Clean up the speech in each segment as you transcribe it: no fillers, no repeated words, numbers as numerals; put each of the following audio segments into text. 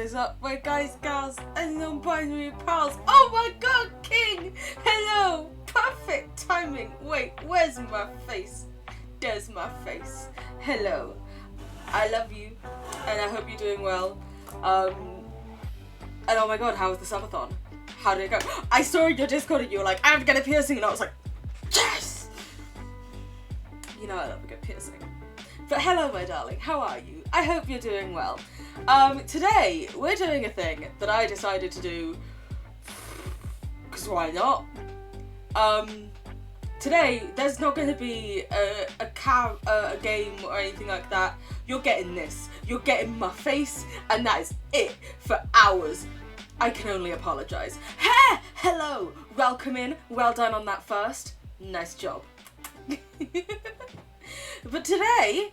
is up, my guys, gals, and non-binary pals? Oh my god, King! Hello! Perfect timing! Wait, where's my face? There's my face. Hello. I love you, and I hope you're doing well. And oh my god, how was the subathon? How did it go? I saw your Discord and you were like, I have to get a piercing, and I was like, yes! You know I love a good piercing. But hello, my darling, how are you? I hope you're doing well. Today, we're doing a thing that I decided to do, because why not? Today, there's not going to be a game or anything like that. You're getting this. You're getting my face, and that is it for hours. I can only apologise. Hello! Welcome in. Well done on that first. Nice job. But today,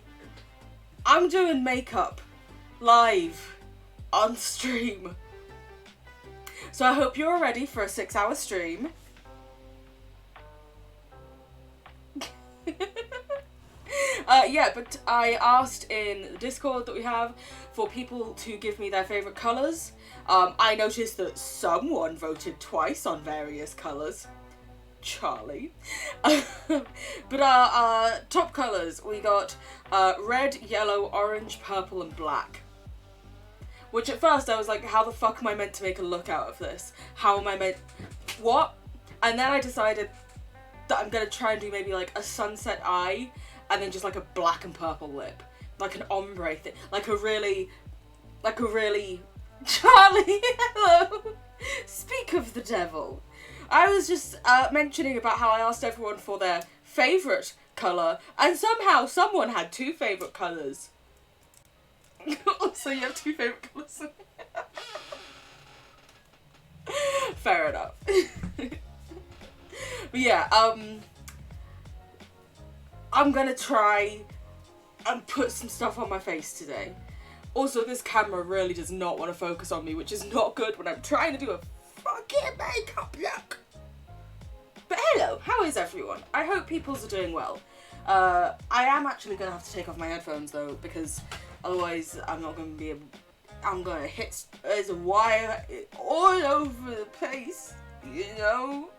I'm doing makeup live on stream. So I hope you're ready for a 6-hour stream. Yeah, but I asked in the Discord that we have for people to give me their favourite colours. I noticed that someone voted twice on various colours. Charlie. But our top colours, we got red, yellow, orange, purple and black. Which at first I was like, how the fuck am I meant to make a look out of this? How am I meant... What? And then I decided that I'm gonna try and do maybe like a sunset eye and then just like a black and purple lip. Like an ombre thing. Like a really... Charlie, hello! Speak of the devil. I was just mentioning about how I asked everyone for their favourite colour, and somehow someone had 2 favourite colours. So you have 2 favourite colours. Fair enough. But yeah, I'm gonna try and put some stuff on my face today. Also, this camera really does not want to focus on me, which is not good when I'm trying to do a fucking makeup look. But hello, how is everyone? I hope people's are doing well. I am actually going to have to take off my headphones though, because otherwise I'm not going to be able... I'm going to hit... There's a wire all over the place, you know?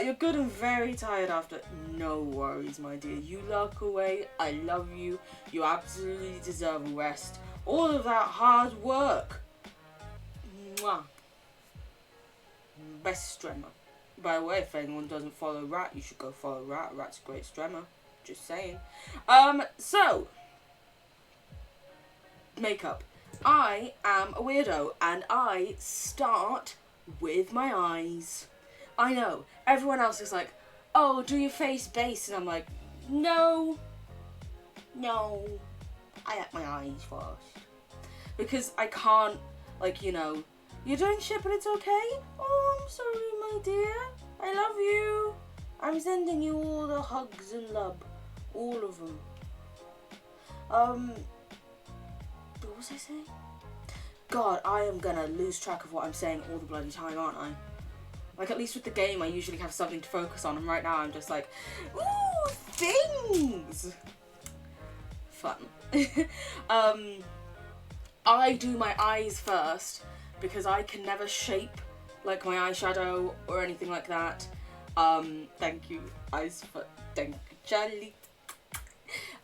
You're good and very tired after. No worries, my dear. You look away. I love you. You absolutely deserve a rest. All of that hard work. Mwah. Best stremmer. By the way, if anyone doesn't follow Rat, you should go follow Rat. Rat's a great stremmer. Just saying. So. Makeup. I am a weirdo, and I start with my eyes. I know, everyone else is like, oh, do your face base, and I'm like, no, I like my eyes first. Because I can't, like, you know, you're doing shit but it's okay? Oh, I'm sorry, my dear, I love you. I'm sending you all the hugs and love, all of them. What was I saying? God, I am gonna lose track of what I'm saying all the bloody time, aren't I? Like, at least with the game, I usually have something to focus on, and right now I'm just like, ooh, things! Fun. I do my eyes first, because I can never shape, like, my eyeshadow or anything like that. Thank you, thank you, Charlie.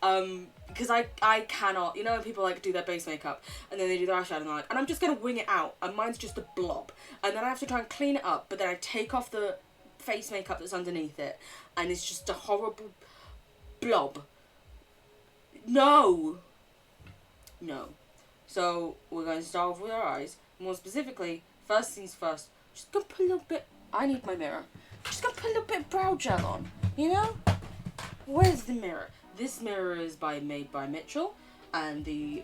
Because I cannot, you know when people like do their base makeup and then they do their eyeshadow and they're like, and I'm just gonna wing it out, and mine's just a blob, and then I have to try and clean it up, but then I take off the face makeup that's underneath it, and it's just a horrible blob. No. So we're going to start off with our eyes. More specifically, first things first, just gonna put a little bit, I need my mirror, just gonna put a little bit of brow gel on, you know? Where's the mirror? This mirror is made by Mitchell, and the...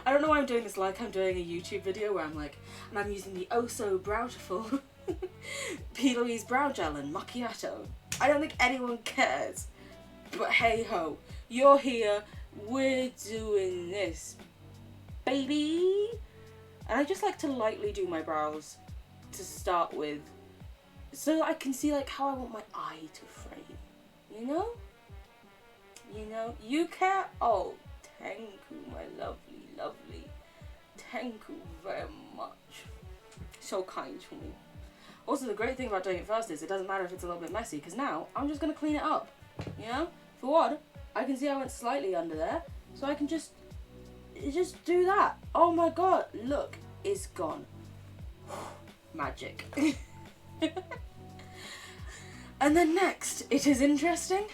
I don't know why I'm doing this like I'm doing a YouTube video where I'm like, and I'm using the oh so beautiful P. Louise brow gel and macchiato. I don't think anyone cares, but hey ho, you're here, we're doing this, baby. And I just like to lightly do my brows to start with, so that I can see like how I want my eye to frame, you know? You know, you care? Oh, Thank you, my lovely, lovely. Thank you very much. So kind to me. Also, the great thing about doing it first is it doesn't matter if it's a little bit messy, because now I'm just going to clean it up. You know? For one, I can see I went slightly under there, so I can just do that. Oh my god, look, it's gone. Magic. And then next, it is interesting.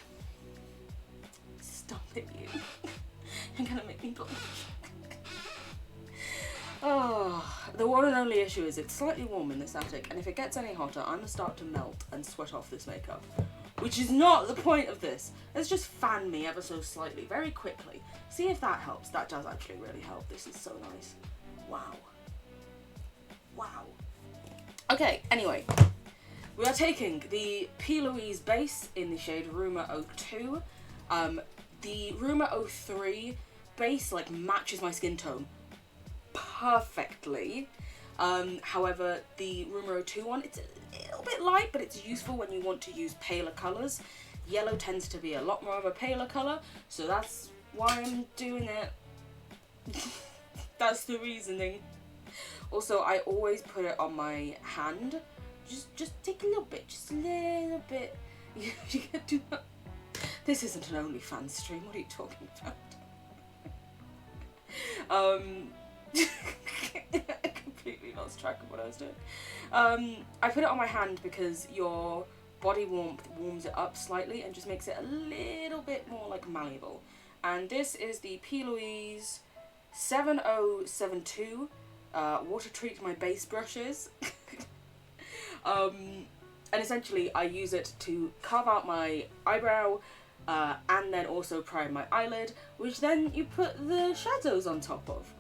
Stop it, you. You're gonna make me blush. Oh, the one and only issue is it's slightly warm in this attic, and if it gets any hotter, I'm gonna start to melt and sweat off this makeup. Which is not the point of this. Let's just fan me ever so slightly, very quickly. See if that helps. That does actually really help. This is so nice. Wow. Wow. Okay, anyway. We are taking the P. Louise base in the shade Rumor 02. The Rumor 03 base like matches my skin tone perfectly. However, the Rumor 02 one, it's a little bit light, but it's useful when you want to use paler colours. Yellow tends to be a lot more of a paler colour, so that's why I'm doing it. That's the reasoning. Also, I always put it on my hand. Just take a little bit, just a little bit. You can do that. This isn't an OnlyFans stream, what are you talking about? I completely lost track of what I was doing. I put it on my hand because your body warmth warms it up slightly and just makes it a little bit more like malleable. And this is the P. Louise 7072 water treat my base brushes. And essentially I use it to carve out my eyebrow and then also prime my eyelid, which then you put the shadows on top of.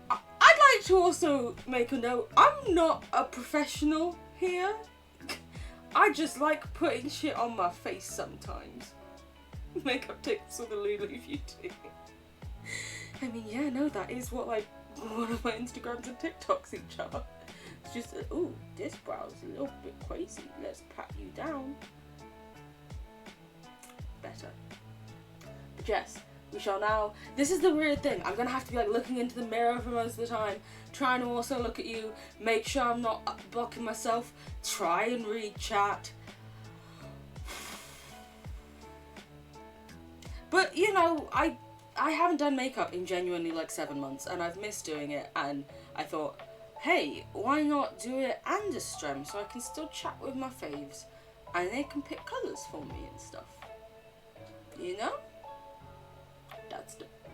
I'd like to also make a note, I'm not a professional here. I just like putting shit on my face sometimes. Makeup tips with a Lulu Beauty. I mean, yeah, no, that is what like one of my Instagrams and TikToks each are. It's just, ooh, this brow's a little bit crazy. Let's pat you down. Better. But yes, we shall now. This is the weird thing. I'm gonna have to be like looking into the mirror for most of the time, trying to also look at you, make sure I'm not blocking myself, try and read chat. But you know, I haven't done makeup in genuinely like 7 months, and I've missed doing it, and I thought, hey, why not do it and a strem so I can still chat with my faves and they can pick colours for me and stuff. You know?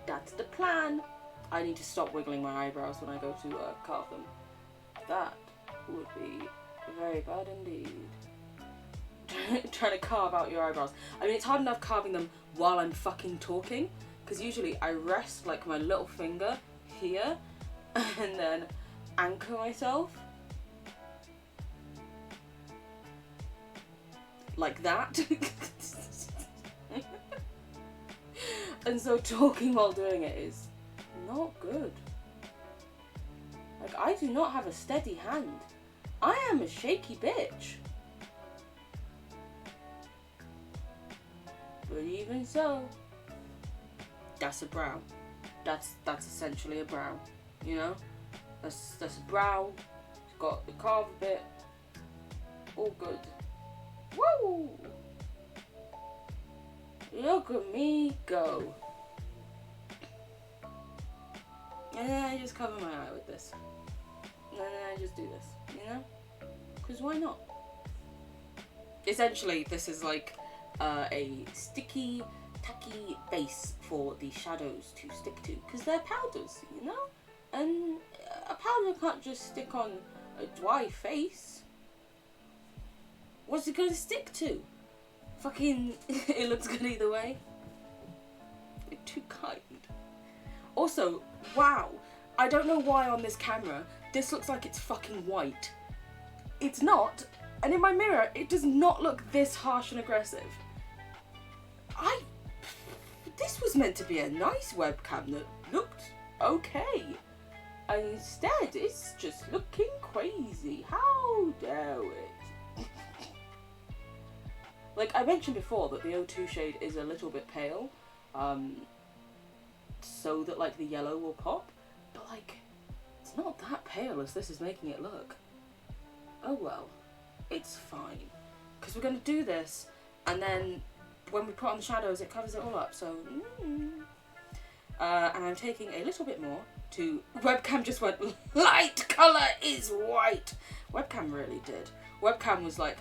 That's the plan. I need to stop wiggling my eyebrows when I go to carve them. That would be very bad indeed. Trying to carve out your eyebrows. I mean, it's hard enough carving them while I'm fucking talking, because usually I rest like my little finger here and then anchor myself like that. And so talking while doing it is not good. Like, I do not have a steady hand. I am a shaky bitch. But even so, that's a brow. That's essentially a brow, you know? That's a brow. It's got the carve a bit. All good. Woo! Look at me go. And then I just cover my eye with this. And then I just do this, you know? Because why not? Essentially, this is like a sticky, tacky base for the shadows to stick to. Because they're powders, you know? And a powder can't just stick on a dry face. What's it going to stick to? Fucking, it looks good either way. You're too kind. Also, wow, I don't know why on this camera, this looks like it's fucking white. It's not, and in my mirror, it does not look this harsh and aggressive. This was meant to be a nice webcam that looked okay. And instead, it's just looking crazy. How dare it? Like, I mentioned before that the O2 shade is a little bit pale, so that, like, the yellow will pop, but, like, it's not that pale as this is making it look. Oh well, it's fine. Because we're going to do this, and then when we put on the shadows, it covers it all up, so... and I'm taking a little bit more to... Webcam just went, light colour is white! Webcam really did. Webcam was like,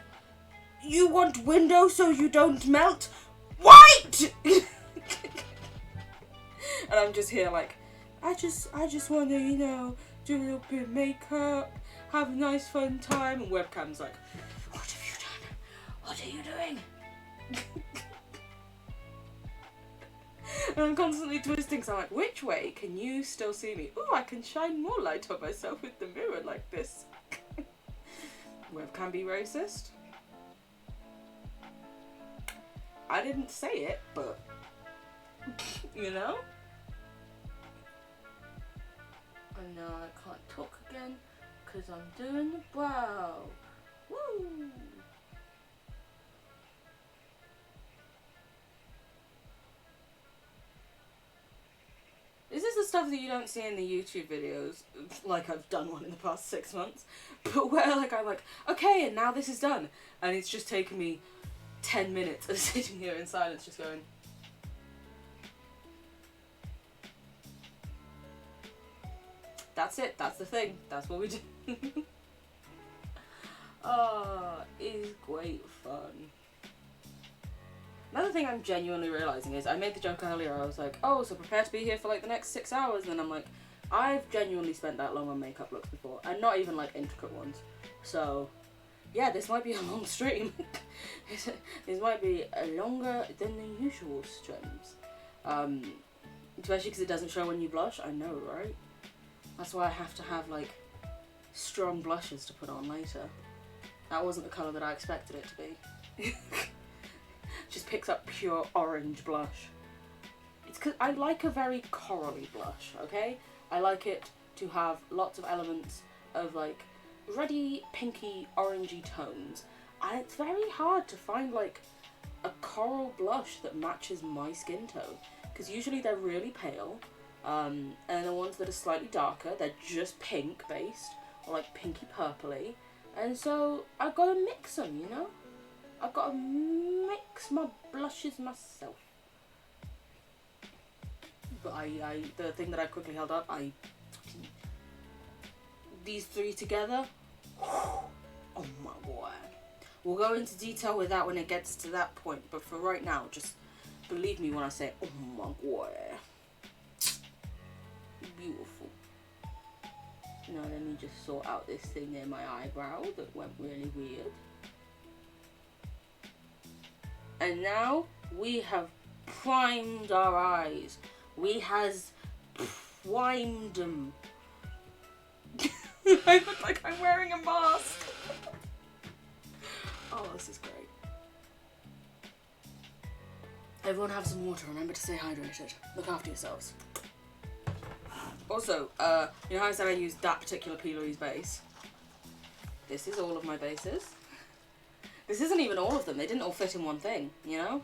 you want window so you don't melt? White! And I'm just here like, I just want to, you know, do a little bit of makeup, have a nice fun time. And Webcam's like, what have you done? What are you doing? And I'm constantly twisting, so I'm like, which way can you still see me? Oh, I can shine more light on myself with the mirror like this. Webcam be racist? I didn't say it, but, you know? And now I can't talk again, because I'm doing the brow. Woo! This is the stuff that you don't see in the YouTube videos, like I've done one in the past 6 months, but where like I'm like, okay, and now this is done, and it's just taken me 10 minutes of sitting here in silence just going, that's it, that's the thing, that's what we do. Oh, it is great fun. Another thing I'm genuinely realising is, I made the joke earlier, I was like, oh, so prepare to be here for like the next 6 hours, and then I'm like, I've genuinely spent that long on makeup looks before, and not even like intricate ones. So, yeah, this might be a long stream. This might be longer than the usual streams. Especially because it doesn't show when you blush, I know, right? That's why I have to have like strong blushes to put on later. That wasn't the colour that I expected it to be. Just picks up pure orange blush. It's because I like a very corally blush, okay? I like it to have lots of elements of like ruddy, pinky, orangey tones. And it's very hard to find like a coral blush that matches my skin tone. Because usually they're really pale. And the ones that are slightly darker, they're just pink based. Or like pinky purpley. And so I've got to mix them, you know? I've got to mix my blushes myself. But the thing that I quickly held up, these three together, oh my god. We'll go into detail with that when it gets to that point, but for right now, just believe me when I say, oh my god. Beautiful. Now let me just sort out this thing near my eyebrow that went really weird. And now we have primed our eyes. We has primed them. I look like I'm wearing a mask. Oh, this is great. Everyone have some water. Remember to stay hydrated. Look after yourselves. Also, you know how I said I used that particular P. Louise base? This is all of my bases. This isn't even all of them. They didn't all fit in one thing, you know?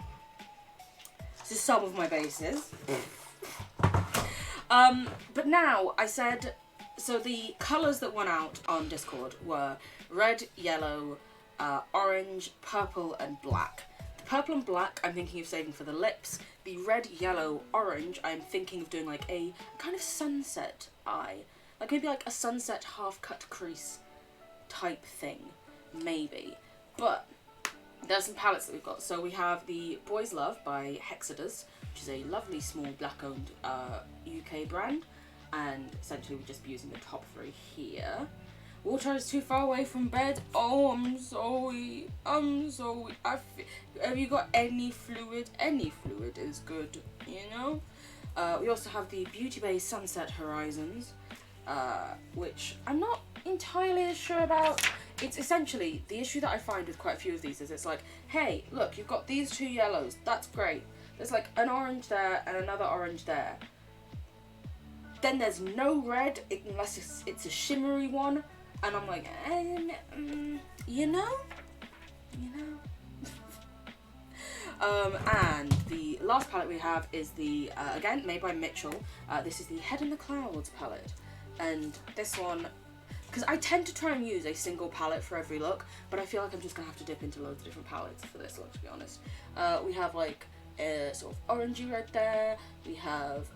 This is some of my bases. But now, I said... So the colours that went out on Discord were red, yellow, orange, purple, and black. The purple and black I'm thinking of saving for the lips. The red, yellow, orange I'm thinking of doing like a kind of sunset eye. Like maybe like a sunset half-cut crease type thing. Maybe. But there's some palettes that we've got. So we have the Boys Love by Hexadus, which is a lovely small black-owned UK brand. And essentially we're just using the top three here. Water is too far away from bed. Oh, I'm sorry. Have you got any fluid? Any fluid is good, you know? We also have the Beauty Bay Sunset Horizons, which I'm not entirely sure about. It's essentially, the issue that I find with quite a few of these is it's like, hey, look, you've got these two yellows. That's great. There's like an orange there and another orange there. Then there's no red unless it's a shimmery one. And I'm like, you know? You know? And the last palette we have is the, again, made by Mitchell. This is the Head in the Clouds palette. And this one, because I tend to try and use a single palette for every look, but I feel like I'm just going to have to dip into loads of different palettes for this look, to be honest. We have like a sort of orangey red there. We have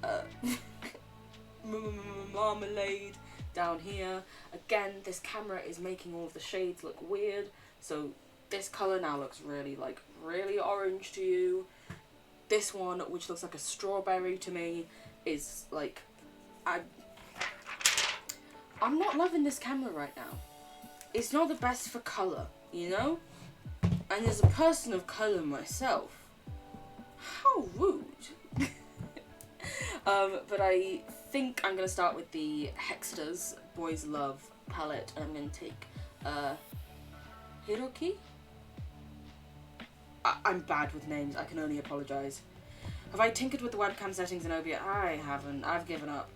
marmalade down here. Again, this camera is making all of the shades look weird, so this colour now looks really orange to you. This one, which looks like a strawberry to me, is like, I'm not loving this camera right now. It's not the best for colour, you know? And as a person of colour myself, how rude. But I think I'm going to start with the Hexters Boys Love palette, and I'm going to take Hiroki? I'm bad with names, I can only apologise. Have I tinkered with the webcam settings in OBS? I haven't, I've given up.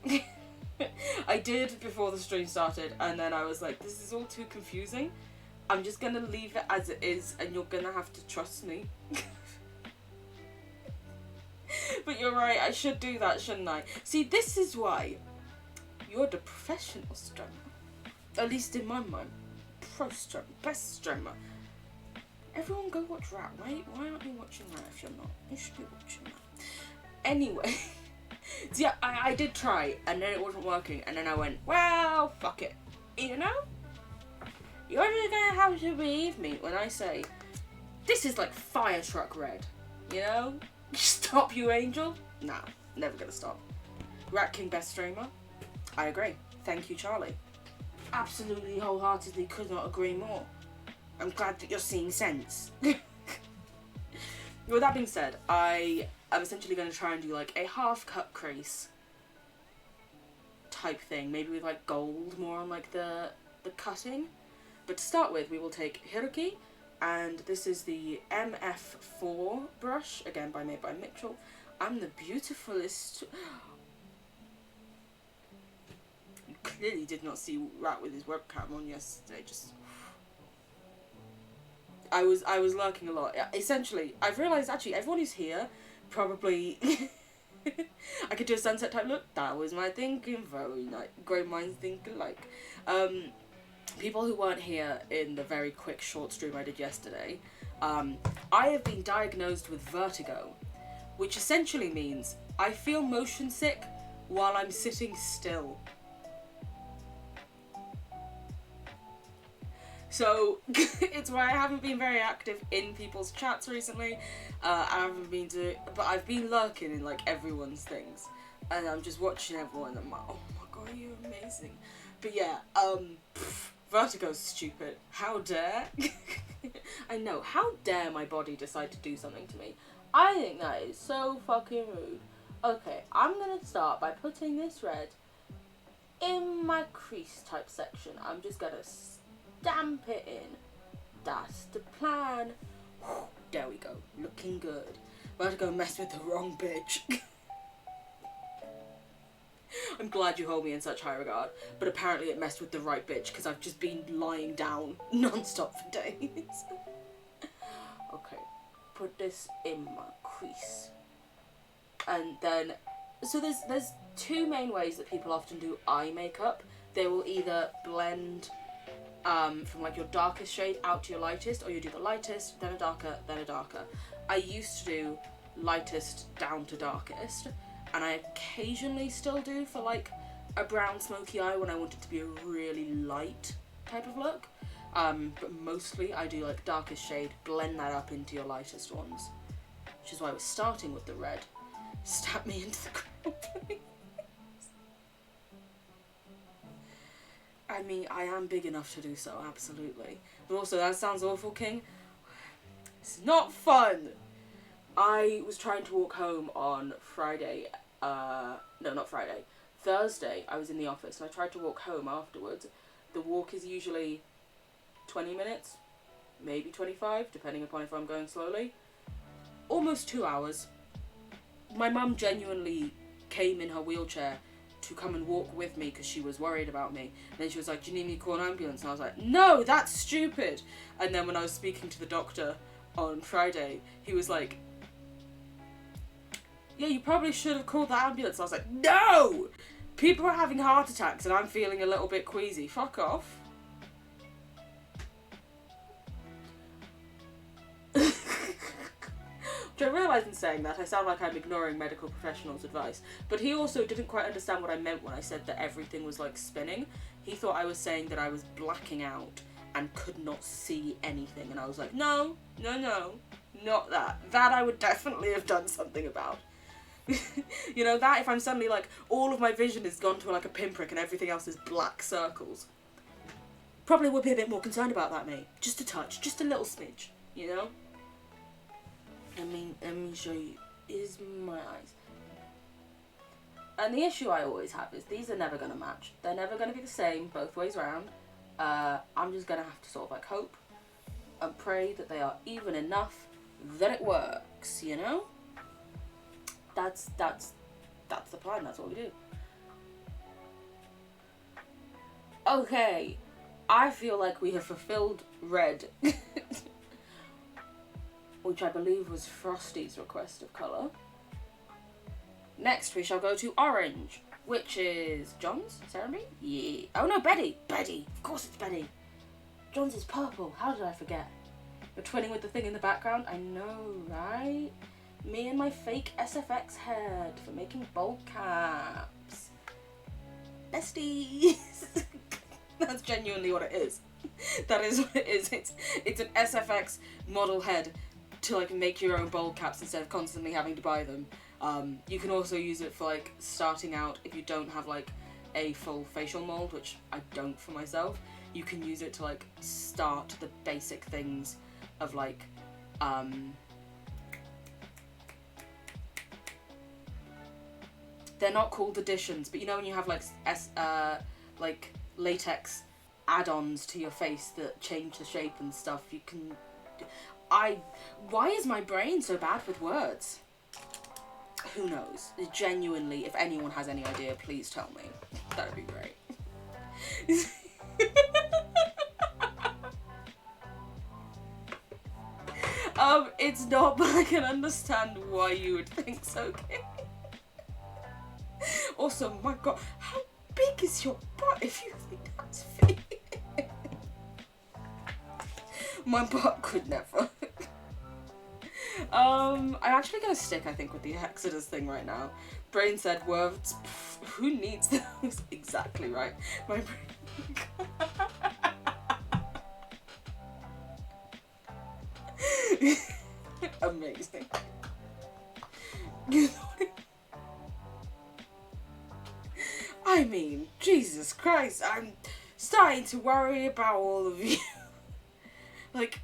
I did before the stream started, and then I was like, this is all too confusing. I'm just going to leave it as it is, and you're going to have to trust me. But you're right, I should do that, shouldn't I? See, this is why you're the professional streamer. At least in my mind. Pro streamer, best streamer. Everyone go watch Rat, right? Why aren't you watching that if you're not? You should be watching that. Anyway. So yeah, I did try, and then it wasn't working, and then I went, well, fuck it. You know? You're just gonna have to believe me when I say, this is like fire truck red. You know? Stop, you angel? Nah, never gonna stop. Rat King best streamer? I agree. Thank you, Charlie. Absolutely, wholeheartedly could not agree more. I'm glad that you're seeing sense. With that being said, I am essentially going to try and do like a half cut crease type thing, maybe with like gold more on like the cutting. But to start with, we will take Hiroki, and this is the MF4 brush, again made by Mitchell. I'm the beautifulest. You clearly did not see Rat with his webcam on yesterday, just. I was lurking a lot. Essentially, I've realised actually everyone who's here probably I could do a sunset type look. That was my thinking. Very nice. Great minds think alike. People who weren't here in the very quick short stream I did yesterday, I have been diagnosed with vertigo, which essentially means I feel motion sick while I'm sitting still. So, it's why I haven't been very active in people's chats recently. I haven't been but I've been lurking in like everyone's things. And I'm just watching everyone and I'm like, oh my god, you're amazing. But yeah, vertigo's stupid. How dare? I know, how dare my body decide to do something to me? I think that is so fucking rude. Okay, I'm gonna start by putting this red in my crease type section. I'm just gonna stamp it in. That's the plan. There we go. Looking good. About to go mess with the wrong bitch. I'm glad you hold me in such high regard, but apparently it messed with the right bitch because I've just been lying down non-stop for days. Okay, put this in my crease. And then, so there's two main ways that people often do eye makeup. They will either blend from like your darkest shade out to your lightest, or you do the lightest, then a darker, then a darker. I used to do lightest down to darkest, and I occasionally still do for like a brown smoky eye when I want it to be a really light type of look. But mostly I do like darkest shade, blend that up into your lightest ones. Which is why we're starting with the red. Stab me into the ground, please. I mean, I am big enough to do so, absolutely. But also, that sounds awful, King. It's not fun! I was trying to walk home on Friday. No, not Friday. Thursday, I was in the office, and I tried to walk home afterwards. The walk is usually 20 minutes, maybe 25, depending upon if I'm going slowly. Almost 2 hours. My mum genuinely came in her wheelchair to come and walk with me because she was worried about me. And then she was like, do you need me to call an ambulance? And I was like, no, that's stupid. And then when I was speaking to the doctor on Friday, he was like, yeah, you probably should have called the ambulance. I was like, no! People are having heart attacks and I'm feeling a little bit queasy. Fuck off. Which I realise in saying that, I sound like I'm ignoring medical professionals' advice. But he also didn't quite understand what I meant when I said that everything was like spinning. He thought I was saying that I was blacking out and could not see anything. And I was like, no, not that. That I would definitely have done something about. You know, that if I'm suddenly like, all of my vision has gone to like a pinprick and everything else is black circles. Probably would be a bit more concerned about that, mate. Just a touch, just a little smidge, you know? I mean, let me show you. Is my eyes. And the issue I always have is these are never going to match. They're never going to be the same both ways around. I'm just going to have to sort of like hope and pray that they are even enough that it works, you know? That's the plan, that's what we do. Okay, I feel like we have fulfilled red. Which I believe was Frosty's request of colour. Next we shall go to orange, which is John's? Cerebrine? Yeah. Oh no, Betty! Betty! Of course it's Betty! John's is purple, how did I forget? You're twinning with the thing in the background? I know, right? Me and my fake SFX head for making bold caps. Besties! That's genuinely what it is. That is what it is. It's an SFX model head to like make your own bold caps instead of constantly having to buy them. You can also use it for like starting out if you don't have like a full facial mold, which I don't for myself. You can use it to like start the basic things of like they're not called additions, but you know when you have like like latex add-ons to your face that change the shape and stuff, you can. Why is my brain so bad with words? Who knows? Genuinely, if anyone has any idea, please tell me. That would be great. It's not, but I can understand why you would think so, Kate. Also, my god, how big is your butt if you think that's fake? My butt could never. I'm actually gonna stick, I think, with the Exodus thing right now. Brain said words. Pff, who needs those? Exactly right. My brain. Amazing. I mean, Jesus Christ, I'm starting to worry about all of you. Like,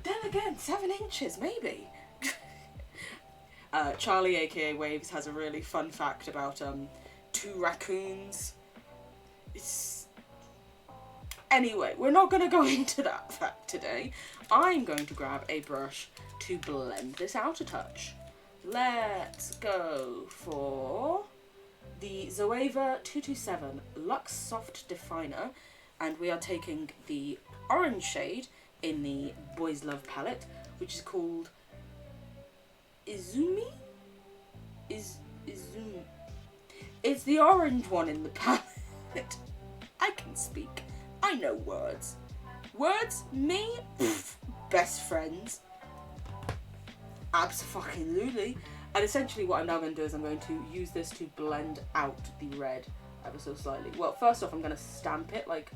then again, 7 inches, maybe. Charlie, aka Waves, has a really fun fact about 2 raccoons. Anyway, we're not going to go into that fact today. I'm going to grab a brush to blend this out a touch. Let's go for the Zoeva 227 Luxe Soft Definer, and we are taking the orange shade in the Boys Love palette, which is called Izumi? Izumi. It's the orange one in the palette. I can speak. I know words. Words? Me? Pff, best friends. Abso-fucking-lutely. And essentially what I'm now going to do is I'm going to use this to blend out the red ever so slightly. Well, first off, I'm going to stamp it, like,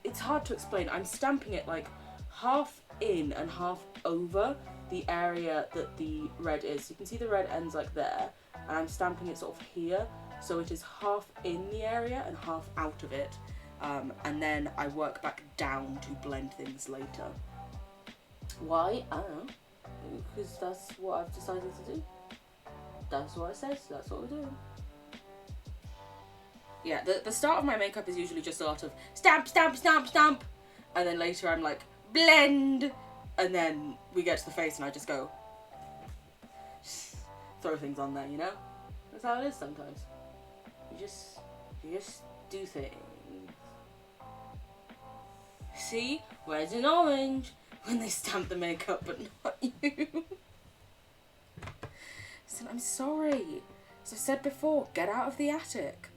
it's hard to explain. I'm stamping it like half in and half over the area that the red is. You can see the red ends like there, and I'm stamping it sort of here, so it is half in the area and half out of it. And then I work back down to blend things later. Why? I don't know. Because that's what I've decided to do. That's what it says, that's what we're doing. Yeah, the start of my makeup is usually just a lot of stamp, stamp, stamp, stamp, and then later I'm like, blend, and then we get to the face and I just go, throw things on there, you know? That's how it is sometimes. You just do things. See? Where's an orange? When they stamp the makeup, but not you. Listen, I'm sorry. As I said before, get out of the attic.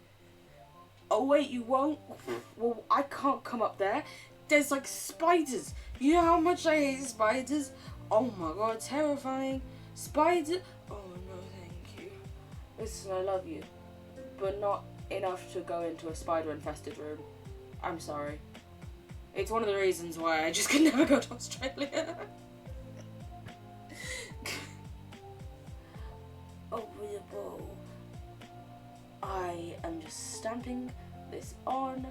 Oh wait, you won't? Well, I can't come up there. There's like spiders. You know how much I hate spiders? Oh my god, terrifying. Spiders. Oh no, thank you. Listen, I love you. But not enough to go into a spider-infested room. I'm sorry. It's one of the reasons why I just could never go to Australia. Oh, with a bow. I am just stamping this on,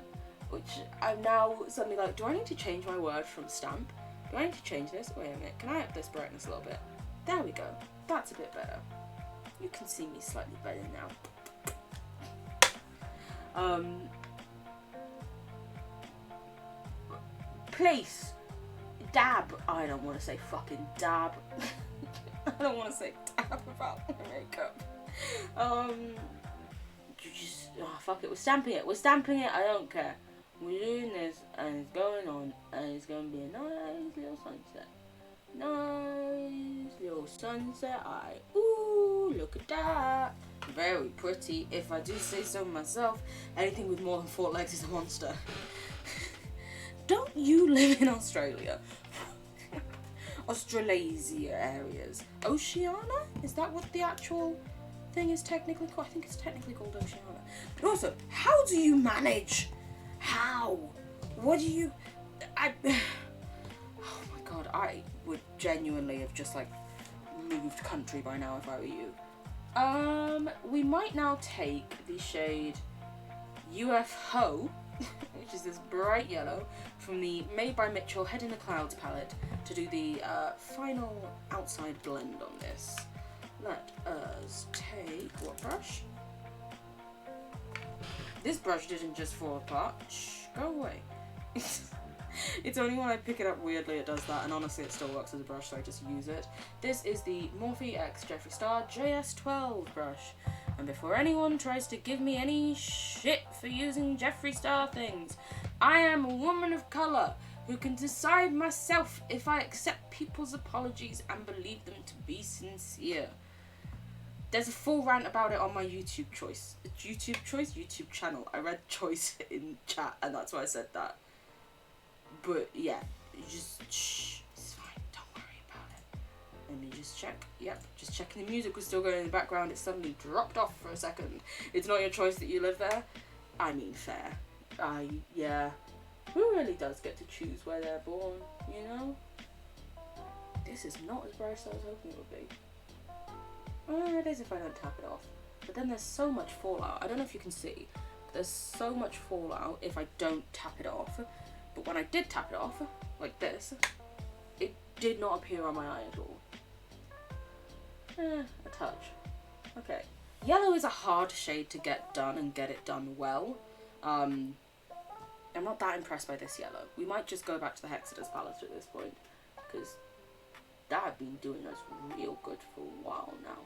which I'm now suddenly like, do I need to change my word from stamp? Do I need to change this? Wait a minute, can I up this brightness a little bit? There we go. That's a bit better. You can see me slightly better now. Place. Dab. I don't want to say fucking dab. I don't want to say dab about my makeup. You just, oh fuck it, we're stamping it. We're stamping it, I don't care. We're doing this, and it's going on, and it's going to be a nice little sunset. Nice little sunset. Ooh, look at that. Very pretty, if I do say so myself. Anything with more than 4 legs is a monster. Don't you live in Australia? Australasia areas. Oceania? Is that what the actual thing is technically called? I think it's technically called Oceania. But also, how do you manage? How? What do you... oh my god, I would genuinely have just like moved country by now if I were you. We might now take the shade UFO, which is this bright yellow, from the Made by Mitchell Head in the Clouds palette to do the final outside blend on this. Let us take, what brush? This brush didn't just fall apart. Shh, go away. It's only when I pick it up weirdly it does that, and honestly it still works as a brush, so I just use it. This is the Morphe x Jeffree Star JS12 brush. And before anyone tries to give me any shit for using Jeffree Star things, I am a woman of colour who can decide myself if I accept people's apologies and believe them to be sincere. There's a full rant about it on my YouTube channel. I read choice in chat and that's why I said that. But yeah, just shh, it's fine, don't worry about it. Let me just check. Yep, just checking the music was still going in the background. It suddenly dropped off for a second. It's not your choice that you live there. I mean, fair. Yeah. Who really does get to choose where they're born, you know? This is not as bright as I was hoping it would be. Well, it is if I don't tap it off. But then there's so much fallout. I don't know if you can see. But there's so much fallout if I don't tap it off. But when I did tap it off, like this, it did not appear on my eye at all. A touch. Okay. Yellow is a hard shade to get done and get it done well. I'm not that impressed by this yellow. We might just go back to the Hexadus palette at this point, because that had been doing us real good for a while now.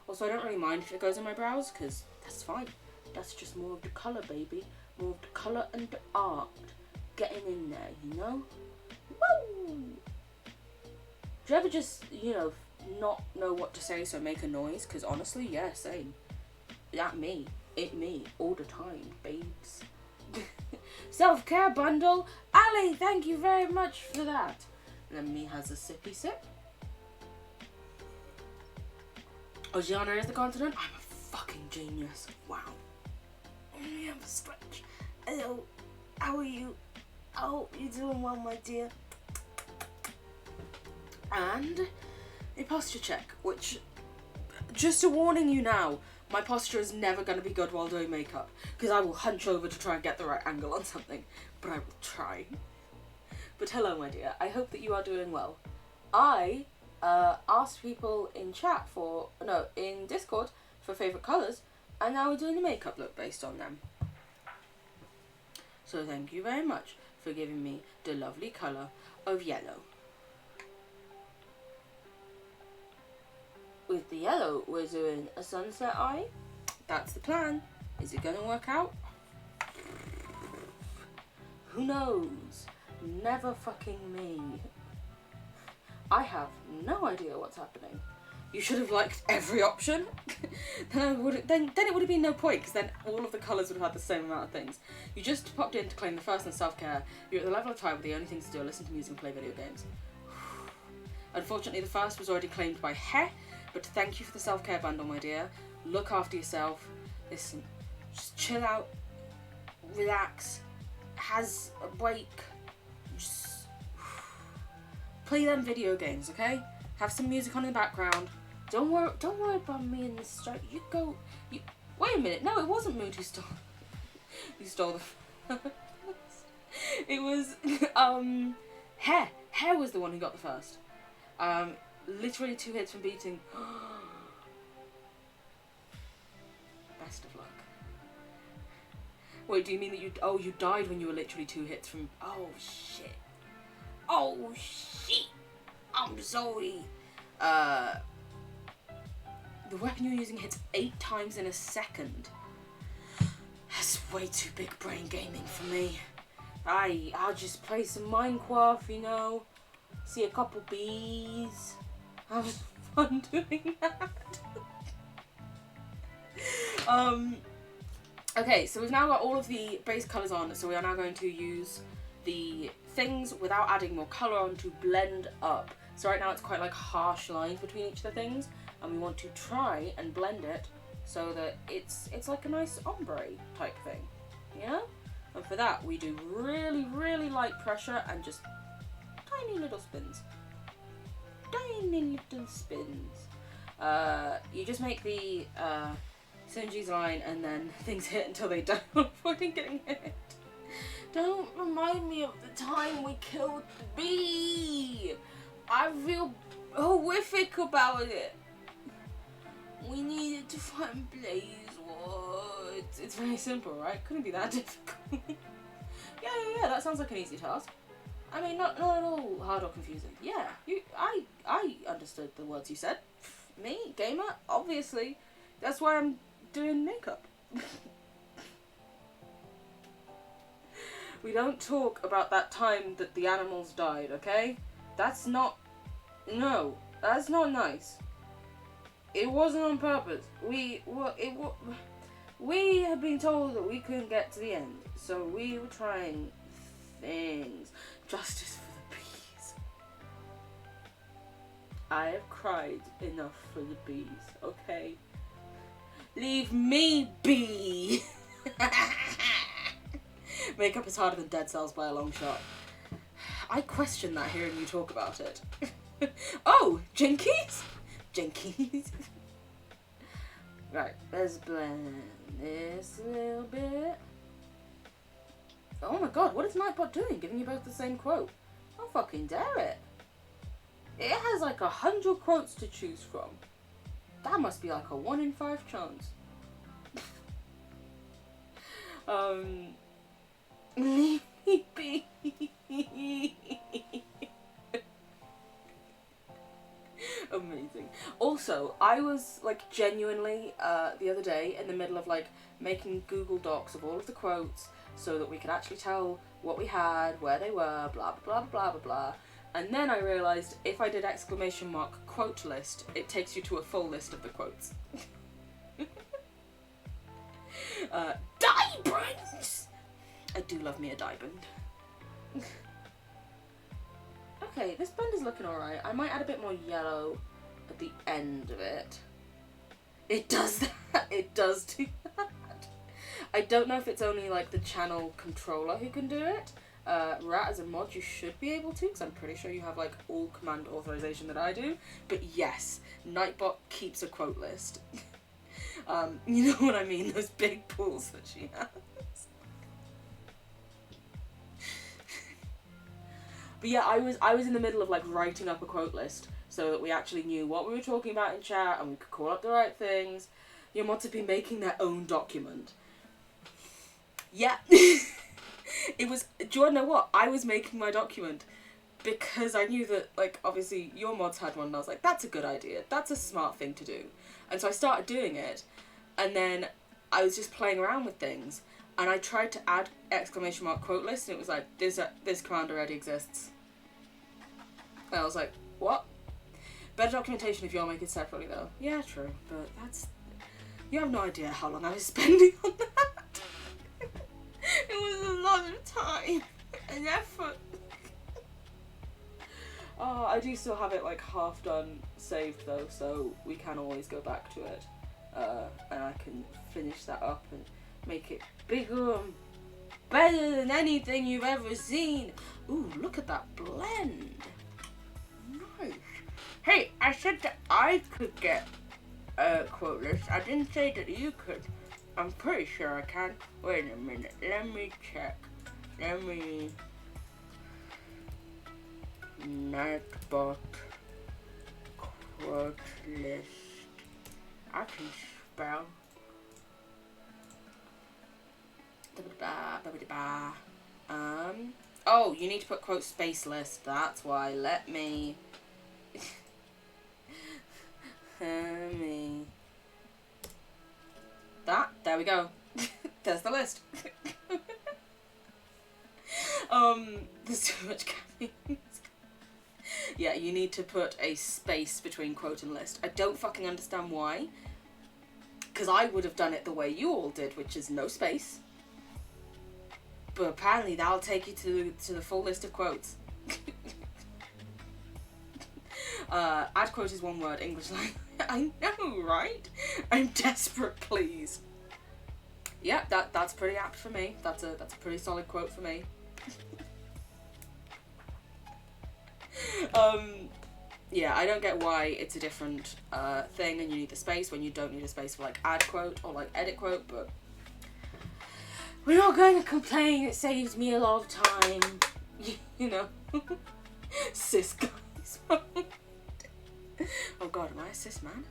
Also, I don't really mind if it goes in my brows, because that's fine. That's just more of the colour, baby. More of the colour and the art getting in there, you know? Woo! Do you ever just, you know, not know what to say, so make a noise? Because honestly, yeah, same. That me. It me. All the time, babes. Self-care bundle. Ali, thank you very much for that. Then me has a sippy sip. Oceania is the continent. I'm a fucking genius. Wow. Let me have a stretch. Hello. How are you? Oh, you doing well, my dear? And a posture check, which, just a warning you now, my posture is never going to be good while doing makeup, because I will hunch over to try and get the right angle on something, but I will try. But hello, my dear, I hope that you are doing well. I asked people in chat in Discord for favourite colours, and now we're doing the makeup look based on them. So thank you very much for giving me the lovely colour of yellow. With the yellow, we're doing a sunset eye. That's the plan. Is it going to work out? Who knows? Never fucking me. I have no idea what's happening. You should have liked every option. then it would have been no point, because then all of the colours would have had the same amount of things. You just popped in to claim the first on self-care. You're at the level of time where the only things to do are listen to music and play video games. Unfortunately, the first was already claimed by He, but thank you for the self-care bundle, my dear. Look after yourself. Listen, just chill out, relax, has a break, just play them video games, okay? Have some music on in the background. Don't worry about me in this strike. Wait a minute. No, it wasn't Mood who stole the it was He was the one who got the first. Literally 2 hits from beating. Best of luck. Wait, do you mean that you died when you were literally 2 hits from... Oh shit. I'm sorry. The weapon you're using hits 8 times in a second. That's way too big brain gaming for me. I'll just play some Minecraft, you know. See a couple bees. Have fun doing that. Okay, so we've now got all of the base colours on, so we are now going to use the things without adding more colour on to blend up. So right now it's quite like harsh lines between each of the things, and we want to try and blend it so that it's like a nice ombre type thing, yeah? And for that we do really, really light pressure and just tiny little spins. Tiny little spins. You just make the Sunji's line and then things hit until they don't avoiding getting hit. Don't remind me of the time we killed the bee. I feel horrific about it. We needed to find Blaze. What? It's very simple, right? Couldn't be that difficult. yeah, that sounds like an easy task. I mean, not at all hard or confusing. Yeah, I understood the words you said. Me, gamer, obviously. That's why I'm doing makeup. We don't talk about that time that the animals died, okay? That's not nice. It wasn't on purpose. We had been told that we couldn't get to the end, so we were trying things. Justice for the bees. I have cried enough for the bees, okay? Leave me be! Makeup is harder than Dead Cells by a long shot. I question that hearing you talk about it. Oh, Jinkies? Jinkies. Right, let's blend this a little bit. Oh my god, what is Nightbot doing? Giving you both the same quote. Don't fucking dare it. It has like 100 quotes to choose from. That must be like a 1 in 5 chance. Leave me be. Amazing. Also, I was like genuinely the other day in the middle of like making Google Docs of all of the quotes so that we could actually tell what we had, where they were, blah blah blah blah blah blah. And then I realised if I did ! Quote list, it takes you to a full list of the quotes. Diamonds! I do love me a diamond. Okay, this blend is looking alright. I might add a bit more yellow at the end of it. It does that. It does do that. I don't know if it's only like the channel controller who can do it. Rat, as a mod, you should be able to, because I'm pretty sure you have like all command authorization that I do. But yes, Nightbot keeps a quote list. You know what I mean? Those big pools that she has. But yeah, I was in the middle of like writing up a quote list so that we actually knew what we were talking about in chat and we could call up the right things. Your mods have been making their own document. Yeah. It was, do you want to know what? I was making my document because I knew that, like, obviously your mods had one and I was like, that's a good idea. That's a smart thing to do. And so I started doing it and then I was just playing around with things and I tried to add ! Quote list and it was like, this command already exists. And I was like, what? Better documentation if you all make it separately, though. Yeah, true, but that's... You have no idea how long I was spending on that. It was a lot of time and effort. Oh, I do still have it like half done saved though, so we can always go back to it. And I can finish that up and make it bigger and better than anything you've ever seen. Ooh, look at that blend. Nice. Hey, I said that I could get a quote list. I didn't say that you could. I'm pretty sure I can. Wait a minute. Let me check. Let me... Nightbot quote list. I can spell. Oh, you need to put quote space list. That's why. Let me. There we go. There's the list. There's too much caffeine. Yeah, you need to put a space between quote and list. I don't fucking understand why. Because I would have done it the way you all did, which is no space. But apparently that'll take you to the full list of quotes. Add quote is one word, English language. I know, right? I'm desperate, please. Yeah, that's pretty apt for me. That's a pretty solid quote for me. Yeah, I don't get why it's a different thing and you need the space when you don't need a space for like add quote or like edit quote, but we're not going to complain. It saves me a lot of time, you know. Cis guys. Oh god, am I a cis man?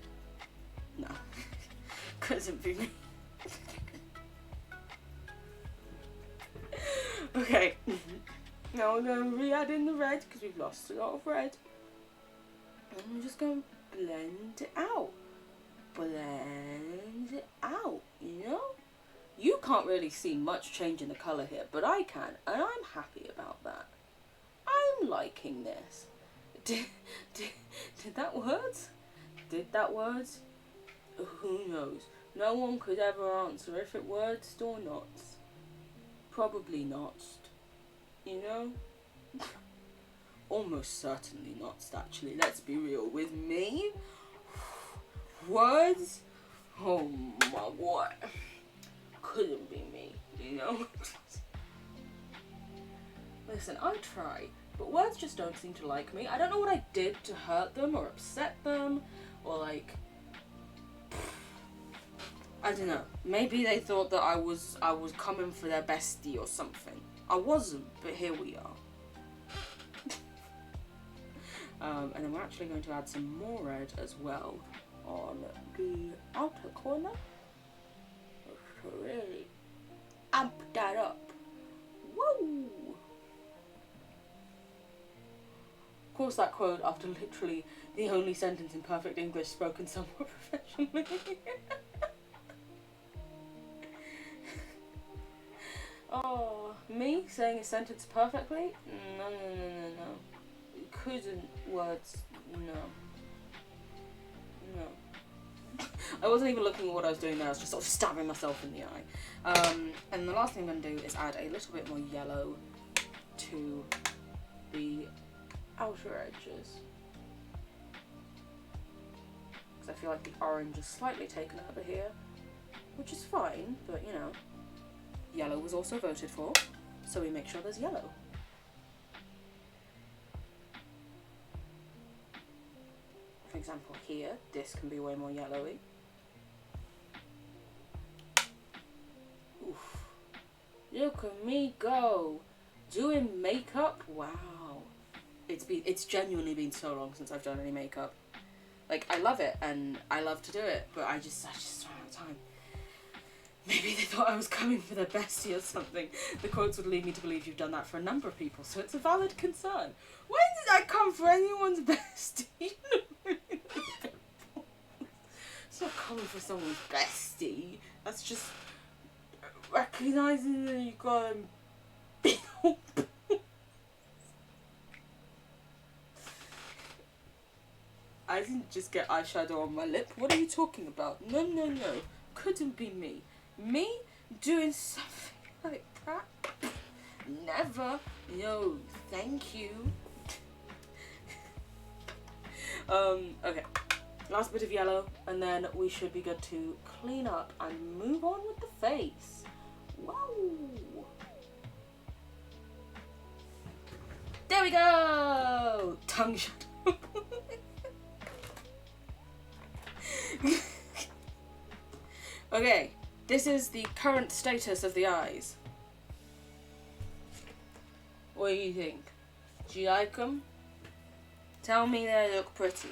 No. Couldn't be me. Okay. Now we're going to re-add in the red because we've lost a lot of red. And we're just going to blend it out. Blend it out, you know? You can't really see much change in the colour here, but I can, and I'm happy about that. I'm liking this. Did that words? Did that words? Who knows? No one could ever answer if it words or not. Probably not. You know? Almost certainly not, actually. Let's be real with me. Words? Oh my god. Couldn't be me, you know? Listen, I try, but words just don't seem to like me. I don't know what I did to hurt them or upset them or like... I don't know. Maybe they thought that I was coming for their bestie or something. I wasn't, but here we are. And then we're actually going to add some more red as well on the outer corner. To really amp that up. Woo! Of course, that quote after literally the only sentence in perfect English spoken somewhat professionally. Oh, me saying a sentence perfectly? No. Couldn't words, no. I wasn't even looking at what I was doing there, I was just sort of stabbing myself in the eye. And the last thing I'm going to do is add a little bit more yellow to the outer edges. Because I feel like the orange is slightly taken over here, which is fine, but you know. Yellow was also voted for, so we make sure there's yellow. For example, here, this can be way more yellowy. Oof. Look at me go! Doing makeup? Wow. It's genuinely been so long since I've done any makeup. Like, I love it, and I love to do it, but I just don't have time. Maybe they thought I was coming for their bestie or something. The quotes would lead me to believe you've done that for a number of people, so it's a valid concern. When did I come for anyone's bestie? It's not coming for someone's bestie. That's just recognizing that you got them big old I didn't just get eyeshadow on my lip. What are you talking about? No, no, no. Couldn't be me. Me doing something like that? Never. No, thank you. Okay. Last bit of yellow, and then we should be good to clean up and move on with the face. Wow. There we go! Tongue shadow. Okay, this is the current status of the eyes. What do you think? Do you like them? Tell me they look pretty.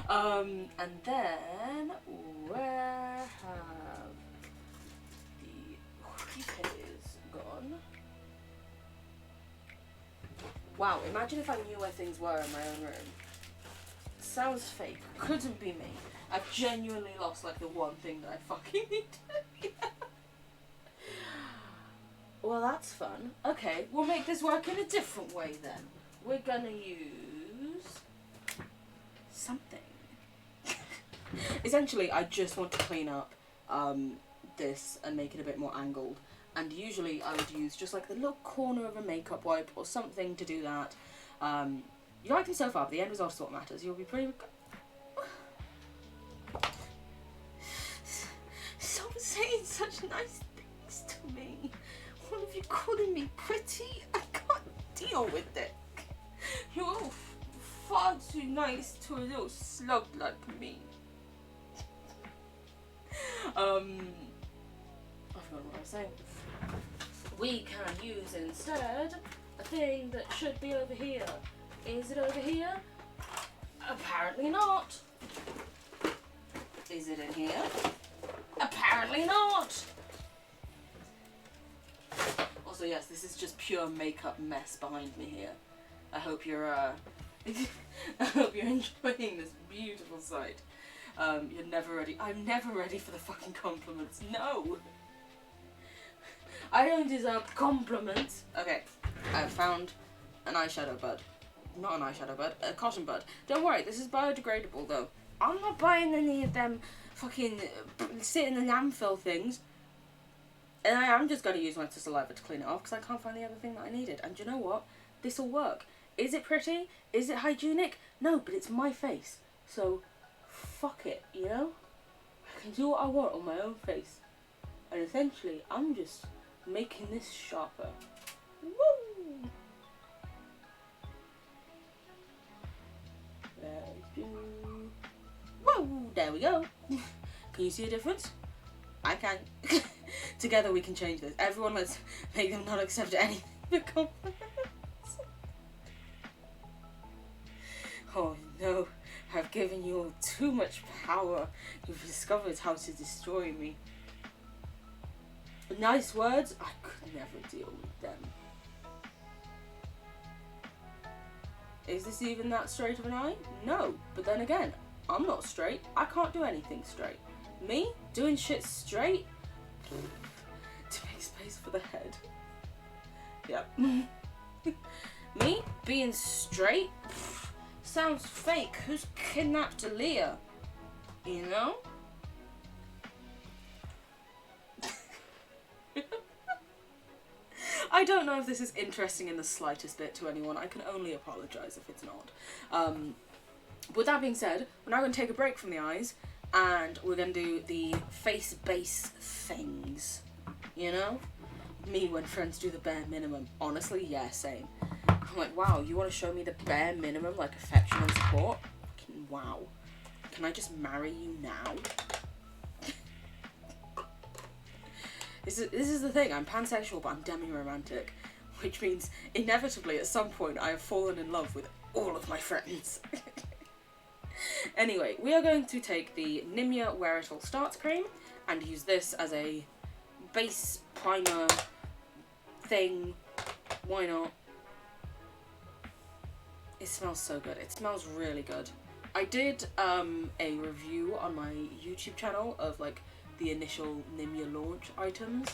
And then where have the creepers gone? Wow, imagine if I knew where things were in my own room. Sounds fake. Couldn't be me. I've genuinely lost like the one thing that I fucking need. Well, that's fun. Okay, we'll make this work in a different way then. We're gonna use something. Essentially, I just want to clean up this and make it a bit more angled. And usually I would use just like the little corner of a makeup wipe or something to do that. You like them so far, but the end result is what matters. You'll be pretty... Stop saying such nice things to me. What of you calling me pretty? I can't deal with it. You're all far too nice to a little slug like me. I forgot what I was saying. We can use instead a thing that should be over here. Is it over here? Apparently not. Is it in here? Apparently not. Also, yes, this is just pure makeup mess behind me here. I hope you're I hope you're enjoying this beautiful sight. You're never ready. I'm never ready for the fucking compliments. No. I don't deserve compliments. Okay, I found an eyeshadow bud. Not an eyeshadow bud, a cotton bud. Don't worry, this is biodegradable though. I'm not buying any of them fucking sit in the landfill things. And I am just going to use my saliva to clean it off because I can't find the other thing that I needed. And you know what? This will work. Is it pretty? Is it hygienic? No, but it's my face. So, fuck it, you know? I can do what I want on my own face. And essentially, I'm just making this sharper. Woo! Woo! There we go. Can you see a difference? I can. Together we can change this. Everyone, let's make them not accept anything but compliments. Oh no, I've given you all too much power. You've discovered how to destroy me. Nice words, I could never deal with them. Is this even that straight of an eye? No, but then again, I'm not straight. I can't do anything straight. Me, doing shit straight? To make space for the head. Yep. Me, being straight? Sounds fake. Who's kidnapped Aaliyah? You know? I don't know if this is interesting in the slightest bit to anyone. I can only apologise if it's not. With that being said, we're now going to take a break from the eyes and we're going to do the face base things. You know? Me when friends do the bare minimum. Honestly, yeah, same. I'm like, wow, you want to show me the bare minimum, like affection and support? Fucking wow. Can I just marry you now? This is the thing, I'm pansexual, but I'm demi-romantic. Which means, inevitably, at some point, I have fallen in love with all of my friends. Anyway, we are going to take the Nimya Wear It All Starts Cream and use this as a base primer thing. Why not? It smells so good. It smells really good. I did a review on my YouTube channel of like the initial Nimya launch items.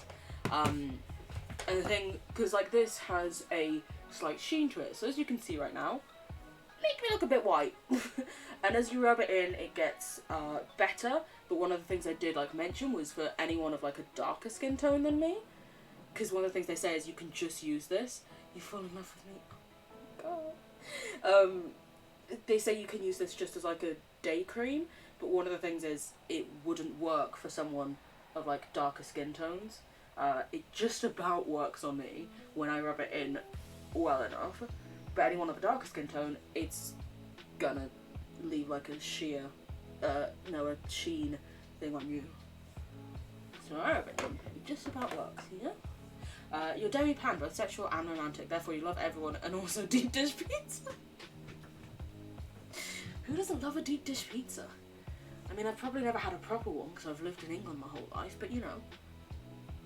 And the thing, because like this has a slight sheen to it. So as you can see right now, make me look a bit white. And as you rub it in, it gets better. But one of the things I did like mention was for anyone of like a darker skin tone than me, because one of the things they say is you can just use this. You fall in love with me. Oh god. They say you can use this just as like a day cream, but one of the things is it wouldn't work for someone of like darker skin tones. It just about works on me when I rub it in well enough, but anyone of a darker skin tone, it's gonna leave like a sheer, a sheen thing on you. So I rub it in, it just about works, you know? You're demi-pan, both sexual and romantic, therefore you love everyone and also deep dish pizza. Who doesn't love a deep dish pizza? I mean, I've probably never had a proper one because I've lived in England my whole life, but you know,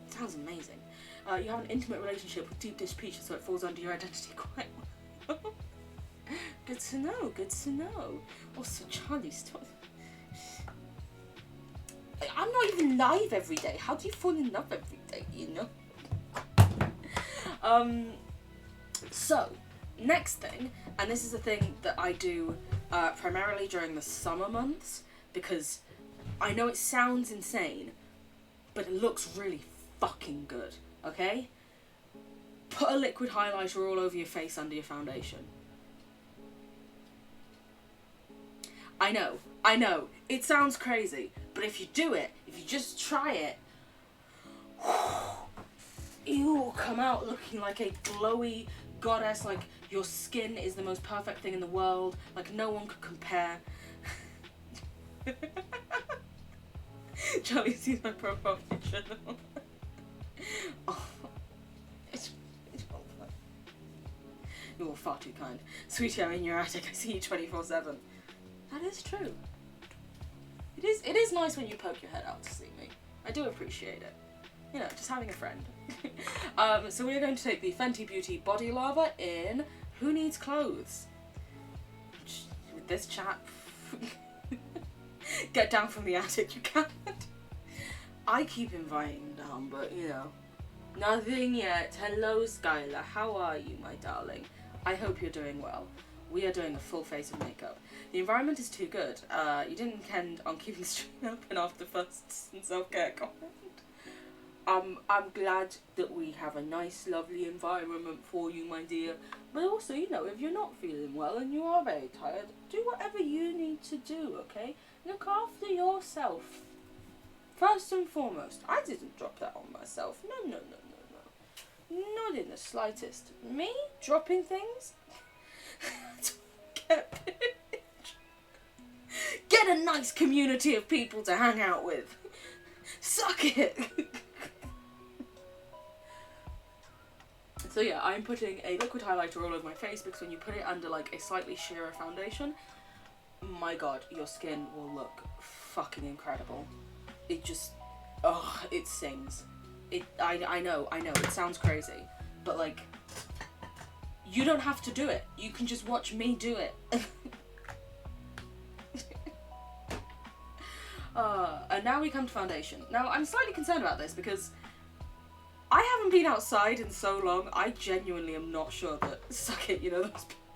it sounds amazing. You have an intimate relationship with deep dish pizza, so it falls under your identity quite well. Good to know, good to know. Also, Charlie, stop. I'm not even live every day. How do you fall in love every day, you know? So, next thing, and this is a thing that I do primarily during the summer months, because I know it sounds insane, but it looks really fucking good, okay? Put a liquid highlighter all over your face under your foundation. I know, it sounds crazy, but if you do it, if you just try it, you'll come out looking like a glowy goddess, like your skin is the most perfect thing in the world, like no one could compare. Charlie sees my profile picture now. Oh, it's well fun. You're far too kind. Sweetie, I'm in your attic, I see you 24/7. That is true. It is nice when you poke your head out to see me. I do appreciate it. You know, just having a friend. So we're going to take the Fenty Beauty Body Lava in Who Needs Clothes? With this chap. Get down from the attic, you can't. I keep inviting down, but you know. Nothing yet. Hello, Skylar. How are you, my darling? I hope you're doing well. We are doing a full face of makeup. The environment is too good. You didn't intend on keeping the stream open after first self-care comment. I'm glad that we have a nice, lovely environment for you, my dear. But also, you know, if you're not feeling well and you are very tired, do whatever you need to do, okay? Look after yourself. First and foremost, I didn't drop that on myself. No. Not in the slightest. Me? Dropping things? Get a nice community of people to hang out with. Suck it. So yeah, I'm putting a liquid highlighter all over my face because when you put it under like a slightly sheerer foundation, my god, your skin will look fucking incredible. It just, it sings. I know, it sounds crazy, but like, you don't have to do it. You can just watch me do it. And now we come to foundation. Now, I'm slightly concerned about this because I haven't been outside in so long, I genuinely am not sure that, suck it, you know, those people.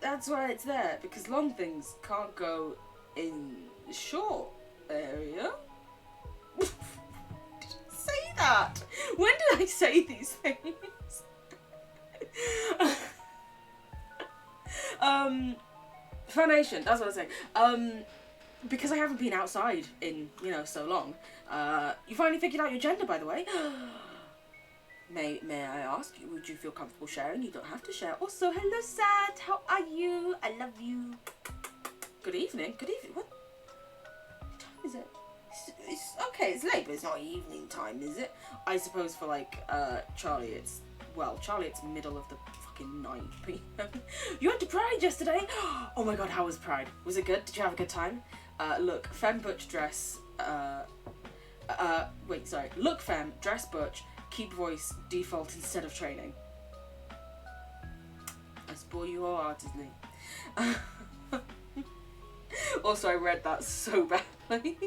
That's why it's there, because long things can't go in the short area. Say that? When did I say these things? Foundation, that's what I was saying. Because I haven't been outside in, you know, so long. You finally figured out your gender, by the way. May I ask, would you feel comfortable sharing? You don't have to share. Also, hello, Sad. How are you? I love you. Good evening. Good evening. What time is it? It's okay, it's late, but it's not evening time, is it? I suppose for, like, Charlie, it's middle of the fucking night. You went to Pride yesterday? Oh my god, how was Pride? Was it good? Did you have a good time? Look, femme butch dress, look femme, dress butch, keep voice, default instead of training. I spoil you wholeheartedly. Also, I read that so badly.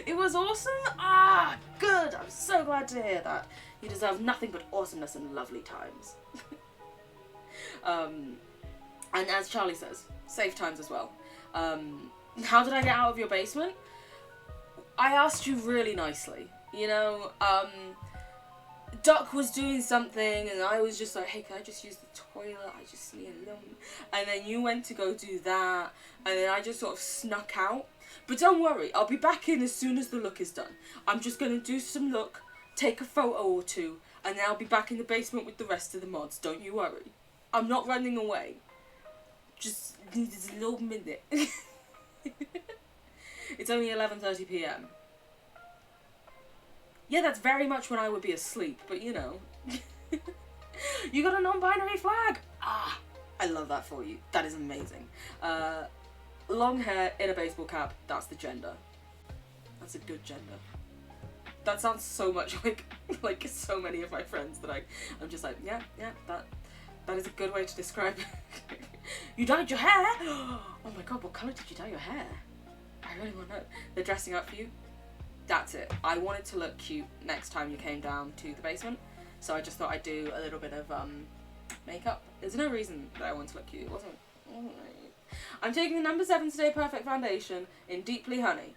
It was awesome. Ah, good. I'm so glad to hear that. You deserve nothing but awesomeness and lovely times. And as Charlie says, safe times as well. How did I get out of your basement? I asked you really nicely. You know, Duck was doing something and I was just like, hey, can I just use the toilet? I just need a little... And then you went to go do that, and then I just sort of snuck out. But don't worry, I'll be back in as soon as the look is done. I'm just going to do some look, take a photo or two, and then I'll be back in the basement with the rest of the mods. Don't you worry. I'm not running away. Just need a little minute. It's only 11:30 p.m. Yeah, that's very much when I would be asleep, but you know. You got a non-binary flag! Ah, I love that for you. That is amazing. Long hair in a baseball cap, that's the gender. That's a good gender. That sounds so much like so many of my friends that I'm just like, yeah, that is a good way to describe it. You dyed your hair? Oh my god, what colour did you dye your hair? I really want to know. They're dressing up for you? That's it. I wanted to look cute next time you came down to the basement, so I just thought I'd do a little bit of makeup. There's no reason that I wanted to look cute. It wasn't I'm taking the number 7 Stay Perfect foundation in Deeply Honey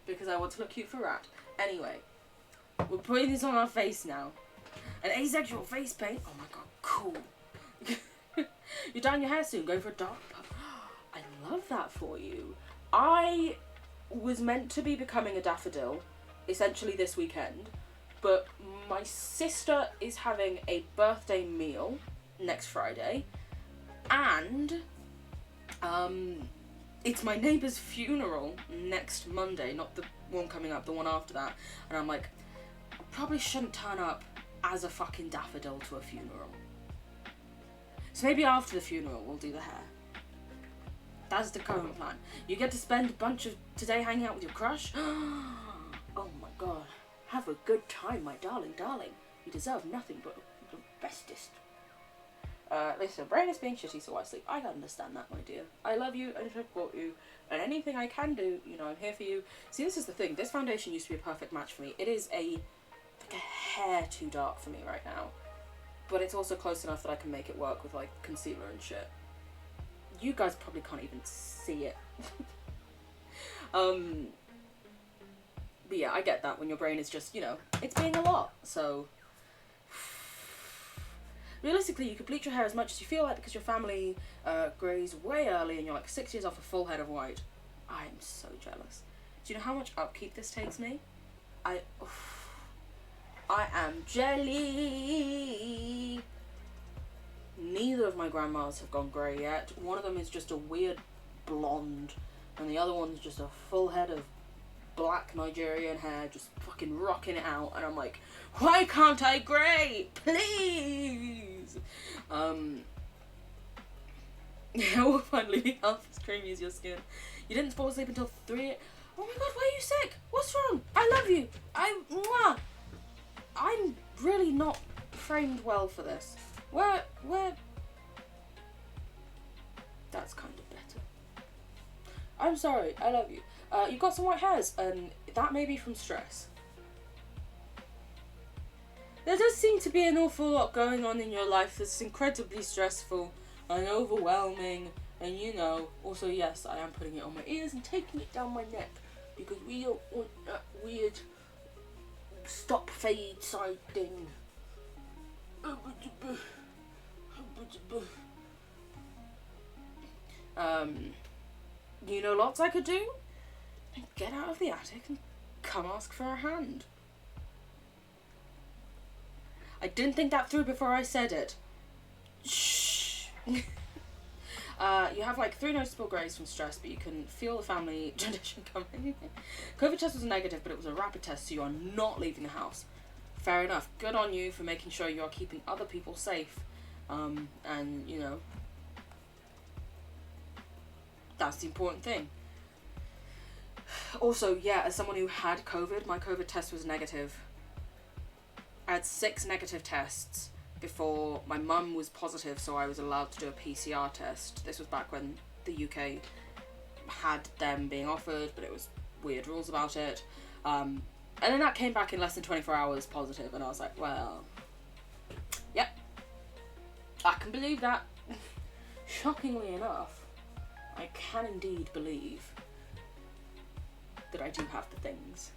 because I want to look cute for Rat. Anyway, we're putting this on our face now. An asexual face paint. Oh my god, cool. You're dyeing your hair soon, going for a dark purple. I love that for you. I was meant to be becoming a daffodil essentially this weekend, but my sister is having a birthday meal next Friday, and it's my neighbour's funeral next Monday, not the one coming up, the one after that, and I'm like, I probably shouldn't turn up as a fucking daffodil to a funeral. So maybe after the funeral we'll do the hair. That's the current plan. You get to spend a bunch of today hanging out with your crush. Oh my god. Have a good time, my darling, darling. You deserve nothing but the bestest. Listen, brain is being shitty, so I sleep. I understand that, my dear. I love you and support you. And anything I can do, you know, I'm here for you. See, this is the thing. This foundation used to be a perfect match for me. It is like a hair too dark for me right now. But it's also close enough that I can make it work with, like, concealer and shit. You guys probably can't even see it. But yeah, I get that when your brain is just, you know, it's being a lot. So, realistically, you could bleach your hair as much as you feel like because your family grays way early and you're like 6 years off a full head of white. I'm so jealous. Do you know how much upkeep this takes me? I am jelly. Neither of my grandmas have gone grey yet. One of them is just a weird blonde, and the other one's just a full head of black Nigerian hair, just fucking rocking it out. And I'm like, why can't I grey? Please! Yeah, we'll finally be half as creamy as your skin. You didn't fall asleep until 3. Oh my god, why are you sick? What's wrong? I love you. I'm really not framed well for this. Where? That's kind of better. I'm sorry, I love you. You've got some white hairs, and that may be from stress. There does seem to be an awful lot going on in your life that's incredibly stressful and overwhelming, and you know, also yes, I am putting it on my ears and taking it down my neck, because we don't want that weird stop fade side thing. You know lots I could do? Get out of the attic and come ask for a hand. I didn't think that through before I said it. Shh. You have like 3 noticeable greys from stress, but you can feel the family tradition coming. COVID test was negative, but it was a rapid test, so you are not leaving the house. Fair enough. Good on you for making sure you are keeping other people safe. And, you know, that's the important thing. Also, yeah, as someone who had COVID, my COVID test was negative. I had 6 negative tests before my mum was positive, so I was allowed to do a PCR test. This was back when the UK had them being offered, but it was weird rules about it. And then that came back in less than 24 hours positive, and I was like, well, yep, I can believe that. Shockingly enough, I can indeed believe that I do have the things.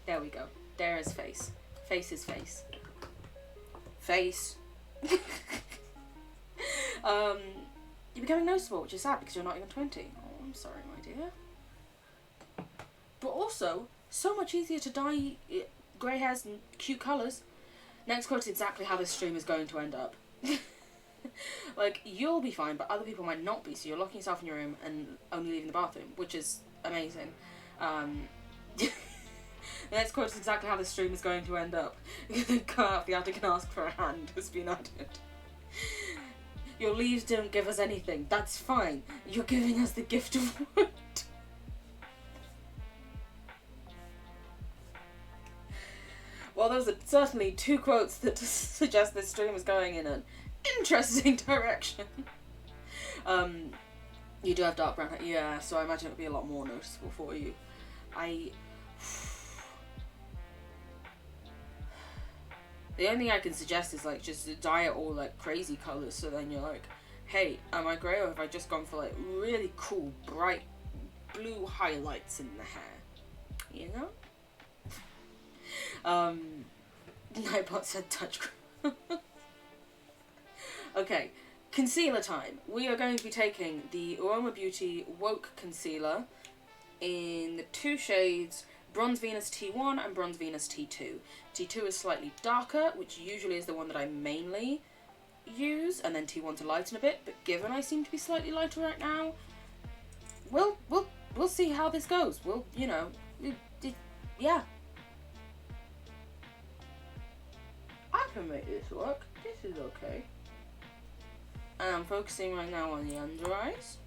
There we go. There is face. Face is face. Face. You're becoming noticeable, which is sad because you're not even 20. Oh, I'm sorry, my dear. But also, so much easier to dye grey hairs and cute colours. Next quote is exactly how this stream is going to end up. Like, you'll be fine, but other people might not be, so you're locking yourself in your room and only leaving the bathroom, which is amazing. The next quote is exactly how this stream is going to end up. Go out the attic and ask for a hand has been added. Your leaves don't give us anything. That's fine. You're giving us the gift of wood. Well, those are certainly two quotes that suggest this stream is going in an interesting direction. You do have dark brown hair. Yeah, so I imagine it would be a lot more noticeable for you. The only thing I can suggest is, like, just to dye it all, like, crazy colours, so then you're like, hey, am I grey, or have I just gone for, like, really cool, bright blue highlights in the hair? You know? Nightbot said touch. Okay, concealer time. We are going to be taking the Aroma Beauty Woke Concealer in the two shades Bronze Venus T1 and Bronze Venus T2. T2 is slightly darker, which usually is the one that I mainly use, and then T1 to lighten a bit, but given I seem to be slightly lighter right now, we'll see how this goes. We'll, you know, yeah. I can make this work. This is okay. And I'm focusing right now on the under eyes.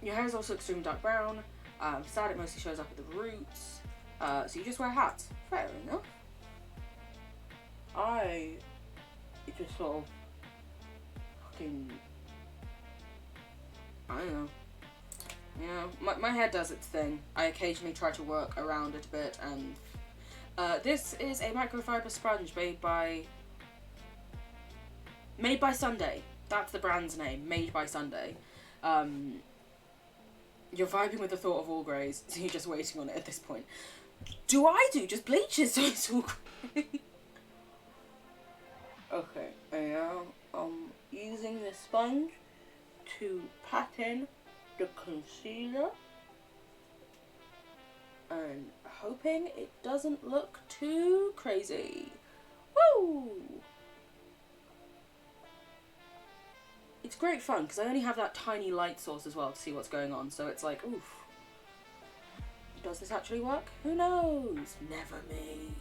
Your hair is also extremely dark brown. Sad it mostly shows up at the roots. So you just wear hats. Fair enough. I just sort of fucking, I don't know. You know, my hair does its thing. I occasionally try to work around it a bit, and this is a microfiber sponge made by Sunday. That's the brand's name, Made by Sunday. You're vibing with the thought of all greys, so you're just waiting on it at this point. Do I do just bleaches so it's all grey? Okay, and now I'm using this sponge to pat in the concealer and hoping it doesn't look too crazy. Woo! It's great fun because I only have that tiny light source as well to see what's going on, so it's like, oof. Does this actually work? Who knows? Never me.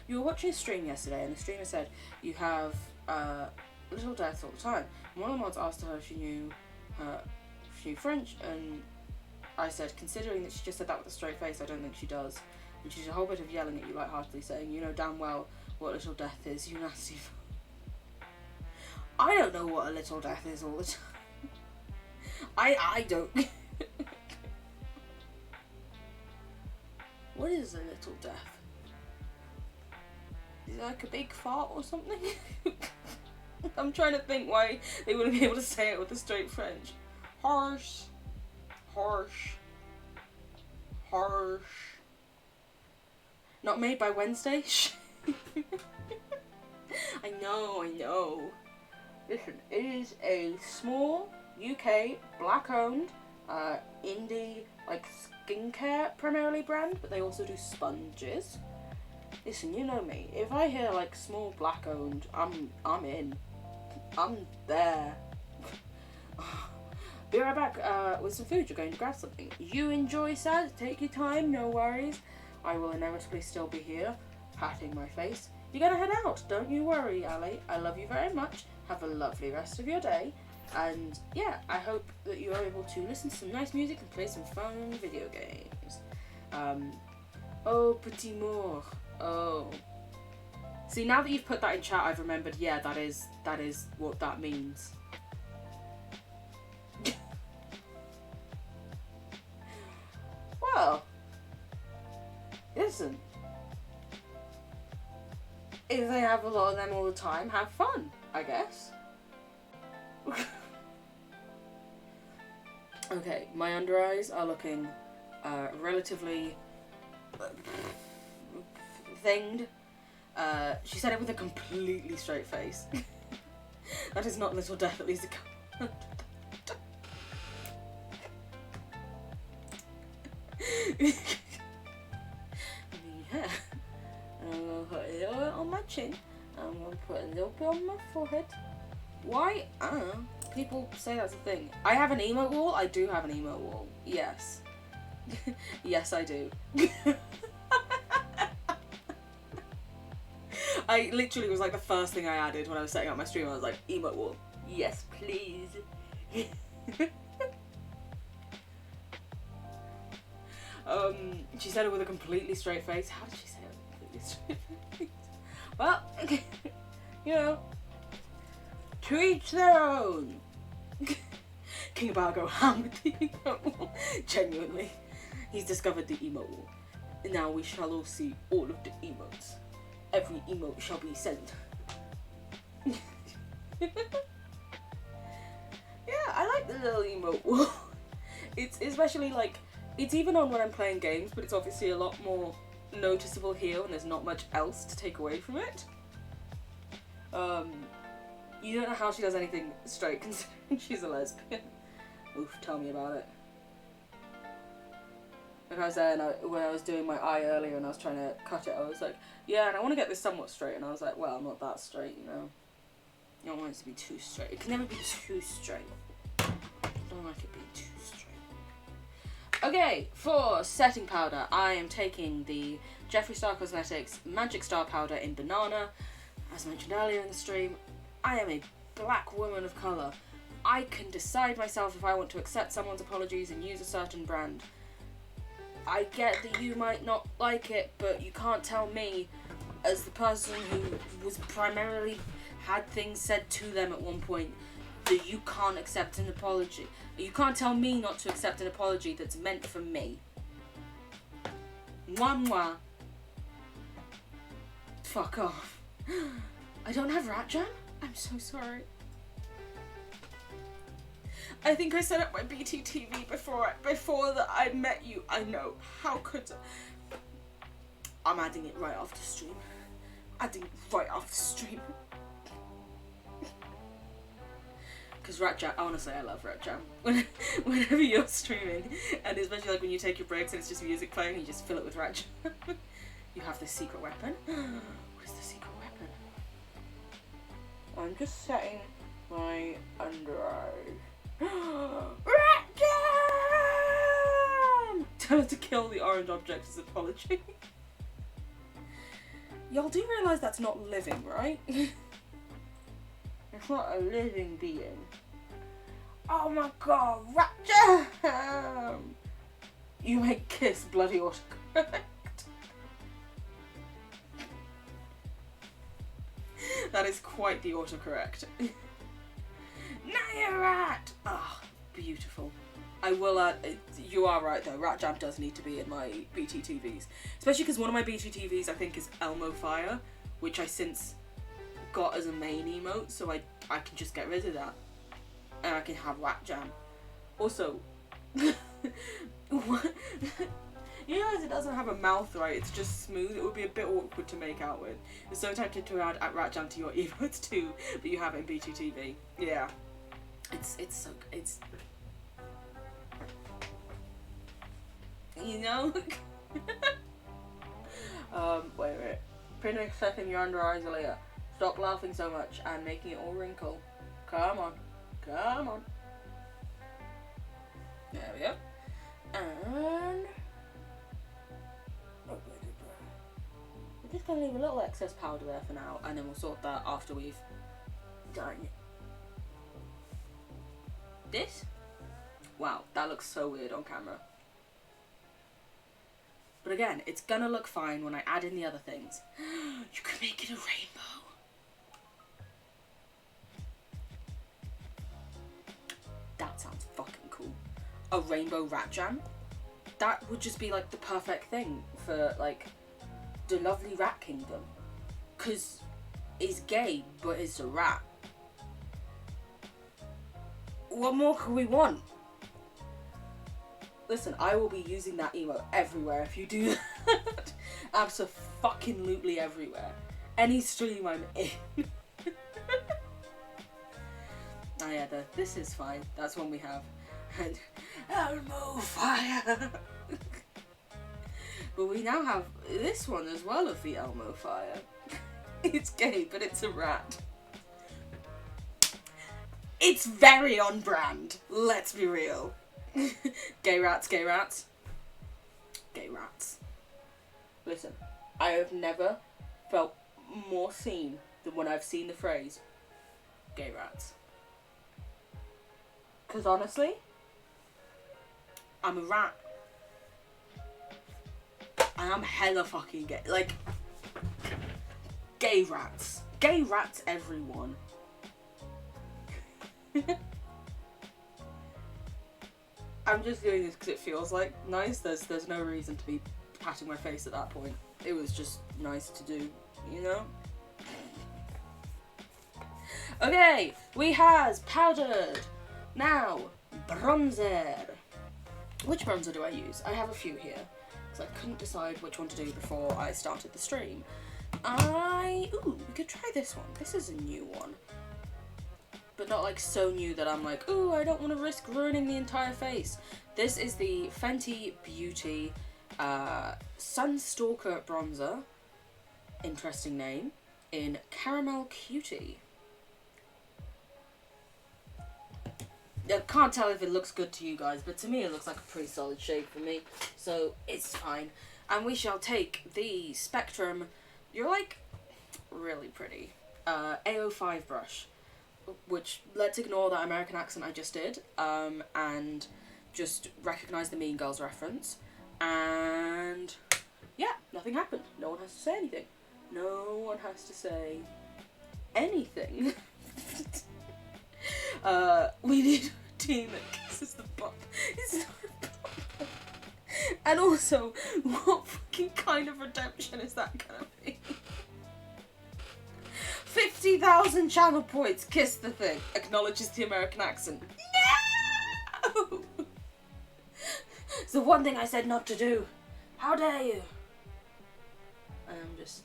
You were watching a stream yesterday, and the streamer said you have little deaths all the time. And one of the mods asked her if she knew French, and I said, considering that she just said that with a straight face, I don't think she does. And she did a whole bit of yelling at you lightheartedly, saying, you know damn well what little death is, you nasty. I don't know what a little death is all the time. I don't. What is a little death? Is it like a big fart or something? I'm trying to think why they wouldn't be able to say it with a straight French. Harsh. Harsh. Harsh. Not made by Wednesday? I know. Listen, it is a small UK black-owned indie like skincare primarily brand, but they also do sponges. Listen, you know me. If I hear like small black-owned, I'm in. I'm there. Be right back with some food. You're going to grab something. You enjoy, Sad. Take your time. No worries. I will inevitably still be here, patting my face. You're gonna head out. Don't you worry, Ali. I love you very much. Have a lovely rest of your day. And yeah, I hope that you are able to listen to some nice music and play some fun video games. Oh, petit mort. Oh. See, now that you've put that in chat, I've remembered, yeah, that is what that means. Listen. If they have a lot of them all the time, have fun, I guess. Okay, my under eyes are looking relatively thinged. She said it with a completely straight face. That is not little definitely a comment. Yeah. I'm gonna put a little bit on my chin. I'm gonna put a little bit on my forehead. Why? I don't know. People say that's a thing. I have an emo wall. I do have an emo wall. Yes. Yes, I do. I literally was like the first thing I added when I was setting up my stream. I was like, emo wall. Yes, please. She said it with a completely straight face. How did she say it with a completely straight face? Well, you know, to each their own. King about go ham with the emo wall. Genuinely. He's discovered the emo wall. Now we shall all see all of the emotes. Every emote shall be sent. Yeah, I like the little emote wall. It's especially like, it's even on when I'm playing games, but it's obviously a lot more noticeable here when there's not much else to take away from it. You don't know how she does anything straight considering she's a lesbian. Oof, tell me about it. Like I was there and when I was doing my eye earlier and I was trying to cut it, I was like, yeah, and I want to get this somewhat straight, and I was like, well, I'm not that straight, you know. You don't want it to be too straight. It can never be too straight. I don't like it being too straight. Okay, for setting powder, I am taking the Jeffree Star Cosmetics Magic Star Powder in Banana. As mentioned earlier in the stream, I am a black woman of colour. I can decide myself if I want to accept someone's apologies and use a certain brand. I get that you might not like it, but you can't tell me, as the person who was primarily had things said to them at one point, that you can't accept an apology. You can't tell me not to accept an apology that's meant for me. Mwah mwah. Fuck off. I don't have rat jam? I'm so sorry. I think I set up my BTTV before that I met you. I know. How could I? I'm adding it right off the stream. Adding it right off the stream. Because rat jam, honestly, I love rat jam. Whenever you're streaming, and especially like when you take your breaks and it's just music playing, and you just fill it with rat jam. You have this secret weapon. What is the secret weapon? I'm just setting my under eye. Rat jam! Tell her to kill the orange object as an apology. Y'all do realise that's not living, right? It's not a living being. Oh my god, rat jam! You may kiss bloody autocorrect. That is quite the autocorrect. Now you're rat! Ah, oh, beautiful. I will you are right though, rat jam does need to be in my BTTVs. Especially because one of my BTTVs I think is Elmo Fire, which I since got as a main emote, so I can just get rid of that. And I can have rat jam. Also, what? You realise it doesn't have a mouth, right? It's just smooth. It would be a bit awkward to make out with. It's so tempted to add rat jam to your emotes too, but you have it in BTTV. Yeah. It's so, it's, you know? Wait. Finish setting your under eyes, Aaliyah. Stop laughing so much and making it all wrinkle. Come on. Come on. There we go. And we're just going to leave a little excess powder there for now, and then we'll sort that after we've done this. Wow, that looks so weird on camera. But again, it's gonna look fine when I add in the other things. You can make it a rainbow. That sounds fucking cool. A rainbow rat jam. that would just be like the perfect thing for like the lovely rat kingdom. Cause it's gay, but it's a rat. What more could we want? Listen, I will be using that emote everywhere if you do that. Abso-fucking-lutely everywhere. Any stream I'm in. Oh yeah, this is fine. That's one we have. And Elmo Fire! But we now have this one as well of the Elmo Fire. It's gay, but it's a rat. It's very on brand. Let's be real. Gay rats, gay rats. Gay rats. Listen, I have never felt more seen than when I've seen the phrase gay rats. Because honestly, I'm a rat. And I'm hella fucking gay. Like, gay rats. Gay rats, everyone. I'm just doing this because it feels like nice. There's no reason to be patting my face at that point. It was just nice to do, you know? Okay, we has powdered. Now, bronzer. Which bronzer do I use? I have a few here, because I couldn't decide which one to do before I started the stream. Ooh, we could try this one. This is a new one. But not like so new that I'm like, ooh, I don't want to risk ruining the entire face. This is the Fenty Beauty Sunstalker bronzer. Interesting name. In Caramel Cutie. I can't tell if it looks good to you guys, but to me it looks like a pretty solid shade for me. So it's fine. And we shall take the Spectrum, you're like really pretty, A05 brush. Which, let's ignore that American accent I just did, and just recognise the Mean Girls reference, and yeah, nothing happened. No one has to say anything. No one has to say anything. We need a team that kisses the bump. It's not a bump. And also, what fucking kind of redemption is that gonna be? 50,000 channel points, kiss the thing, acknowledges the American accent. No! It's the one thing I said not to do. How dare you? And I'm just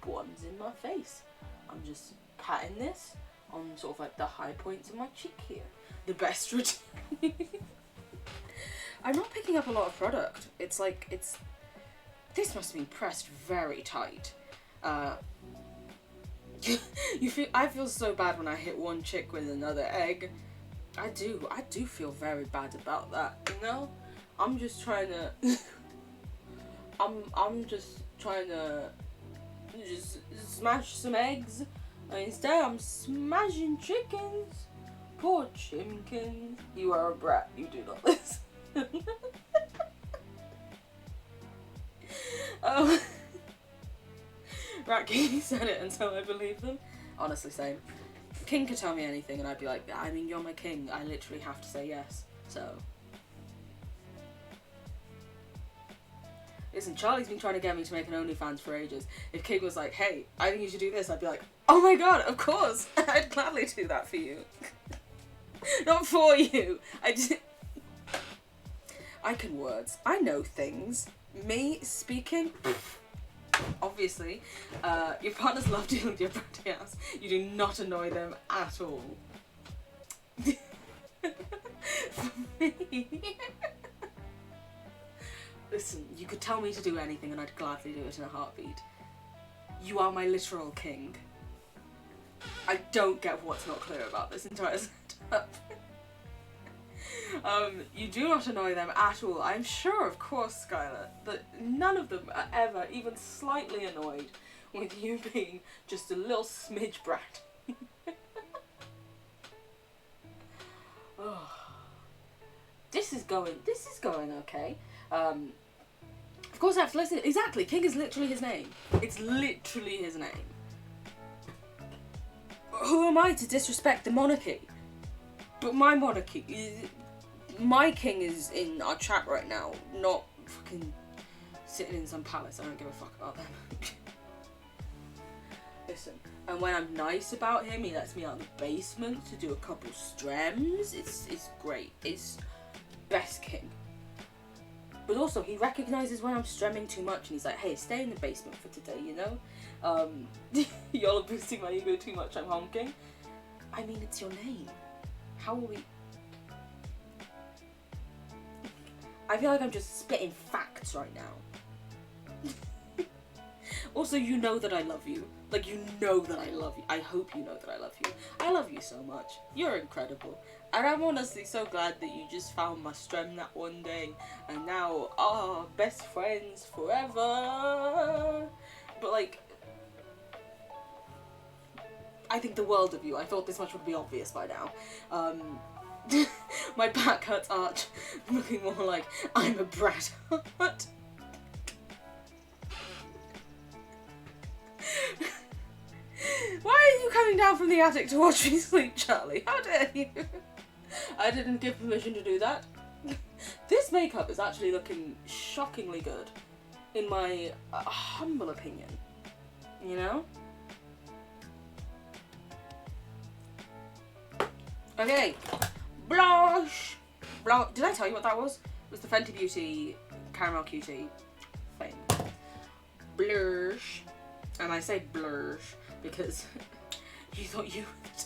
buns in my face. I'm just patting this on sort of like the high points of my cheek here. The best routine. I'm not picking up a lot of product. It's like, this must have been pressed very tight. I feel so bad when I hit one chick with another egg. I do feel very bad about that, you know? I'm just trying to I'm just trying to just smash some eggs. And instead I'm smashing chickens. Poor chimkins. You are a brat, you do not listen. Oh. Rat King said it, and so I believe them. Honestly, same. King could tell me anything, and I'd be like, I mean, you're my king. I literally have to say yes. So. Listen, Charlie's been trying to get me to make an OnlyFans for ages. If King was like, hey, I think you should do this, I'd be like, oh my god, of course. I'd gladly do that for you. Not for you. I can words. I know things. Me speaking... Obviously, your partners love dealing with your bratty ass. You do not annoy them at all. For me. Listen, you could tell me to do anything and I'd gladly do it in a heartbeat. You are my literal king. I don't get what's not clear about this entire setup. You do not annoy them at all. I'm sure, of course, Skylar, that none of them are ever even slightly annoyed with you being just a little smidge brat. Oh. This is going okay. Of course I have to listen. Exactly, King is literally his name. It's literally his name. Who am I to disrespect the monarchy? But my monarchy is... my king is in our chat right now, not fucking sitting in some palace. I don't give a fuck about them. Listen, and when I'm nice about him, he lets me out of the basement to do a couple strems. It's great. It's best king. But also, he recognises when I'm stremming too much, and he's like, hey, stay in the basement for today, you know? Y'all are boosting my ego too much, I'm honking. I mean, it's your name. How are we... I feel like I'm just spitting facts right now. Also, you know that I love you. Like, you know that I love you. I hope you know that I love you. I love you so much. You're incredible. And I'm honestly so glad that you just found my strem that one day. And now, best friends forever. But, like, I think the world of you. I thought this much would be obvious by now. My back hurts arch. Looking more like I'm a brat. Why are you coming down from the attic to watch me sleep, Charlie? How dare you? I didn't give permission to do that. This makeup is actually looking shockingly good, in my humble opinion. You know? Okay. Blush! Did I tell you what that was? It was the Fenty Beauty Caramel Cutie thing. Blush. And I say blush because you thought you would.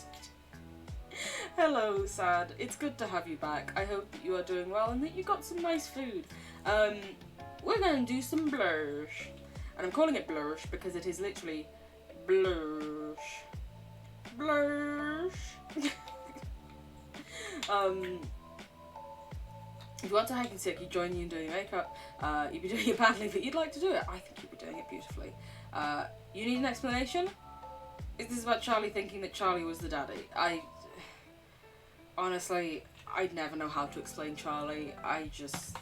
Hello, Sad. It's good to have you back. I hope that you are doing well and that you got some nice food. We're going to do some blush. And I'm calling it blush because it is literally blush. Blush. If you want to hike and sick, you join you in doing your makeup. You'd be doing it badly, but you'd like to do it. I think you'd be doing it beautifully. You need an explanation? Is this about Charlie thinking that Charlie was the daddy? Honestly, I'd never know how to explain Charlie. I just...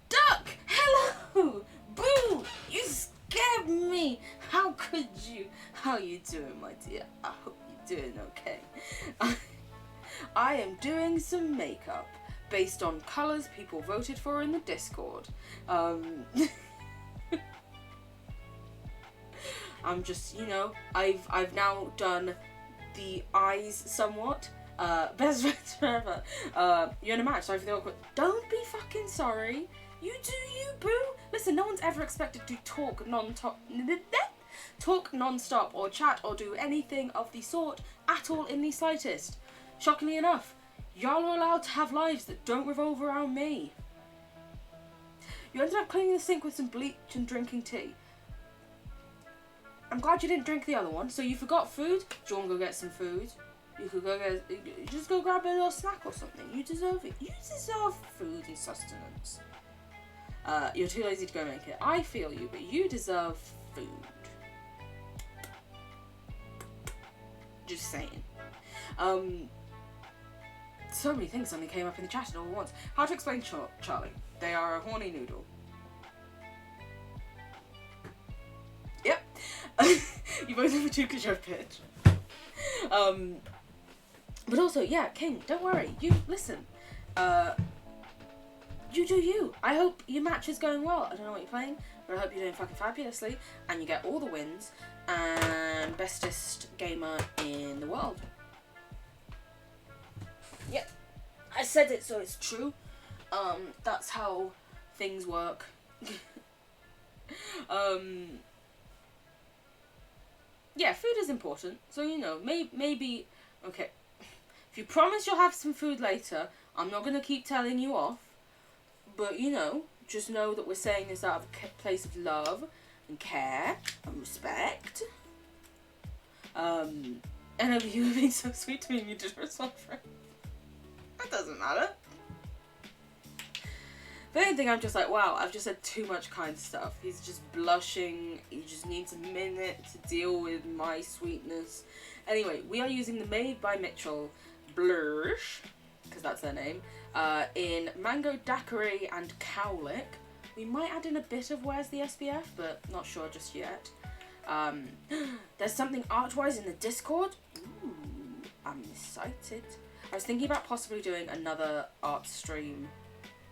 Duck! Hello! Boo! You scared me! How could you? How you doing, my dear? I hope you're doing okay. I am doing some makeup based on colours people voted for in the Discord. I'm just, you know, I've now done the eyes somewhat. Best friends forever. You're in a match, sorry for the awkward. Don't be fucking sorry. You do you, boo. Listen, no one's ever expected to talk non-stop or chat or do anything of the sort at all in the slightest. Shockingly enough, y'all are allowed to have lives that don't revolve around me. You ended up cleaning the sink with some bleach and drinking tea. I'm glad you didn't drink the other one. So you forgot food? Do you want to go get some food? You could just go grab a little snack or something. You deserve it. You deserve food and sustenance. You're too lazy to go make it. I feel you, but you deserve food. Just saying. So many things suddenly came up in the chat all at once. How to explain Charlie? They are a horny noodle. Yep. You both have a too because you're a bitch. But also, yeah, King, don't worry. You, listen. You do you. I hope your match is going well. I don't know what you're playing, but I hope you're doing fucking fabulously and you get all the wins and bestest gamer in the world. Yep. I said it, so it's true. That's how things work. Yeah, food is important. So, you know, maybe, okay. If you promise you'll have some food later, I'm not going to keep telling you off. But, you know, just know that we're saying this out of a place of love and care and respect. And you were being so sweet to me and you did respond for it. That doesn't matter. The only thing I'm just like, wow, I've just said too much kind stuff. He's just blushing. He just needs a minute to deal with my sweetness. Anyway, we are using the Made by Mitchell blush, because that's their name, in Mango Daiquiri and Cowlick. We might add in a bit of Where's the SPF, but not sure just yet. There's something art-wise in the Discord. Ooh, I'm excited. I was thinking about possibly doing another art stream,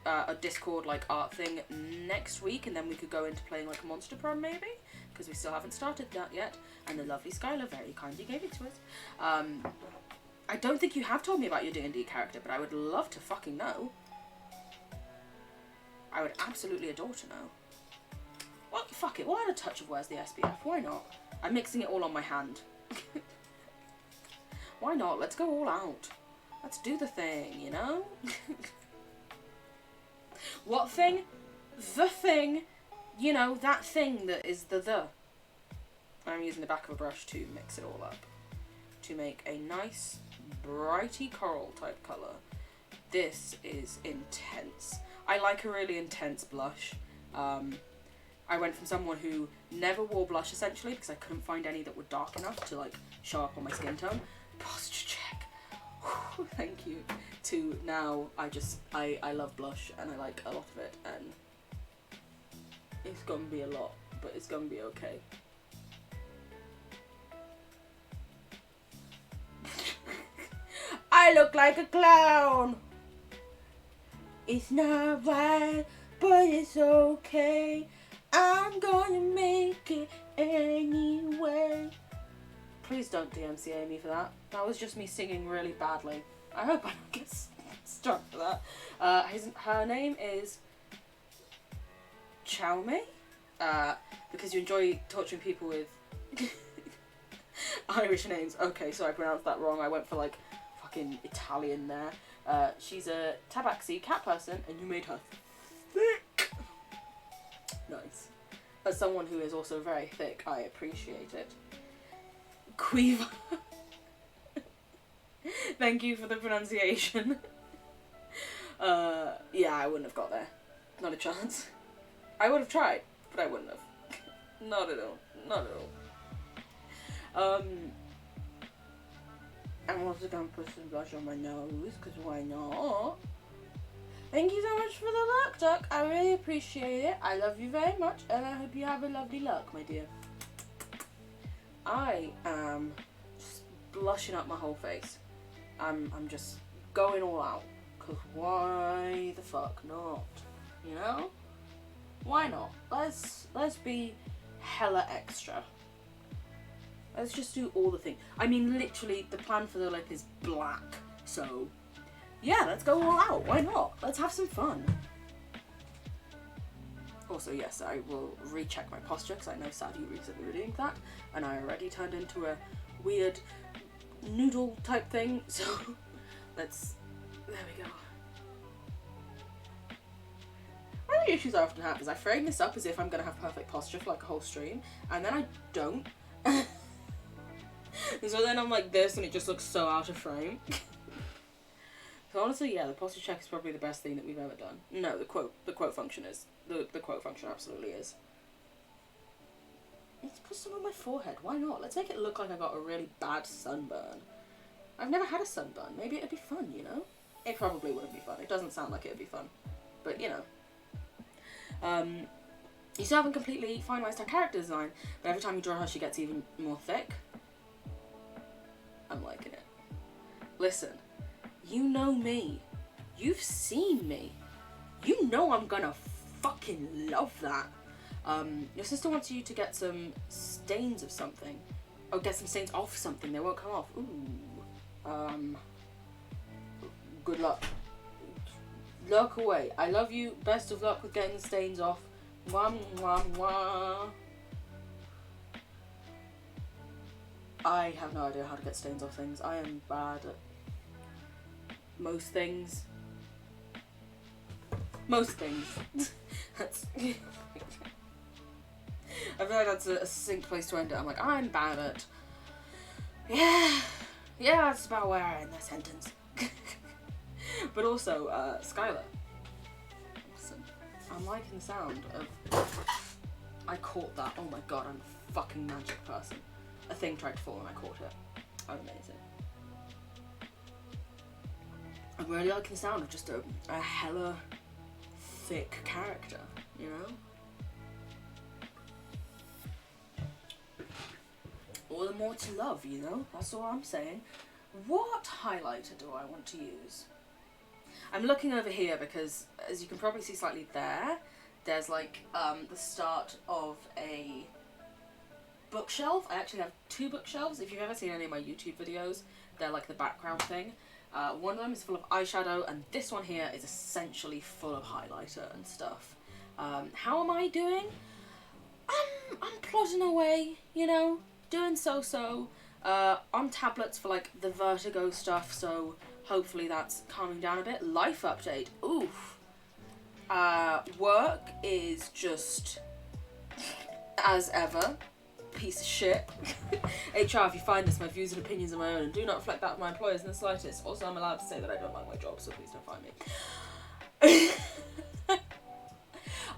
a Discord like art thing next week, and then we could go into playing like a Monster Prom maybe, because we still haven't started that yet, and the lovely Skylar very kindly gave it to us. I don't think you have told me about your D&D character, but I would love to fucking know. I would absolutely adore to know. Well, fuck it, we'll add a touch of Where's the SPF, why not? I'm mixing it all on my hand. Why not? Let's go all out. Let's do the thing, you know? What thing? The thing. You know, that thing that is the. I'm using the back of a brush to mix it all up. To make a nice, brighty coral type colour. This is intense. I like a really intense blush. I went from someone who never wore blush essentially because I couldn't find any that were dark enough to like show up on my skin tone. Posture check. Whew, thank you. To now I love blush and I like a lot of it, and it's gonna be a lot, but it's gonna be okay. I look like a clown. It's not right, but it's okay. I'm gonna make it anyway. Please don't DMCA me for that. That was just me singing really badly. I hope I don't get struck for that. Her name is Chaume, because you enjoy torturing people with Irish names. Okay, so I pronounced that wrong. I went for like fucking Italian there. She's a tabaxi cat person, and you made her thick. Nice. As someone who is also very thick, I appreciate it. Quiva. Thank you for the pronunciation. Yeah, I wouldn't have got there. Not a chance. I would have tried, but I wouldn't have. Not at all. Not at all. I'm also gonna put some blush on my nose, because why not? Thank you so much for the luck, Duck. I really appreciate it. I love you very much, and I hope you have a lovely luck, my dear. I am just blushing up my whole face. I'm just going all out, because why the fuck not? You know? Why not? Let's be hella extra. Let's just do all the things. I mean, literally, the plan for the lip is black, so yeah, let's go all out. Why not? Let's have some fun. Also, yes, I will recheck my posture because I know Sadie recently were doing that, and I already turned into a weird noodle type thing, so there we go. One of the issues I often have is I frame this up as if I'm going to have perfect posture for like a whole stream, and then I don't. So then I'm like this and it just looks so out of frame. So honestly, yeah, the posture check is probably the best thing that we've ever done. No, the quote function is. The quote function absolutely is. Let's put some on my forehead. Why not? Let's make it look like I got a really bad sunburn. I've never had a sunburn. Maybe it'd be fun, you know? It probably wouldn't be fun. It doesn't sound like it'd be fun. But, you know. You still haven't completely finalised her character design, but every time you draw her, she gets even more thick. I'm liking it. Listen, you know me. You've seen me. You know I'm gonna fucking love that. Your sister wants you to get some stains of something. Oh, get some stains off something. They won't come off. Ooh. Good luck. Look away. I love you. Best of luck with getting the stains off. Mwah, mwah, mwah. I have no idea how to get stains off things. I am bad at most things. Most things. That's I feel like that's a succinct place to end it. I'm like, I'm bad at... Yeah, that's about where I end that sentence. But also, Skylar. Listen, I'm liking the sound of... I caught that. Oh my god, I'm a fucking magic person. A thing tried to fall and I caught it. Amazing. I'm really liking the sound of just a hella thick character, you know? All the more to love, you know? That's all I'm saying. What highlighter do I want to use? I'm looking over here because, as you can probably see slightly there, there's like the start of a bookshelf. I actually have 2 bookshelves. If you've ever seen any of my YouTube videos, they're like the background thing. One of them is full of eyeshadow, and this one here is essentially full of highlighter and stuff. How am I doing? I'm plodding away, you know, doing so-so. On tablets for like the vertigo stuff, so hopefully that's calming down a bit. Life update, oof. Work is just, as ever, piece of shit. HR, if you find this, my views and opinions are my own and do not reflect that of my employers in the slightest. Also, I'm allowed to say that I don't like my job, so please don't find me.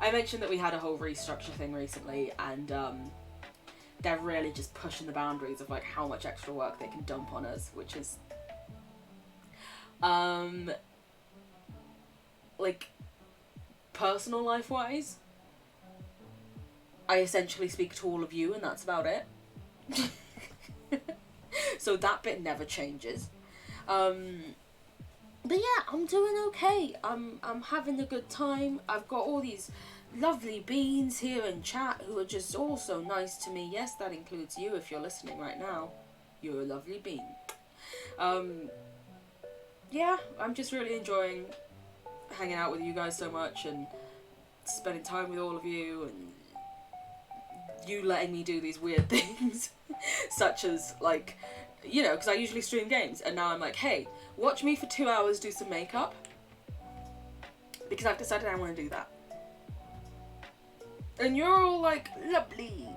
I mentioned that we had a whole restructure thing recently, and they're really just pushing the boundaries of like how much extra work they can dump on us, which is like personal life wise, I essentially speak to all of you and that's about it. So that bit never changes. But yeah, I'm doing okay. I'm having a good time. I've got all these lovely beans here in chat who are just all so nice to me. Yes, that includes you if you're listening right now. You're a lovely bean. Yeah, I'm just really enjoying hanging out with you guys so much and spending time with all of you and you letting me do these weird things. Such as, like, you know, because I usually stream games and now I'm like, hey, watch me for 2 hours do some makeup. Because I've decided I want to do that. And you're all like, lovely.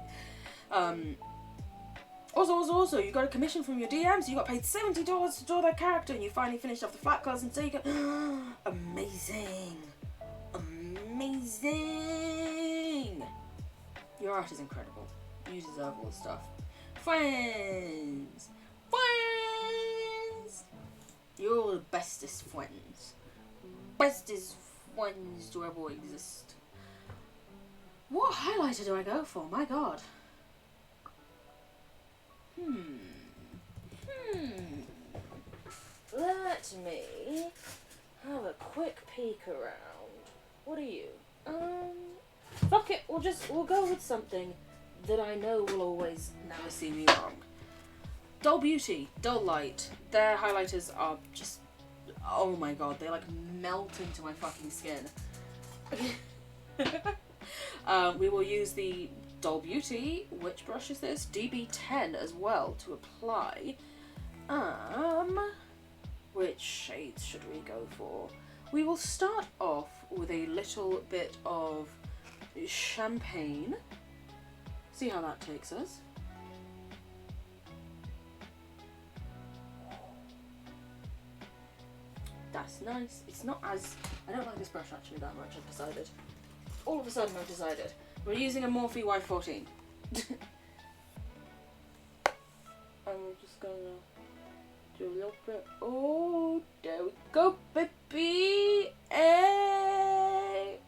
Also, you got a commission from your DMs, you got paid $70 to draw that character, and you finally finished off the flat cards, and so you go, amazing. Amazing. Your art is incredible. You deserve all the stuff. Friends. Friends. You're all the bestest friends. Bestest friends to ever exist. What highlighter do I go for? My god. Let me have a quick peek around. What are you? Fuck it, we'll go with something that I know will always never see me wrong. Dull Beauty, Dull Light. Their highlighters are just, oh my god, they like melt into my fucking skin. We will use the Dull Beauty, which brush is this? DB10 as well to apply. Which shades should we go for? We will start off with a little bit of champagne. See how that takes us. That's nice. It's not as... I don't like this brush actually that much, I've decided. All of a sudden I've decided. We're using a Morphe Y14. And we're just gonna do a little bit. Oh, there we go, baby. Hey.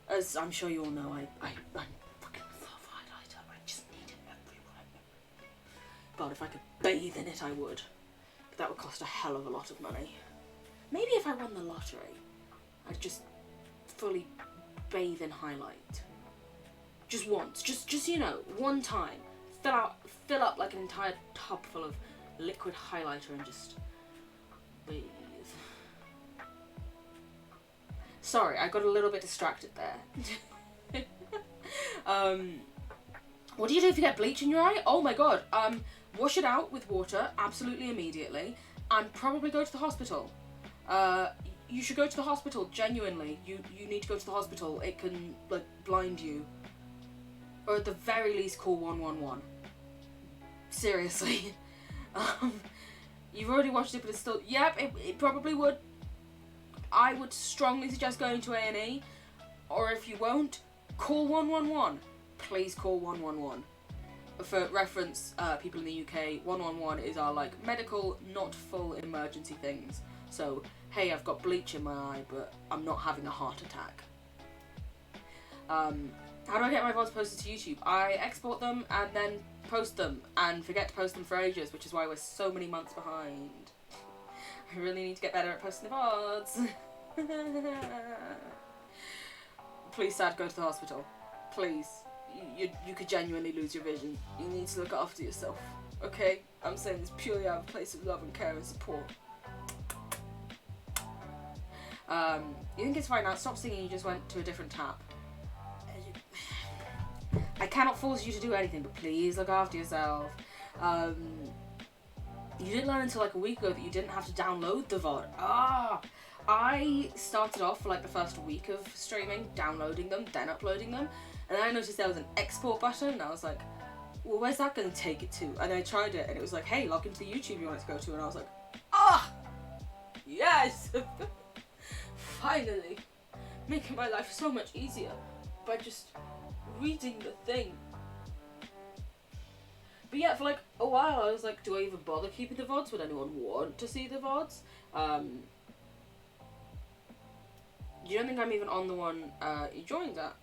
As I'm sure you all know, I fucking love highlighter. I just need it everywhere. God, if I could bathe in it, I would. But that would cost a hell of a lot of money. Maybe if I won the lottery, I'd just fully bathe in highlight. Just once, just you know, one time. Fill up like an entire tub full of liquid highlighter and just bathe. Sorry, I got a little bit distracted there. What do you do if you get bleach in your eye? Oh my god. Wash it out with water, absolutely immediately, and probably go to the hospital. You should go to the hospital, genuinely. You need to go to the hospital. It can, like, blind you. Or at the very least, call 111. Seriously. You've already watched it, but it's still... Yep, it probably would. I would strongly suggest going to A&E. Or if you won't, call 111. Please call 111. For reference, people in the UK, 111 is our, like, medical, not full emergency things. So, hey, I've got bleach in my eye, but I'm not having a heart attack. How do I get my VODs posted to YouTube? I export them and then post them and forget to post them for ages, which is why we're so many months behind. I really need to get better at posting the VODs. Please, Dad, go to the hospital. Please. You could genuinely lose your vision. You need to look after yourself. Okay? I'm saying this purely out of a place of love and care and support. You think it's fine now? Stop singing, you just went to a different tap. I cannot force you to do anything, but please look after yourself. You didn't learn until like a week ago that you didn't have to download the VOD. I started off for like the first week of streaming, downloading them, then uploading them, and then I noticed there was an export button, and I was like, well, where's that going to take it to? And I tried it, and it was like, hey, log into the YouTube you want it to go to, and I was like, yes! Finally! Making my life so much easier by just reading the thing. But yeah, for like a while I was like, do I even bother keeping the VODs? Would anyone want to see the VODs? You don't think I'm even on the one you joined at?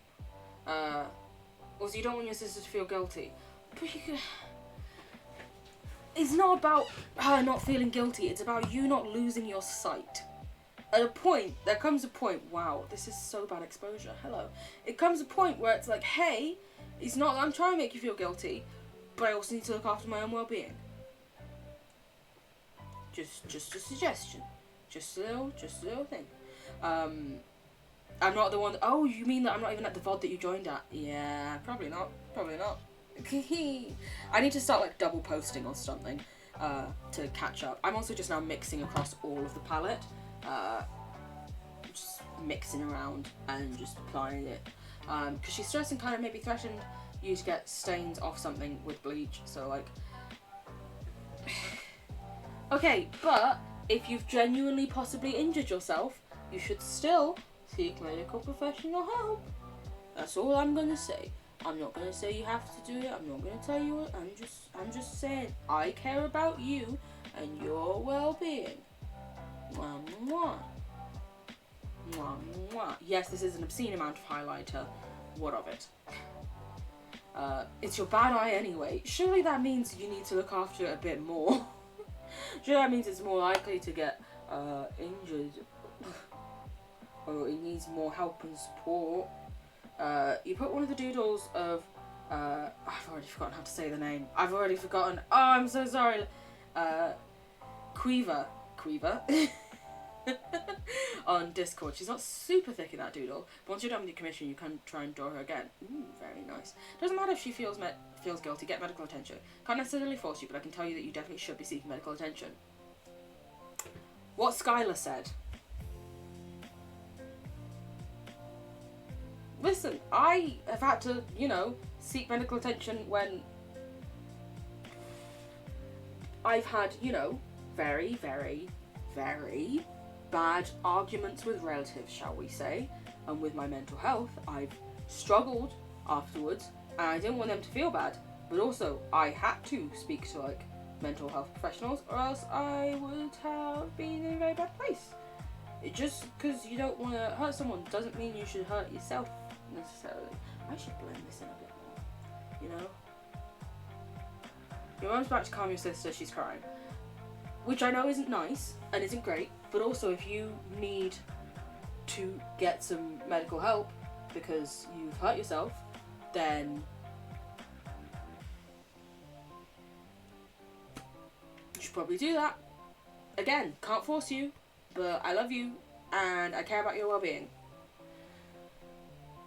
Also, you don't want your sister to feel guilty. But you could... It's not about her not feeling guilty, it's about you not losing your sight. At a point, there comes a point, wow, this is so bad exposure, hello. It comes a point where it's like, hey, it's not that I'm trying to make you feel guilty, but I also need to look after my own well-being. Just a suggestion. Just a little thing. I'm not the one that, oh, you mean that I'm not even at the VOD that you joined at? Yeah, probably not. I need to start like double posting or something to catch up. I'm also just now mixing across all of the palette. Just mixing around and just applying it. Because she's stressed and kind of maybe threatened you to get stains off something with bleach, so like... Okay, but if you've genuinely possibly injured yourself, you should still seek medical professional help. That's all I'm gonna say. I'm not gonna say you have to do it, I'm not gonna tell you what, I'm just saying I care about you and your well-being. Mwah, mwah. Mwah, mwah. Yes, this is an obscene amount of highlighter. What of it? It's your bad eye anyway. Surely that means you need to look after it a bit more. Surely that means it's more likely to get injured. Or it needs more help and support. You put one of the doodles of... I've already forgotten how to say the name. I've already forgotten. Oh, I'm so sorry. Quiver. On Discord. She's not super thick in that doodle. But once you're done with your commission, you can try and draw her again. Ooh, very nice. Doesn't matter if she feels guilty, get medical attention. Can't necessarily force you, but I can tell you that you definitely should be seeking medical attention. What Skylar said. Listen, I have had to, seek medical attention when I've had, very, very, very bad arguments with relatives, shall we say, and with my mental health. I've struggled afterwards, and I didn't want them to feel bad, but also I had to speak to mental health professionals, or else I would have been in a very bad place. Just because you don't want to hurt someone doesn't mean you should hurt yourself necessarily. I should blend this in a bit more, Your mum's back to calm your sister, she's crying. Which I know isn't nice and isn't great, but also if you need to get some medical help because you've hurt yourself, then you should probably do that. Again, can't force you, but I love you and I care about your well-being.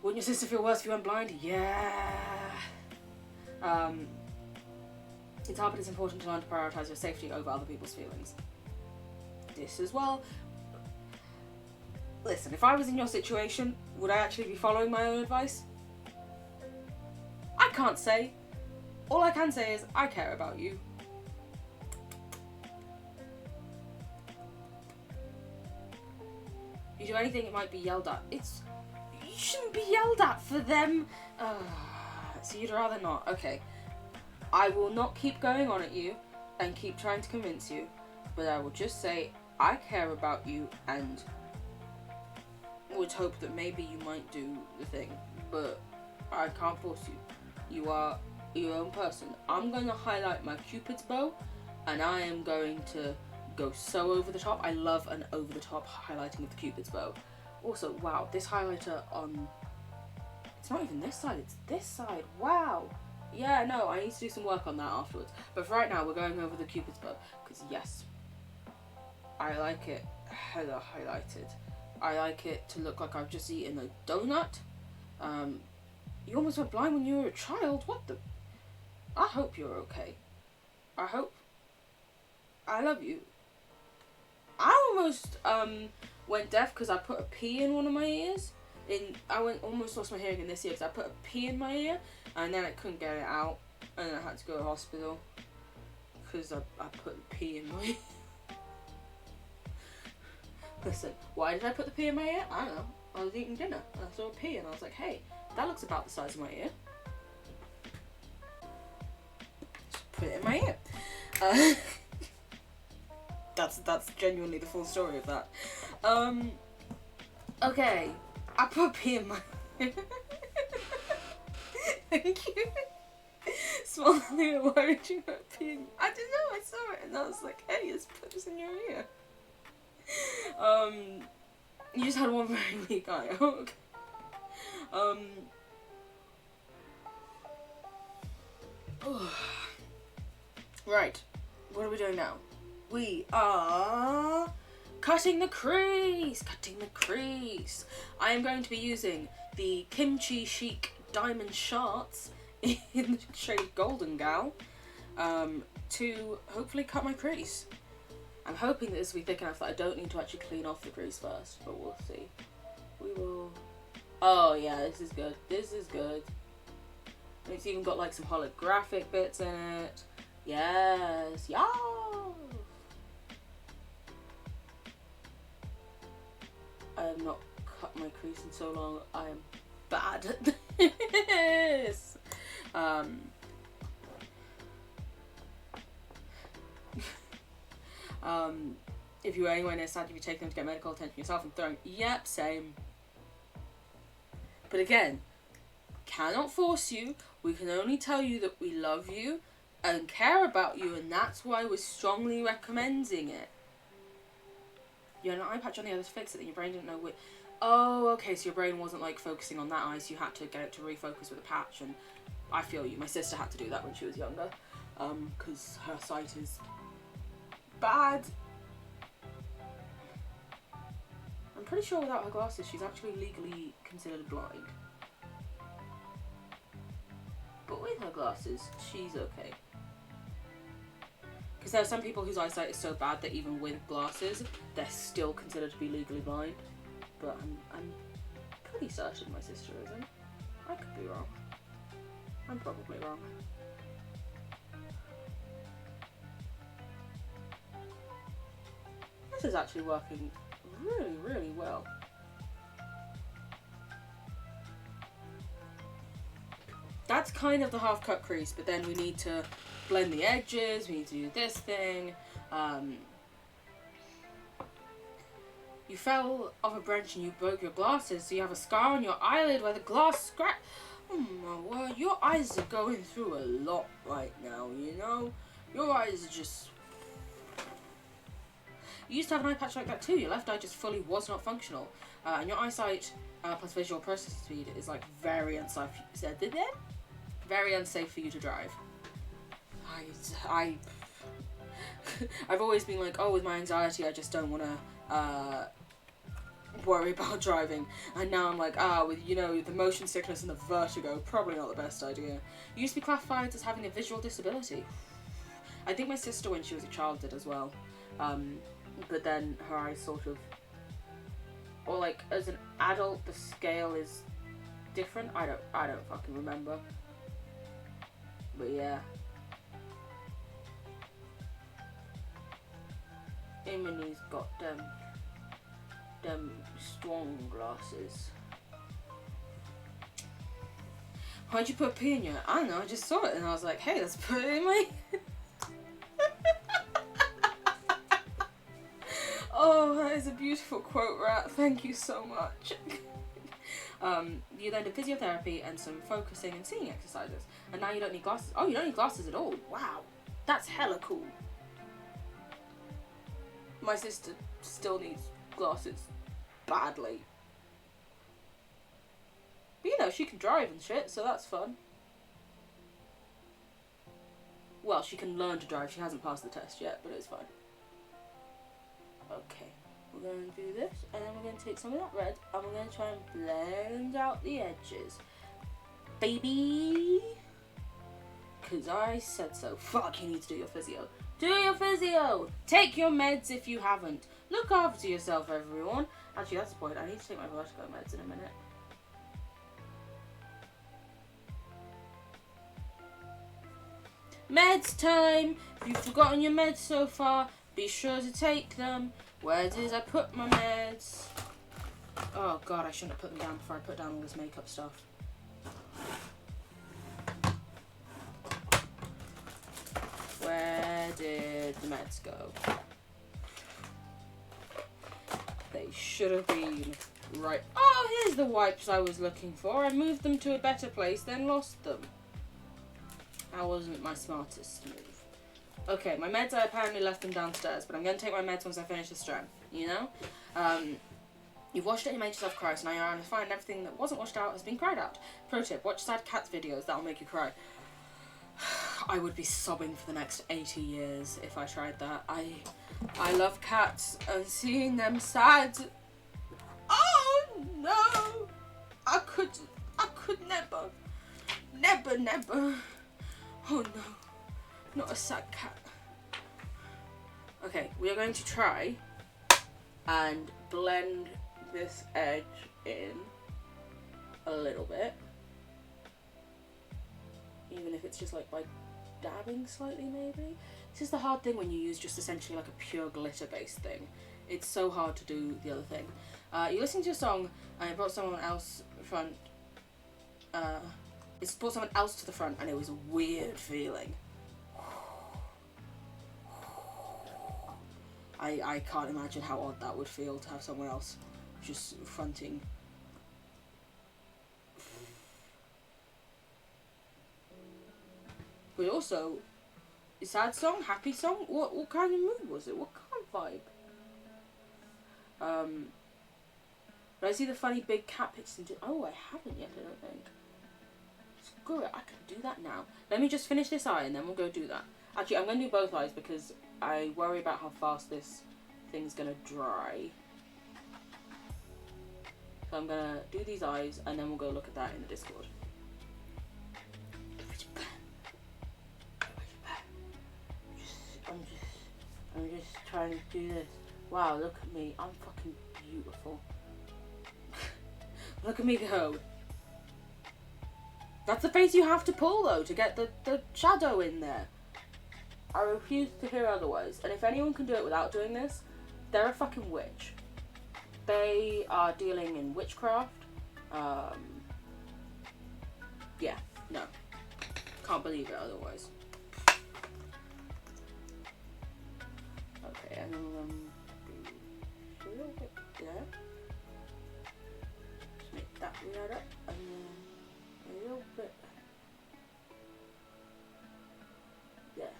Wouldn't your sister feel worse if you went blind? Yeah. It's hard, but it's important to learn to prioritise your safety over other people's feelings. This as well. Listen, if I was in your situation, would I actually be following my own advice? I can't say. All I can say is I care about you. You do anything, it might be yelled at. You shouldn't be yelled at for them. So you'd rather not. Okay. I will not keep going on at you and keep trying to convince you, but I will just say I care about you and would hope that maybe you might do the thing, but I can't force you. You are your own person. I'm going to highlight my Cupid's bow, and I am going to go so over the top. I love an over the top highlighting of the Cupid's bow. Also, wow, this highlighter on, it's not even this side, it's this side. Wow. Yeah, no, I need to do some work on that afterwards. But for right now, we're going over the Cupid's bow, because yes, I like it hella highlighted. I like it to look like I've just eaten a donut. You almost went blind when you were a child. What the? I hope you're okay. I love you. I almost went deaf because I put a pea in one of my ears. Almost lost my hearing in this ear because I put a pea in my ear and then I couldn't get it out and I had to go to the hospital because I put the pea in my ear. Listen, why did I put the pea in my ear? I don't know. I was eating dinner and I saw a pea and I was like, hey, that looks about the size of my ear. Just put it in my ear. That's genuinely the full story of that. Okay. I put a pea in my ear. Thank you. Small Leo, why did you put a pea in? I didn't know, I saw it and I was like, hey, let's put this in your ear. You just had one very weak eye. Okay. Right. What are we doing now? We are cutting the crease. Cutting the crease. I am going to be using the Kimchi Chic Diamond Shards in the shade Golden Gal to hopefully cut my crease. I'm hoping that this will be thick enough that I don't need to actually clean off the crease first, but we'll see. We will. Oh yeah, this is good. This is good. It's even got like some holographic bits in it. Yes, yeah. I have not cut my crease in so long. I am bad at this. If you were anywhere near sad, you take them to get medical attention yourself and throwing. Yep, same. But again, cannot force you. We can only tell you that we love you and care about you, and that's why we're strongly recommending it. You had an eye patch on the other to fix it, and your brain didn't know which. Oh, okay, so your brain wasn't like focusing on that eye, so you had to get it to refocus with a patch, and I feel you. My sister had to do that when she was younger, because her sight is bad. I'm pretty sure without her glasses, she's actually legally considered blind. But with her glasses, she's okay. Because there are some people whose eyesight is so bad that even with glasses, they're still considered to be legally blind. But I'm pretty certain my sister isn't. I could be wrong. I'm probably wrong. This is actually working really, really well. That's kind of the half cut crease, but then we need to blend the edges, we need to do this thing. You fell off a branch and you broke your glasses, so you have a scar on your eyelid where the glass scratched. Oh my word, your eyes are going through a lot right now, you know? Your eyes are just... You used to have an eye patch like that too. Your left eye just fully was not functional. And your eyesight plus visual processing speed is like very unsafe. Very unsafe for you to drive. I've always been like, oh, with my anxiety, I just don't want to worry about driving. And now I'm like, with, you know, the motion sickness and the vertigo, probably not the best idea. You used to be classified as having a visual disability. I think my sister, when she was a child, did as well. But then her eyes sort of, or like as an adult, the scale is different. I don't fucking remember. But yeah. Emily's got them strong glasses. Why'd you put a pea in your? I don't know, I just saw it and I was like, hey, let's put it in my... Oh, that is a beautiful quote, Rat. Thank you so much. You then did physiotherapy and some focusing and seeing exercises. And now you don't need glasses. Oh, you don't need glasses at all. Wow. That's hella cool. My sister still needs glasses badly. But you know, she can drive and shit, so that's fun. Well, she can learn to drive. She hasn't passed the test yet, but it's fine. Okay, we're going to do this, and then we're going to take some of that red, and we're going to try and blend out the edges. Baby! Because I said so. Fuck, you need to do your physio. Do your physio! Take your meds if you haven't. Look after yourself, everyone. Actually, that's the point. I need to take my vertigo meds in a minute. Meds time! If you've forgotten your meds so far, be sure to take them. Where did I put my meds? Oh god, I shouldn't have put them down before I put down all this makeup stuff. Where did the meds go? They should have been right. Oh, here's the wipes I was looking for. I moved them to a better place, then lost them. That wasn't my smartest move. Okay, my meds, I apparently left them downstairs, but I'm going to take my meds once I finish this strand, you know? You've washed it and you made yourself cry, so now you're going to find everything that wasn't washed out has been cried out. Pro tip, watch sad cats videos, that'll make you cry. I would be sobbing for the next 80 years if I tried that. I love cats, and seeing them sad... Oh, no! I could never. Oh no, not a sad cat. Okay, we are going to try and blend this edge in a little bit. Even if it's just like by dabbing slightly maybe. This is the hard thing when you use just essentially like a pure glitter based thing. It's so hard to do the other thing. You're listening to a song and it brought someone else front. It's brought someone else to the front and it was a weird feeling. I can't imagine how odd that would feel to have someone else just fronting. But also, a sad song, happy song? What kind of mood was it? What kind of vibe? Did I see the funny big cat pictures? Oh, I haven't yet, I don't think. Screw it, I can do that now. Let me just finish this eye and then we'll go do that. Actually, I'm going to do both eyes because I worry about how fast this thing's going to dry. So I'm going to do these eyes and then we'll go look at that in the Discord. I'm just trying to do this. Wow, look at me. I'm fucking beautiful. Look at me go. That's the face you have to pull though to get the shadow in there. I refuse to hear otherwise. And if anyone can do it without doing this, they're a fucking witch. They are dealing in witchcraft. Yeah, no. Can't believe it otherwise. Okay, and then we're going to do a little bit there. Just make that weird up, and then a little bit there.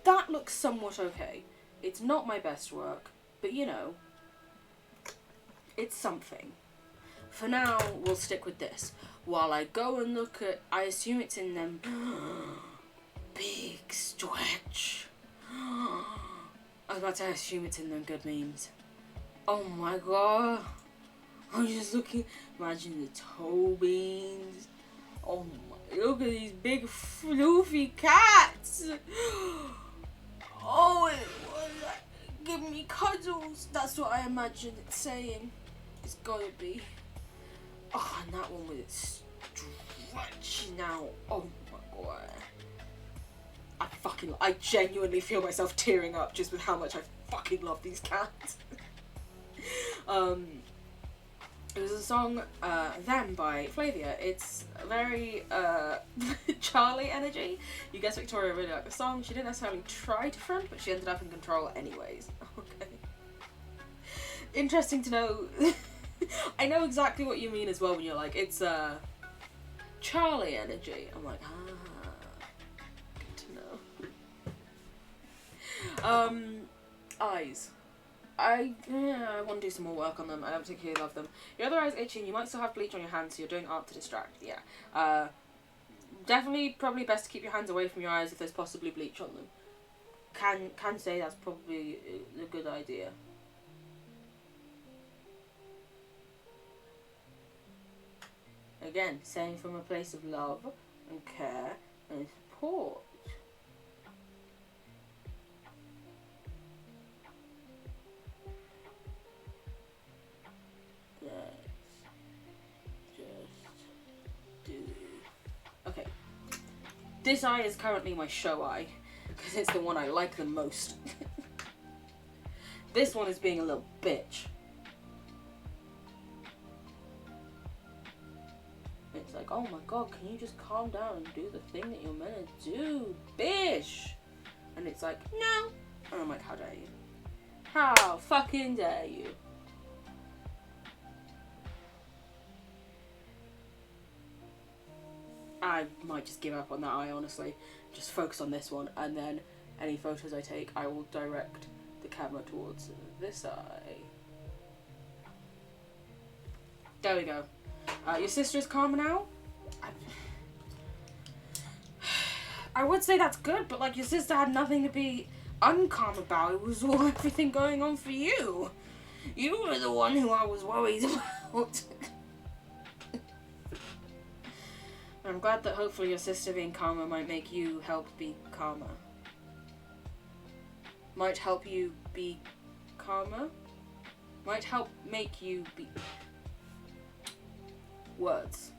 That looks somewhat okay. It's not my best work, but you know, it's something. For now, we'll stick with this. While I go and look at, I assume it's in them big stretch. I was about to assume it's in them good memes. Oh my god. I'm just looking, imagine the toe beans. Oh my, look at these big floofy cats. Oh, give me cuddles. That's what I imagine it's saying. It's gotta be. Oh, and that one with its stretch now. Oh my god. I genuinely feel myself tearing up just with how much I fucking love these cats. It was a song, Them by Flavia. It's very, Charlie energy. You guess Victoria really liked the song. She didn't necessarily try to front, but she ended up in control anyways. Okay. interesting to know. I know exactly what you mean as well when you're like, it's Charlie energy. I'm like, good to know. Eyes. I want to do some more work on them. I don't particularly love them. Your other eye's itching. You might still have bleach on your hands, so you're doing art to distract. Yeah. Definitely, probably best to keep your hands away from your eyes if there's possibly bleach on them. Can say that's probably a good idea. Again, saying from a place of love and care and support. Okay. This eye is currently my show eye, because it's the one I like the most. This one is being a little bitch. It's like, oh my god, can you just calm down and do the thing that you're meant to do, bitch? And it's like, no. And I'm like, how dare you? How fucking dare you? I might just give up on that eye, honestly. Just focus on this one, and then any photos I take, I will direct the camera towards this eye. There we go. Your sister is calmer now? I would say that's good, but like your sister had nothing to be uncalm about. It was all everything going on for you. You were the one who I was worried about. I'm glad that hopefully your sister being calmer might make you help be calmer. Might help you be calmer? Might help make you be... Words.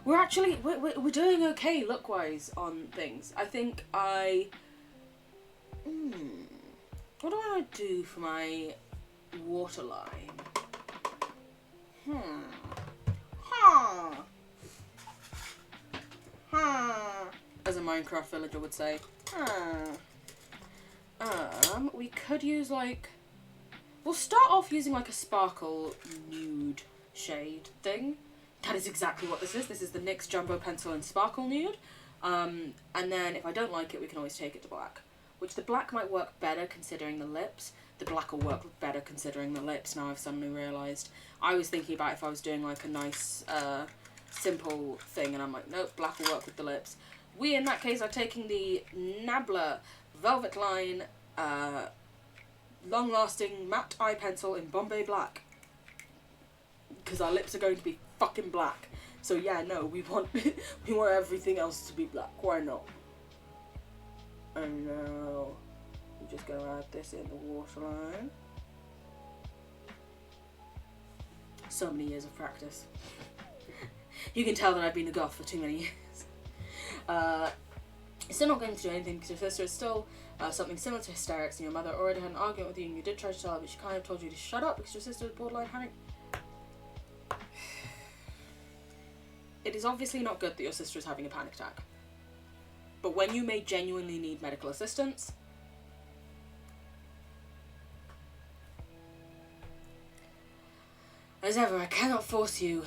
We're actually... We're doing okay look-wise on things. I think what do I want to do for my waterline? As a Minecraft villager would say. We could use like... We'll start off using like a sparkle nude shade thing. That is exactly what this is. This is the NYX Jumbo Pencil in Sparkle Nude. And then if I don't like it, we can always take it to black. Which the black might work better considering the lips. The black will work better considering the lips, now I've suddenly realised. I was thinking about if I was doing like a nice, simple thing, and I'm like, nope, black will work with the lips. We, in that case, are taking the Nabla Velvet Line, long-lasting matte eye pencil in Bombay Black. Because our lips are going to be fucking black. So yeah, no, we want we want everything else to be black. Why not? And now we're just gonna add this in the waterline. So many years of practice. You can tell that I've been a goth for too many years. Still not going to do anything because your sister is still something similar to hysterics, and your mother already had an argument with you, and you did try to tell her, but she kind of told you to shut up because your sister is borderline having... It is obviously not good that your sister is having a panic attack. But when you may genuinely need medical assistance, as ever, I cannot force you...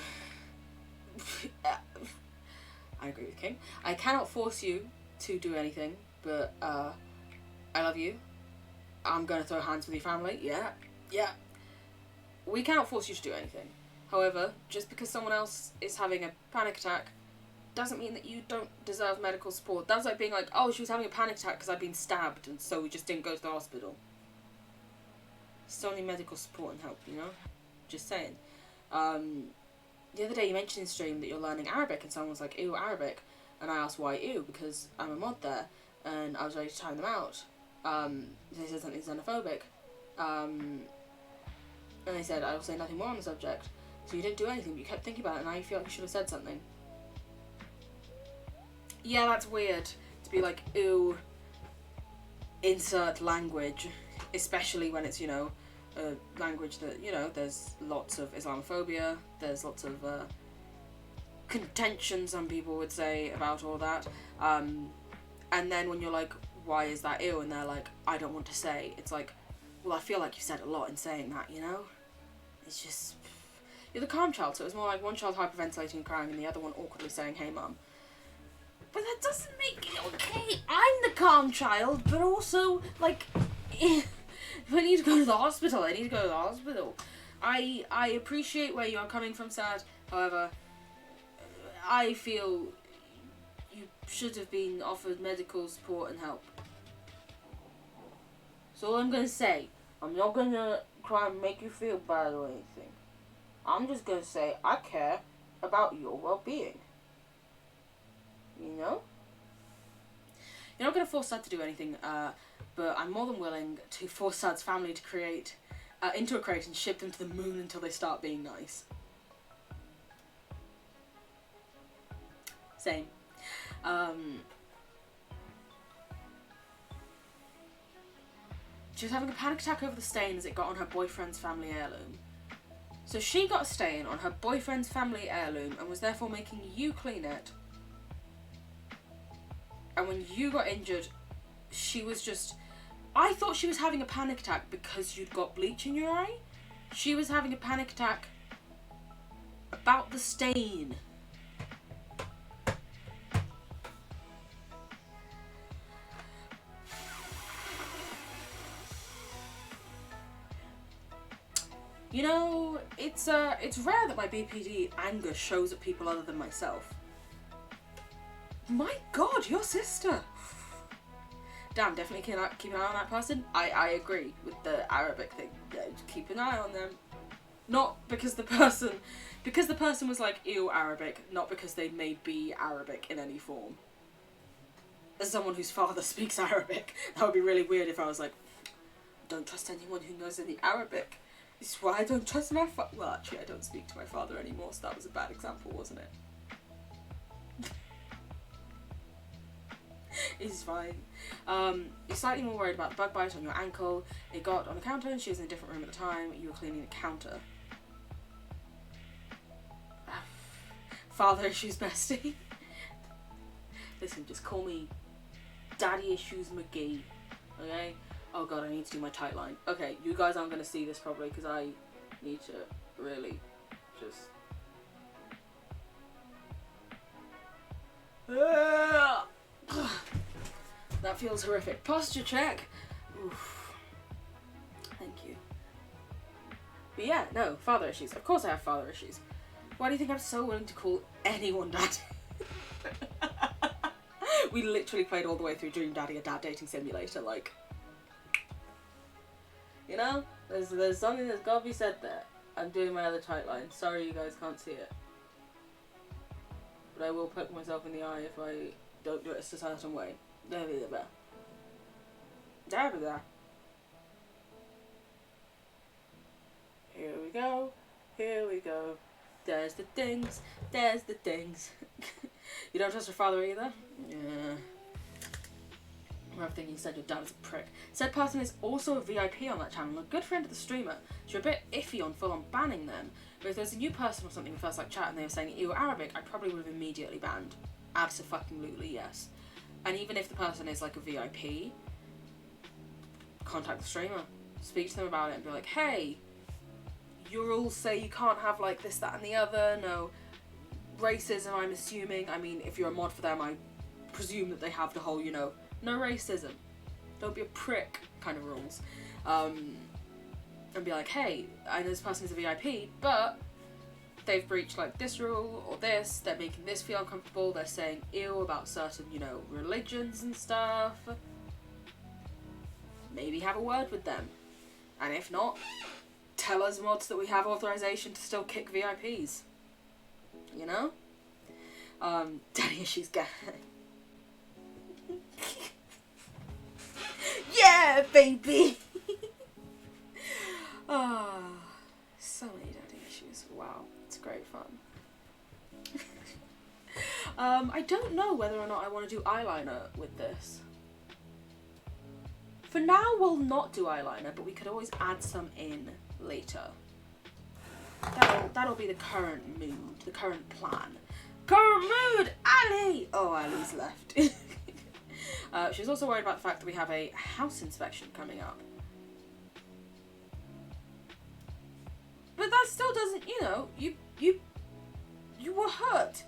I agree with King. I cannot force you to do anything, but I love you. I'm going to throw hands with your family. Yeah. We cannot force you to do anything. However, just because someone else is having a panic attack doesn't mean that you don't deserve medical support. That's like being like, oh, she was having a panic attack because I'd been stabbed and so we just didn't go to the hospital. Still need medical support and help, you know? Just saying. The other day you mentioned in stream that you're learning Arabic and someone was like, ew, Arabic. And I asked why ew, because I'm a mod there and I was ready to time them out. They said something xenophobic. And they said, I will say nothing more on the subject. So you didn't do anything, but you kept thinking about it, and now you feel like you should have said something. Yeah, that's weird. To be like, ew, insert language. Especially when it's, you know, a language that, you know, there's lots of Islamophobia, there's lots of contention, some people would say, about all that. And then when you're like, why is that ew? And they're like, I don't want to say. It's like, well, I feel like you said a lot in saying that, you know? It's just, you're the calm child, so it's more like one child hyperventilating and crying and the other one awkwardly saying, hey mum. But that doesn't make it okay. I'm the calm child, but also, like, if I need to go to the hospital, I need to go to the hospital. I appreciate where you're coming from, Sad. However, I feel you should have been offered medical support and help. So all I'm going to say, I'm not going to try and make you feel bad or anything. I'm just going to say I care about your well-being. You know? You're not going to force Sad to do anything, but I'm more than willing to force Sad's family to create, into a crate and ship them to the moon until they start being nice. Same. She was having a panic attack over the stain as it got on her boyfriend's family heirloom. So she got a stain on her boyfriend's family heirloom and was therefore making you clean it. And when you got injured, she was just... I thought she was having a panic attack because you'd got bleach in your eye. She was having a panic attack about the stain. You know, it's rare that my BPD anger shows at people other than myself. My God, your sister. Damn, definitely keep an eye on that person. I agree with the Arabic thing. Yeah, just keep an eye on them. Not because the person was like, ew, Arabic, not because they may be Arabic in any form. As someone whose father speaks Arabic, that would be really weird if I was like, don't trust anyone who knows any Arabic. This is why I don't trust my father. Well, actually, I don't speak to my father anymore, so that was a bad example, wasn't it? It's fine. You're slightly more worried about the bug bite on your ankle. It got on the counter and she was in a different room at the time. You were cleaning the counter. Father issues bestie. Listen, just call me Daddy Issues McGee. Okay? Oh god, I need to do my tight line. Okay, you guys aren't going to see this probably because I need to really just... That feels horrific. Posture check. Oof. Thank you. But yeah, no, father issues. Of course I have father issues. Why do you think I'm so willing to call anyone dad? We literally played all the way through Dream Daddy, a dad dating simulator, like... You know? There's something that's gotta be said there. I'm doing my other tight line. Sorry you guys can't see it. But I will poke myself in the eye if I don't do it a certain way. There. Here we go. Here we go. There's the things. There's the things. You don't trust your father either? Yeah. I'm thinking you said your dad is a prick. Said person is also a VIP on that channel, a good friend of the streamer. So you're a bit iffy on full-on banning them. But if there's a new person or something in first like chat and they were saying ew Arabic, I probably would have immediately banned. Abso-fucking-lutely, yes. And even if the person is like a VIP, contact the streamer. Speak to them about it and be like, hey, you rules say you can't have like this, that and the other. No racism, I'm assuming. I mean, if you're a mod for them, I presume that they have the whole, you know, no racism, don't be a prick kind of rules. And be like, hey, I know this person is a VIP, but they've breached like this rule or this, they're making this feel uncomfortable, they're saying ew about certain, you know, religions and stuff. Maybe have a word with them. And if not, tell us mods that we have authorization to still kick VIPs. You know? Daddy issues gang. Yeah, baby! Ah, so many daddy issues. Wow, it's great fun. I don't know whether or not I want to do eyeliner with this. For now, we'll not do eyeliner, but we could always add some in later. That'll be the current mood, the current plan. Current mood, Ali! Oh, Ali's left. She's also worried about the fact that we have a house inspection coming up. But that still doesn't, you know, you were hurt.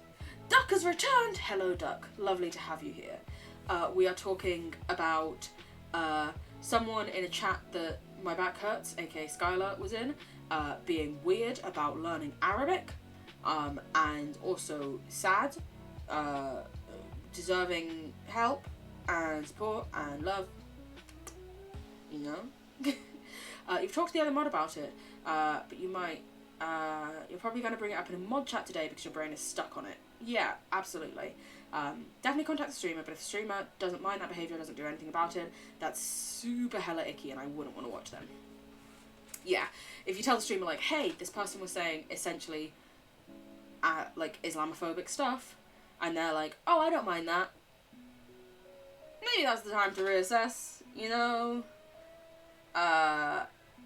Duck has returned. Hello, Duck. Lovely to have you here. We are talking about someone in a chat that My Back Hurts, aka Skylar, was in, being weird about learning Arabic, and also sad, deserving help and support and love, you know. You've talked to the other mod about it, but you're probably going to bring it up in a mod chat today because your brain is stuck on it. Yeah, absolutely. Definitely contact the streamer, but if the streamer doesn't mind that behaviour, doesn't do anything about it, that's super hella icky and I wouldn't want to watch them. Yeah, if you tell the streamer, like, hey, this person was saying essentially, like, Islamophobic stuff, and they're like, oh, I don't mind that, maybe that's the time to reassess, you know?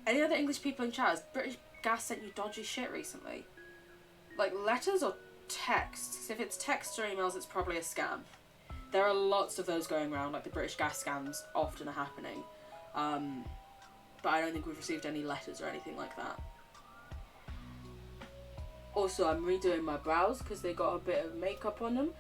Any other English people in chat? Has British Gas sent you dodgy shit recently? Like, letters or texts? If it's text or emails, it's probably a scam. There are lots of those going around, like the British Gas scams often are happening. But I don't think we've received any letters or anything like that. Also, I'm redoing my brows because they got a bit of makeup on them.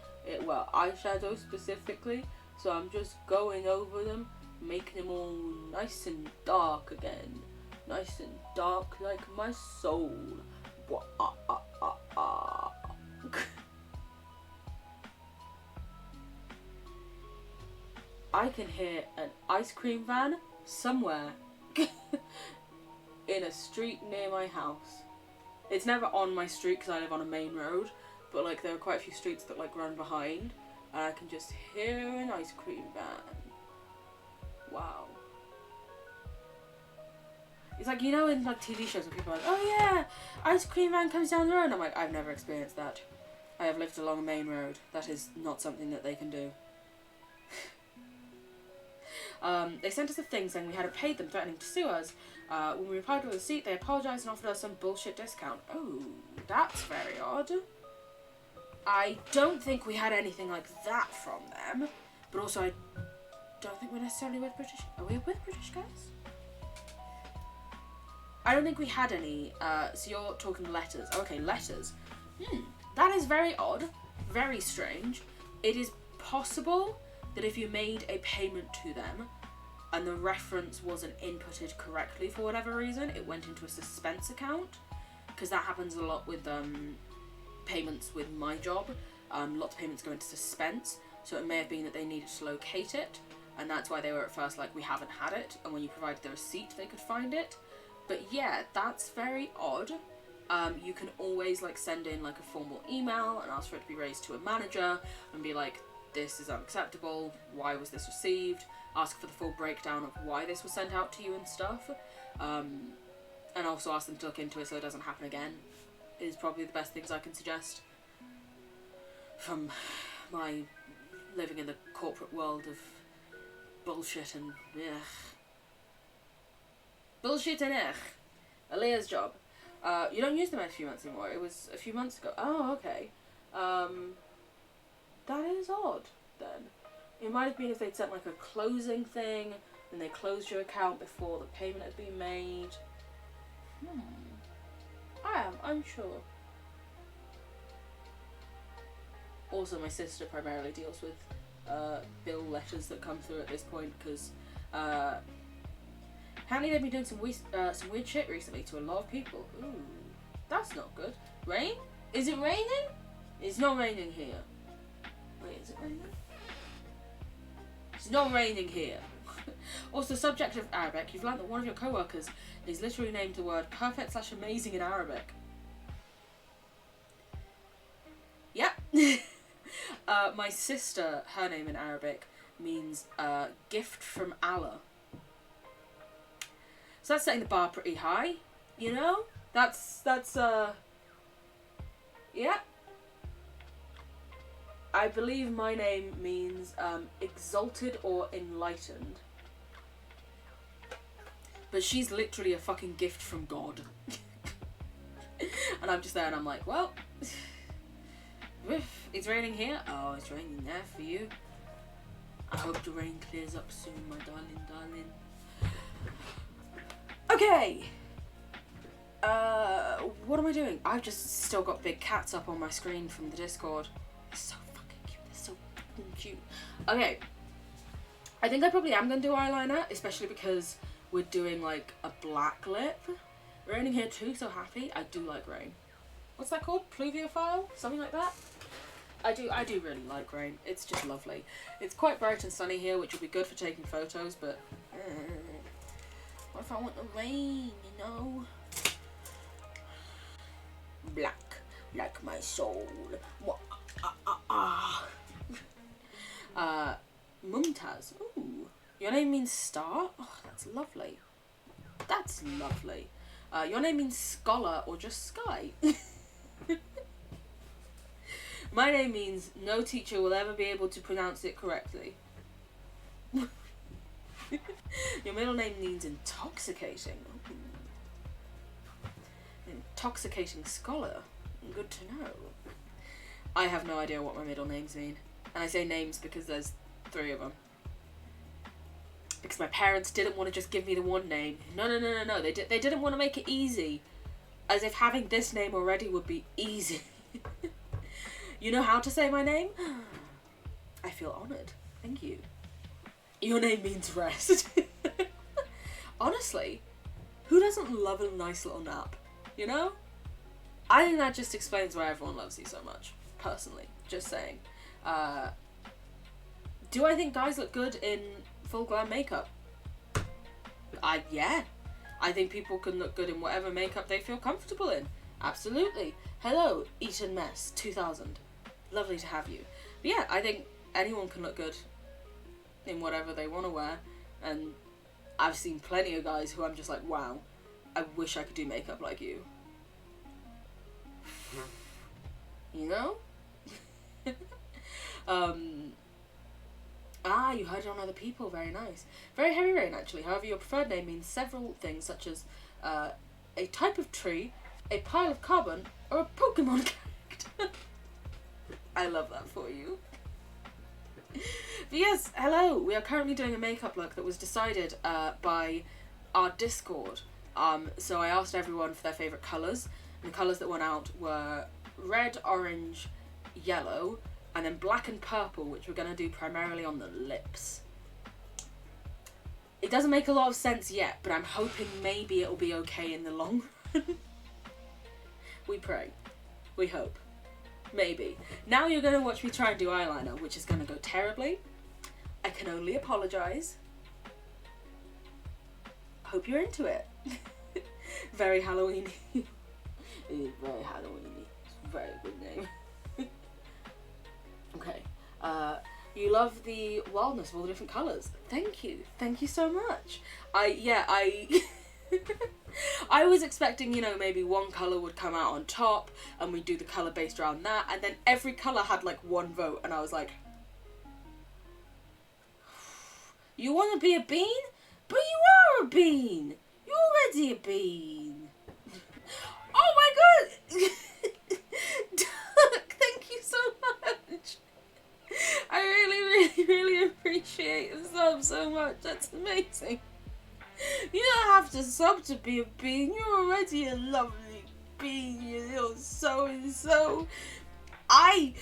Well, eyeshadow specifically. So I'm just going over them, making them all nice and dark again. Nice and dark like my soul. I can hear an ice cream van somewhere in a street near my house. It's never on my street because I live on a main road, but like there are quite a few streets that like run behind, and I can just hear an ice cream van. Wow. It's like, you know, in like TV shows where people are like, oh yeah, ice cream van comes down the road. I'm like, I've never experienced that. I have lived along a main road. That is not something that they can do. They sent us a thing saying we hadn't paid them, threatening to sue us. When we replied with a receipt, they apologised and offered us some bullshit discount. Oh, that's very odd. I don't think we had anything like that from them, but also I don't think we're necessarily with British. Are we with British Gas? I don't think we had any. So you're talking letters. Okay, letters. That is very odd. Very strange. It is possible that if you made a payment to them and the reference wasn't inputted correctly for whatever reason, it went into a suspense account, because that happens a lot with payments with my job. Lots of payments go into suspense, so it may have been that they needed to locate it, and that's why they were at first like, we haven't had it, and when you provided the receipt they could find it. But yeah, that's very odd. You can always like send in like a formal email and ask for it to be raised to a manager and be like, this is unacceptable, why was this received, ask for the full breakdown of why this was sent out to you and stuff, and also ask them to look into it so it doesn't happen again, is probably the best things I can suggest from my living in the corporate world of bullshit and bullshit and Aaliyah's job. You don't use them in a few months anymore. It was a few months ago. Oh, okay. That is odd, then. It might have been if they'd sent like a closing thing, and they closed your account before the payment had been made. I am unsure. Also, my sister primarily deals with bill letters that come through at this point, because apparently they've been doing some weird shit recently to a lot of people. Ooh, that's not good. Rain? Is it raining? It's not raining here. Wait, is it raining? It's not raining here. Also, subject of Arabic, you've learned that one of your co-workers is literally named the word perfect/amazing in Arabic. Yep. My sister, her name in Arabic means gift from Allah. So that's setting the bar pretty high, you know? That's yeah. I believe my name means exalted or enlightened. But she's literally a fucking gift from God. And I'm just there and I'm like, well, it's raining here. Oh, it's raining there for you. I hope the rain clears up soon, my darling. Okay. What am I doing? I've just still got big cats up on my screen from the Discord. They're so fucking cute. They're so fucking cute. Okay. I think I probably am going to do eyeliner, especially because we're doing like a black lip. Raining here too, so happy. I do like rain. What's that called? Pluviophile? Something like that? I do really like rain. It's just lovely. It's quite bright and sunny here, which will be good for taking photos, but what if I want the rain, you know? Black, like my soul. Mumtaz. Ooh. Your name means star? Oh, that's lovely. That's lovely. Your name means scholar or just sky. My name means no teacher will ever be able to pronounce it correctly. Your middle name means intoxicating. Intoxicating scholar. Good to know. I have no idea what my middle names mean. And I say names because there's 3 of them. Because my parents didn't want to just give me the one name. No. They didn't want to make it easy. As if having this name already would be easy. You know how to say my name? I feel honoured. Thank you. Your name means rest. Honestly, who doesn't love a nice little nap? You know? I think that just explains why everyone loves you so much. Personally. Just saying. Do I think guys look good in full glam makeup? Yeah. I think people can look good in whatever makeup they feel comfortable in. Absolutely. Hello, Eaton Mess 2000. Lovely to have you. But yeah, I think anyone can look good in whatever they want to wear. And I've seen plenty of guys who I'm just like, wow, I wish I could do makeup like you. You know? You heard it on other people. Very nice. Very heavy rain, actually. However, your preferred name means several things, such as a type of tree, a pile of carbon, or a Pokemon character. I love that for you. But yes, hello. We are currently doing a makeup look that was decided by our Discord. So I asked everyone for their favourite colours. And the colours that went out were red, orange, yellow, and then black and purple, which we're going to do primarily on the lips. It doesn't make a lot of sense yet, but I'm hoping maybe it'll be okay in the long run. We pray. We hope. Maybe. Now you're going to watch me try and do eyeliner, which is going to go terribly. I can only apologise. Hope you're into it. Very Halloween-y. It is very Halloween-y. It's a very good name. Okay. You love the wildness of all the different colours. Thank you. Thank you so much. I was expecting, you know, maybe one colour would come out on top and we'd do the colour based around that, and then every colour had like one vote, and I was like, you want to be a bean? But you are a bean! You're already a bean! Oh my god! Duck, thank you so much! I really appreciate the sub so much. That's amazing. You don't have to sub to be a bean. You're already a lovely bean, you little so-and-so. I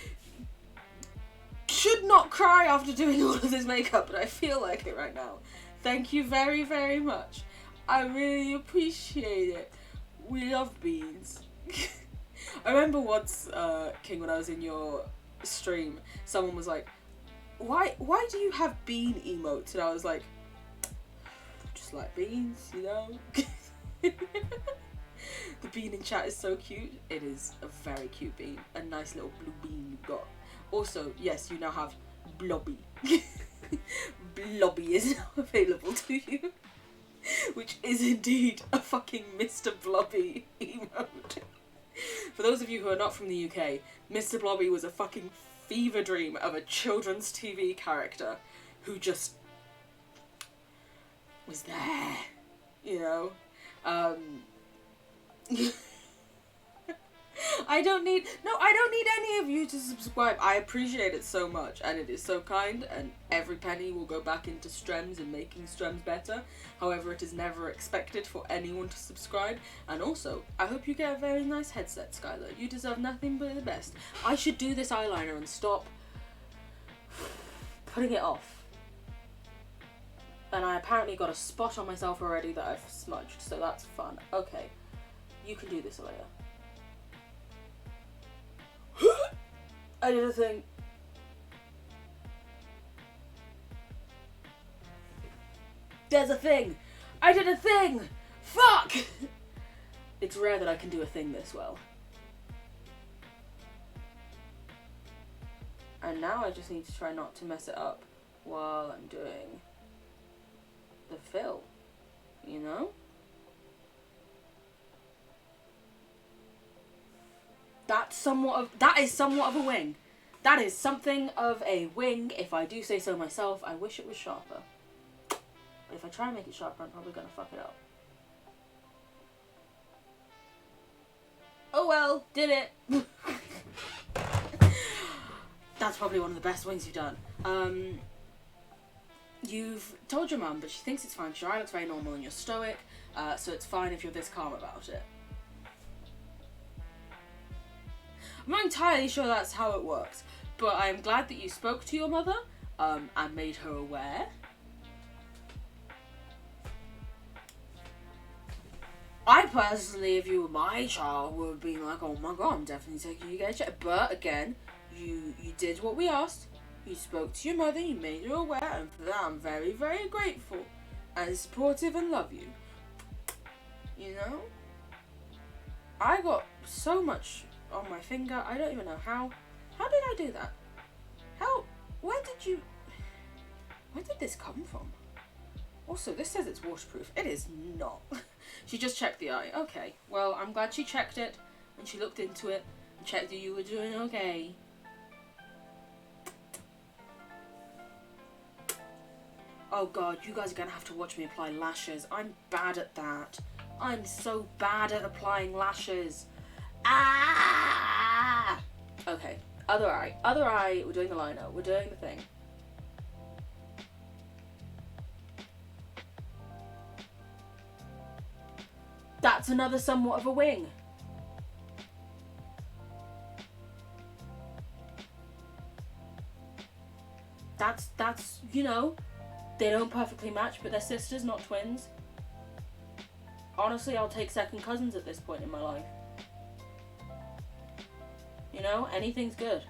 should not cry after doing all of this makeup, but I feel like it right now. Thank you very much. I really appreciate it. We love beans. I remember once, King, when I was in your stream, someone was like, why do you have bean emotes? And I was like, just like beans, you know? The bean in chat is so cute. It is a very cute bean. A nice little blue bean you've got. Also, yes, you now have Blobby. Blobby is now available to you. Which is indeed a fucking Mr. Blobby emote. For those of you who are not from the UK, Mr. Blobby was a fucking fever dream of a children's TV character who just was there, you know? I don't need any of you to subscribe. I appreciate it so much, and it is so kind, and every penny will go back into streams and making streams better. However, it is never expected for anyone to subscribe. And also, I hope you get a very nice headset, Skylar. You deserve nothing but the best. I should do this eyeliner and stop putting it off. And I apparently got a spot on myself already that I've smudged, so that's fun. Okay, you can do this, Alea. I did a thing. There's a thing. I did a thing. Fuck. It's rare that I can do a thing this well. And now I just need to try not to mess it up while I'm doing the fill, you know? That is somewhat of a wing. That is something of a wing, if I do say so myself. I wish it was sharper. But if I try and make it sharper, I'm probably gonna fuck it up. Oh well, did it. That's probably one of the best wings you've done. You've told your mum, but she thinks it's fine because your eye looks very normal and you're stoic, so it's fine if you're this calm about it. I'm not entirely sure that's how it works, but I'm glad that you spoke to your mother, and made her aware. I personally, if you were my child, would be like, oh my god, I'm definitely taking you to get a check. But again, you did what we asked. You spoke to your mother, you made her aware, and for that I'm very, very grateful and supportive and love you. You know? I got so much on my finger, I don't even know how. How did I do that? Where did this come from? Also, this says it's waterproof. It is not. She just checked the eye. Okay, well, I'm glad she checked it, and she looked into it, and checked that you were doing okay. Oh god, you guys are gonna have to watch me apply lashes. I'm bad at that. I'm so bad at applying lashes. Ah! Okay, other eye. We're doing the liner. We're doing the thing. That's another somewhat of a wing. That's, you know, they don't perfectly match, but they're sisters, not twins. Honestly, I'll take second cousins at this point in my life. You know, anything's good.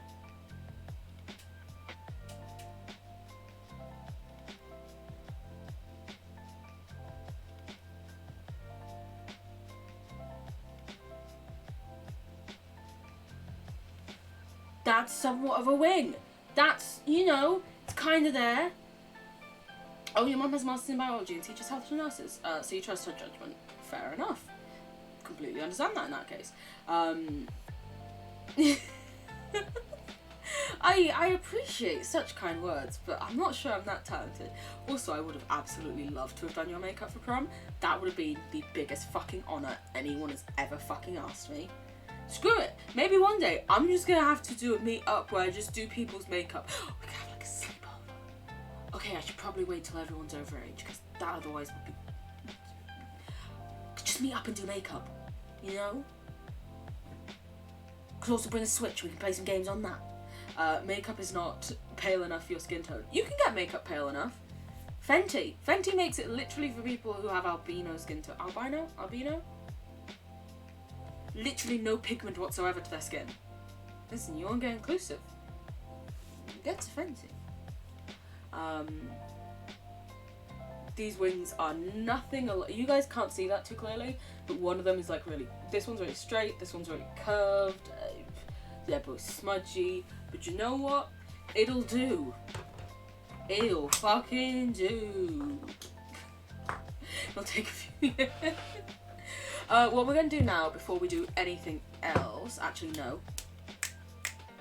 That's somewhat of a wing. That's, you know, it's kind of there. Oh, your mum has a master's in biology and teaches health and nurses, so you trust her judgment. Fair enough. Completely understand that in that case. I appreciate such kind words, but I'm not sure I'm that talented. Also, I would have absolutely loved to have done your makeup for prom. That would have been the biggest fucking honour anyone has ever fucking asked me. Screw it. Maybe one day I'm just gonna have to do a meet-up where I just do people's makeup. We could have like a sleepover. Okay, I should probably wait till everyone's over age, because that otherwise would be... Just meet up and do makeup, you know? Could also bring a Switch, we can play some games on that. Makeup is not pale enough for your skin tone. You can get makeup pale enough. Fenty makes it literally for people who have albino skin tone. Albino? Literally no pigment whatsoever to their skin. Listen, you want to get inclusive. Get to Fenty. These wings are nothing you guys can't see that too clearly, but one of them is like really, this one's really straight, this one's really curved, they're both smudgy, but you know what? It'll do. It'll fucking do. It'll take a few years. What we're going to do now, before we do anything else, actually no,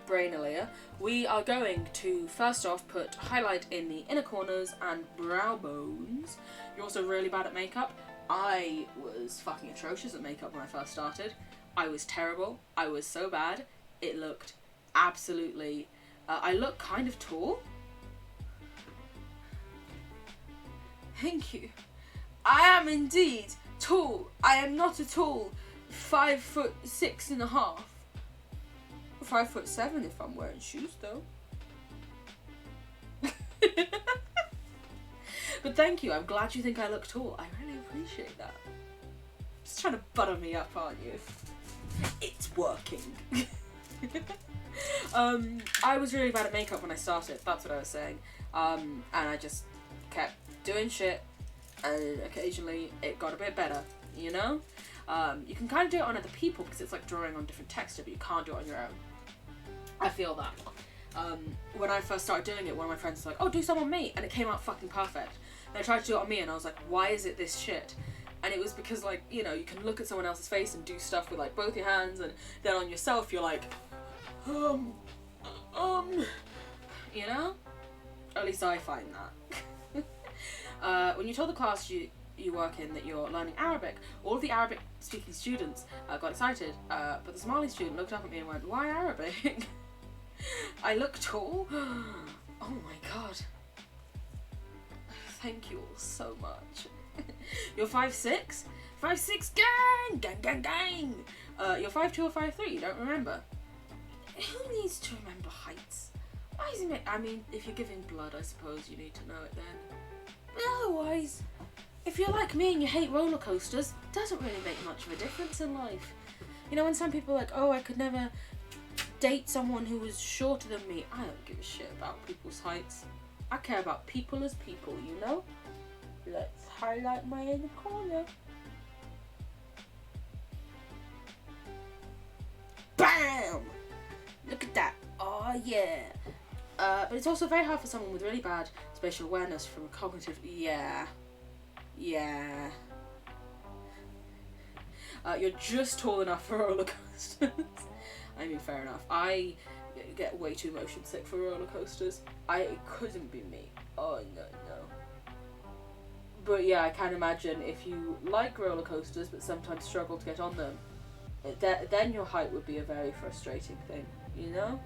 brainalia, we are going to first off put highlight in the inner corners and brow bones. You're also really bad at makeup. I was fucking atrocious at makeup when I first started. I was terrible. I was so bad. It looked absolutely... I look kind of tall. Thank you. I am indeed tall. I am not at all 5'6.5". 5'7" if I'm wearing shoes though. But thank you. I'm glad you think I look tall. I really appreciate that. Just trying to butter me up, aren't you? It's working. I was really bad at makeup when I started. That's what I was saying. And I just kept doing shit, and occasionally it got a bit better, you know? You can kind of do it on other people because it's like drawing on different texture, but you can't do it on your own. I feel that. When I first started doing it, one of my friends was like, oh, do some on me, and it came out fucking perfect. And I tried to do it on me, and I was like, why is it this shit? And it was because, like, you know, you can look at someone else's face and do stuff with, like, both your hands, and then on yourself, you're like, you know? At least I find that. When you told the class you work in that you're learning Arabic, all of the Arabic-speaking students got excited, but the Somali student looked up at me and went, why Arabic? I look tall? Oh my god. Thank you all so much. You're 5'6"? 5'6" gang! Gang, gang, gang! You're 5'2" or 5'3", you don't remember? Who needs to remember heights? Why is it I mean, if you're giving blood, I suppose you need to know it then. But otherwise, if you're like me and you hate roller coasters, it doesn't really make much of a difference in life. You know, when some people are like, oh, I could never date someone who was shorter than me. I don't give a shit about people's heights. I care about people as people, you know? Let's highlight my inner corner. BAM! Look at that. Oh yeah. But it's also very hard for someone with really bad spatial awareness from a cognitive... Yeah. You're just tall enough for roller coasters. I mean, fair enough. I get way too motion sick for roller coasters. It couldn't be me. Oh, no. But yeah, I can imagine if you like roller coasters but sometimes struggle to get on them, then your height would be a very frustrating thing, you know?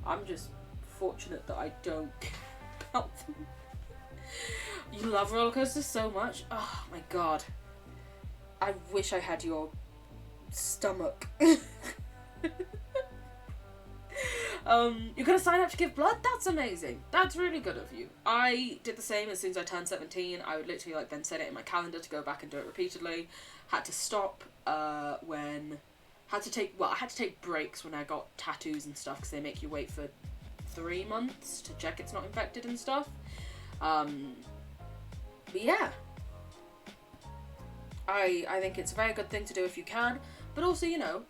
I'm just fortunate that I don't care about them. You love roller coasters so much? Oh my god. I wish I had your stomach. You're gonna sign up to give blood? That's amazing. That's really good of you. I did the same as soon as I turned 17. I would literally like then set it in my calendar to go back and do it repeatedly. Had to stop I had to take breaks when I got tattoos and stuff because they make you wait for 3 months to check it's not infected and stuff. But yeah. I think it's a very good thing to do if you can, but also, you know,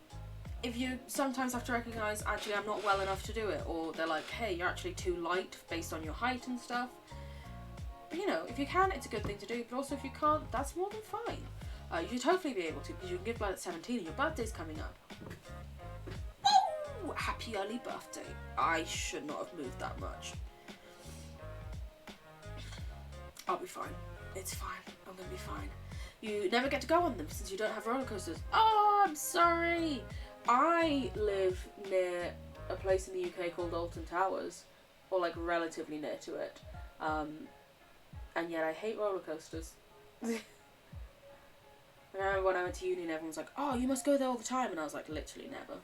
if you sometimes have to recognise, actually, I'm not well enough to do it, or they're like, hey, you're actually too light based on your height and stuff. But, you know, if you can, it's a good thing to do, but also if you can't, that's more than fine. You should hopefully be able to, because you can give blood at 17 and your birthday's coming up. Woo! Happy early birthday. I should not have moved that much. I'll be fine. It's fine. I'm gonna be fine. You never get to go on them since you don't have roller coasters. Oh, I'm sorry. I live near a place in the UK called Alton Towers, or like relatively near to it, and yet I hate roller coasters. I remember when I went to uni and everyone was like, oh, you must go there all the time, and I was like, literally never.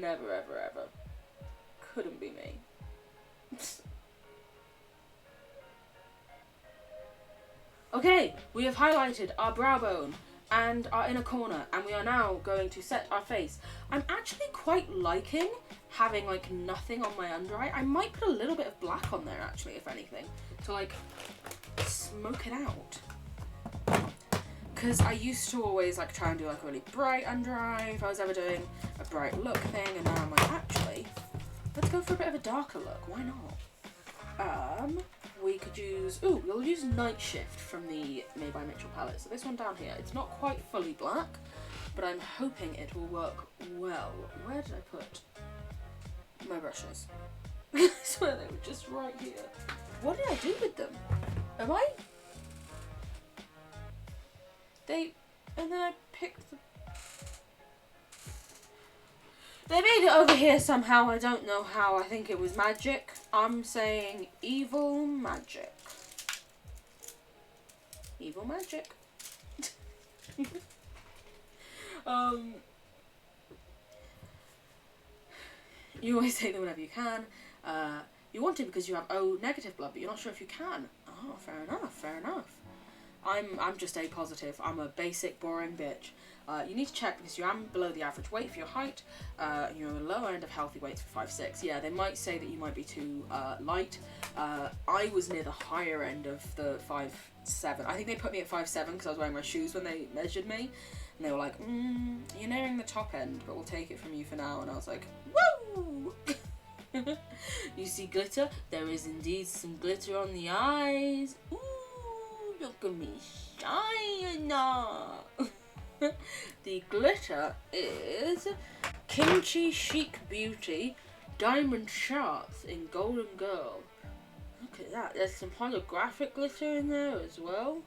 Never, ever, ever. Couldn't be me. Okay, we have highlighted our brow bone and our inner corner, and we are now going to set our face. I'm actually quite liking having like nothing on my under eye. I might put a little bit of black on there actually, if anything, to like smoke it out. Because I used to always like try and do like a really bright under eye if I was ever doing a bright look thing, and now I'm like, actually, let's go for a bit of a darker look. Why not? We could use, we'll use Night Shift from the Made by Mitchell palette. So this one down here, it's not quite fully black, but I'm hoping it will work well. Where did I put my brushes? I swear they were just right here. What did I do with them? And then I picked the They made it over here somehow. I don't know how. I think it was magic. I'm saying evil magic. Evil magic. You always say that whenever you can. You want to because you have O negative blood, but you're not sure if you can. Oh, fair enough, fair enough. I'm just A positive. I'm a basic, boring bitch. You need to check because you am below the average weight for your height. You're the lower end of healthy weights for 5'6". Yeah, they might say that you might be too light. I was near the higher end of the 5'7". I think they put me at 5'7" because I was wearing my shoes when they measured me. And they were like, you're nearing the top end, but we'll take it from you for now. And I was like, woo! You see glitter? There is indeed some glitter on the eyes. Ooh, look at me shine. The glitter is Kimchi Chic Beauty Diamond Shards in Golden Girl. Look at that. There's some holographic glitter in there as well.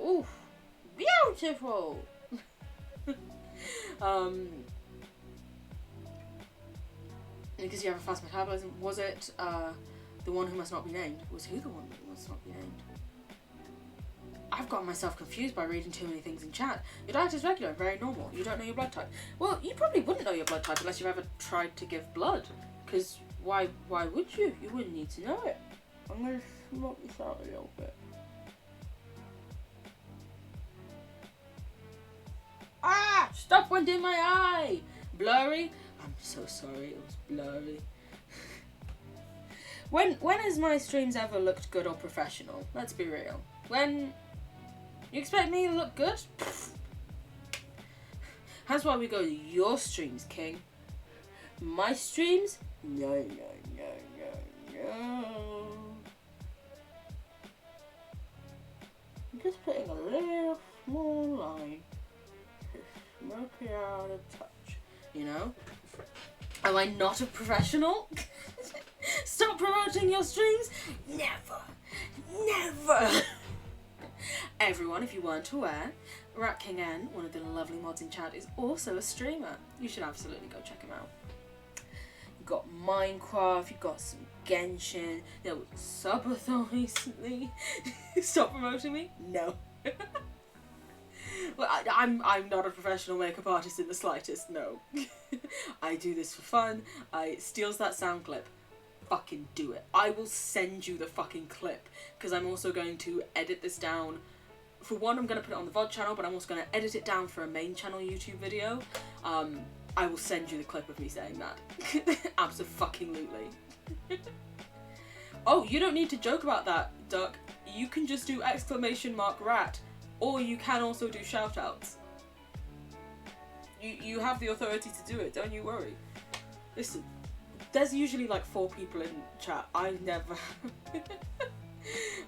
Ooh, beautiful. Because you have a fast metabolism. Was it the one who must not be named? Was who the one who must not be named? I've gotten myself confused by reading too many things in chat. Your diet is regular and very normal. You don't know your blood type. Well, you probably wouldn't know your blood type unless you've ever tried to give blood. Because why would you? You wouldn't need to know it. I'm going to smoke this out a little bit. Ah! Stop went in my eye! Blurry? I'm so sorry, it was blurry. When has my streams ever looked good or professional? Let's be real. When you expect me to look good? That's why we go to your streams, King. My streams? No. I'm just putting a little small line to smoke it out a touch, you know? Am I not a professional? Stop promoting your streams? Never. Everyone, if you weren't aware, Rat King N, one of the lovely mods in chat, is also a streamer. You should absolutely go check him out. You've got Minecraft, you've got some Genshin, there was Subathon recently. Stop promoting me? No. Well, I'm not a professional makeup artist in the slightest, no. I do this for fun. Steals that sound clip. Fucking do it. I will send you the fucking clip, because I'm also going to edit this down. For one, I'm going to put it on the VOD channel, but I'm also going to edit it down for a main channel YouTube video. I will send you the clip of me saying that. Abso-fucking-lutely. Oh, you don't need to joke about that, Duck. You can just do !rat. Or you can also do shoutouts. You have the authority to do it, don't you worry. Listen, there's usually like 4 people in chat. I never...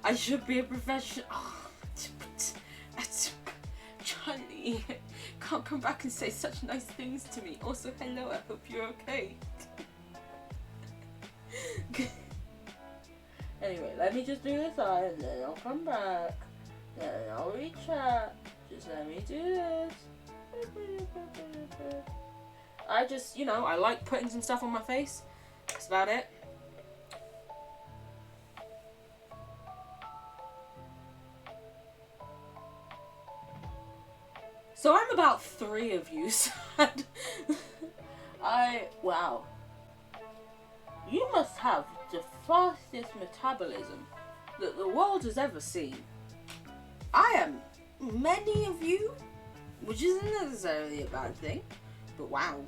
I should be a professional... Oh, Charlie, can't come back and say such nice things to me. Also, hello, I hope you're okay. Anyway, let me just do this eye and then I'll come back. Then I'll rechat. Just let me do this. I just, I like putting some stuff on my face. That's about it. So I'm about 3 of you sad. Wow. You must have the fastest metabolism that the world has ever seen. I am many of you, which isn't necessarily a bad thing, but wow.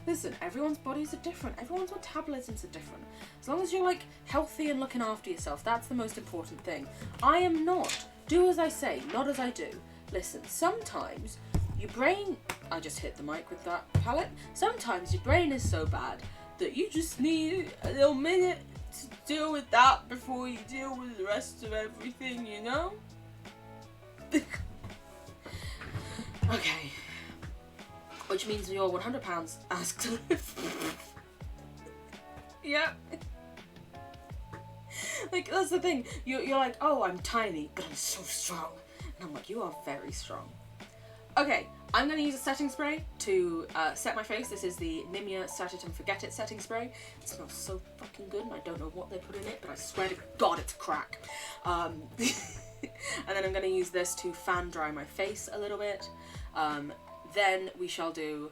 Listen, everyone's bodies are different. Everyone's metabolisms are different. As long as you're like healthy and looking after yourself, that's the most important thing. I am not. Do as I say, not as I do. Listen, sometimes your brain... I just hit the mic with that palette. Sometimes your brain is so bad that you just need a little minute to deal with that before you deal with the rest of everything, you know? Okay. Which means you're 100 pounds asked to live. Yeah. Like, that's the thing. You're like, oh, I'm tiny, but I'm so strong. And I'm like, you are very strong. Okay, I'm going to use a setting spray to set my face. This is the Nimia Set It and Forget It setting spray. It smells so fucking good, and I don't know what they put in it, but I swear to God it's crack. And then I'm going to use this to fan dry my face a little bit. Then we shall do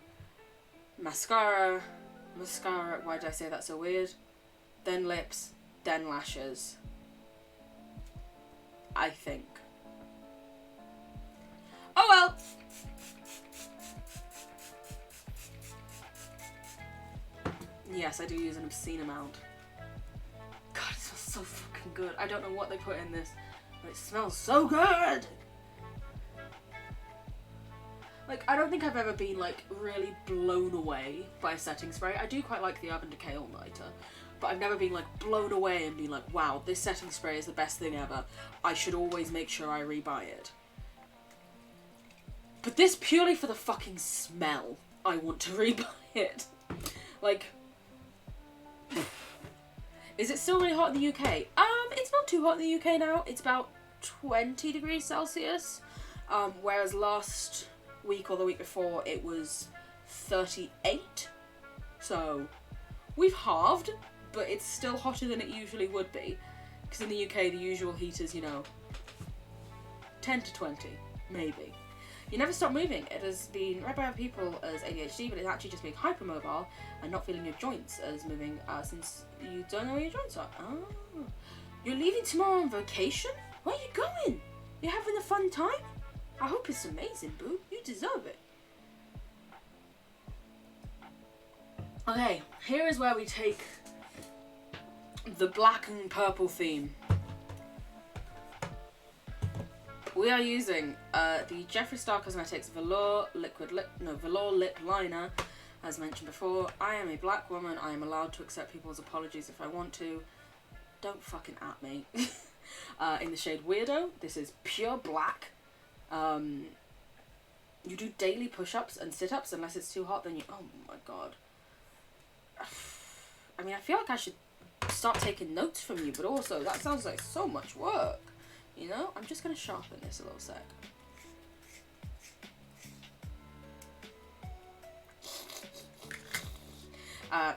mascara, why did I say that so weird? Then lips, then lashes. I think. Oh well! Yes, I do use an obscene amount. God, it smells so fucking good. I don't know what they put in this, but it smells so good! Like, I don't think I've ever been, like, really blown away by a setting spray. I do quite like the Urban Decay All-Nighter, but I've never been, like, blown away and been like, wow, this setting spray is the best thing ever. I should always make sure I rebuy it. But this, purely for the fucking smell, I want to rebuy it. Like, is it still really hot in the UK? It's not too hot in the UK now. It's about 20 degrees Celsius, whereas last week or the week before it was 38. So we've halved, but it's still hotter than it usually would be, because in the UK the usual heat is, you know, 10 to 20 maybe. You never stop moving. It has been read by other people as ADHD, but it's actually just being hypermobile and not feeling your joints as moving, since you don't know where your joints are. Oh, you're leaving tomorrow on vacation? Where are you going? You're having a fun time? I hope it's amazing, boo. You deserve it. Okay, here is where we take the black and purple theme. We are using the Jeffree Star Cosmetics Velour Lip Liner. As mentioned before, I am a black woman. I am allowed to accept people's apologies if I want to. Don't fucking at me. In the shade Weirdo. This is pure black. You do daily push-ups and sit-ups unless it's too hot, then you... Oh my god. I mean, I feel like I should start taking notes from you, but also, that sounds like so much work. You know? I'm just going to sharpen this a little sec.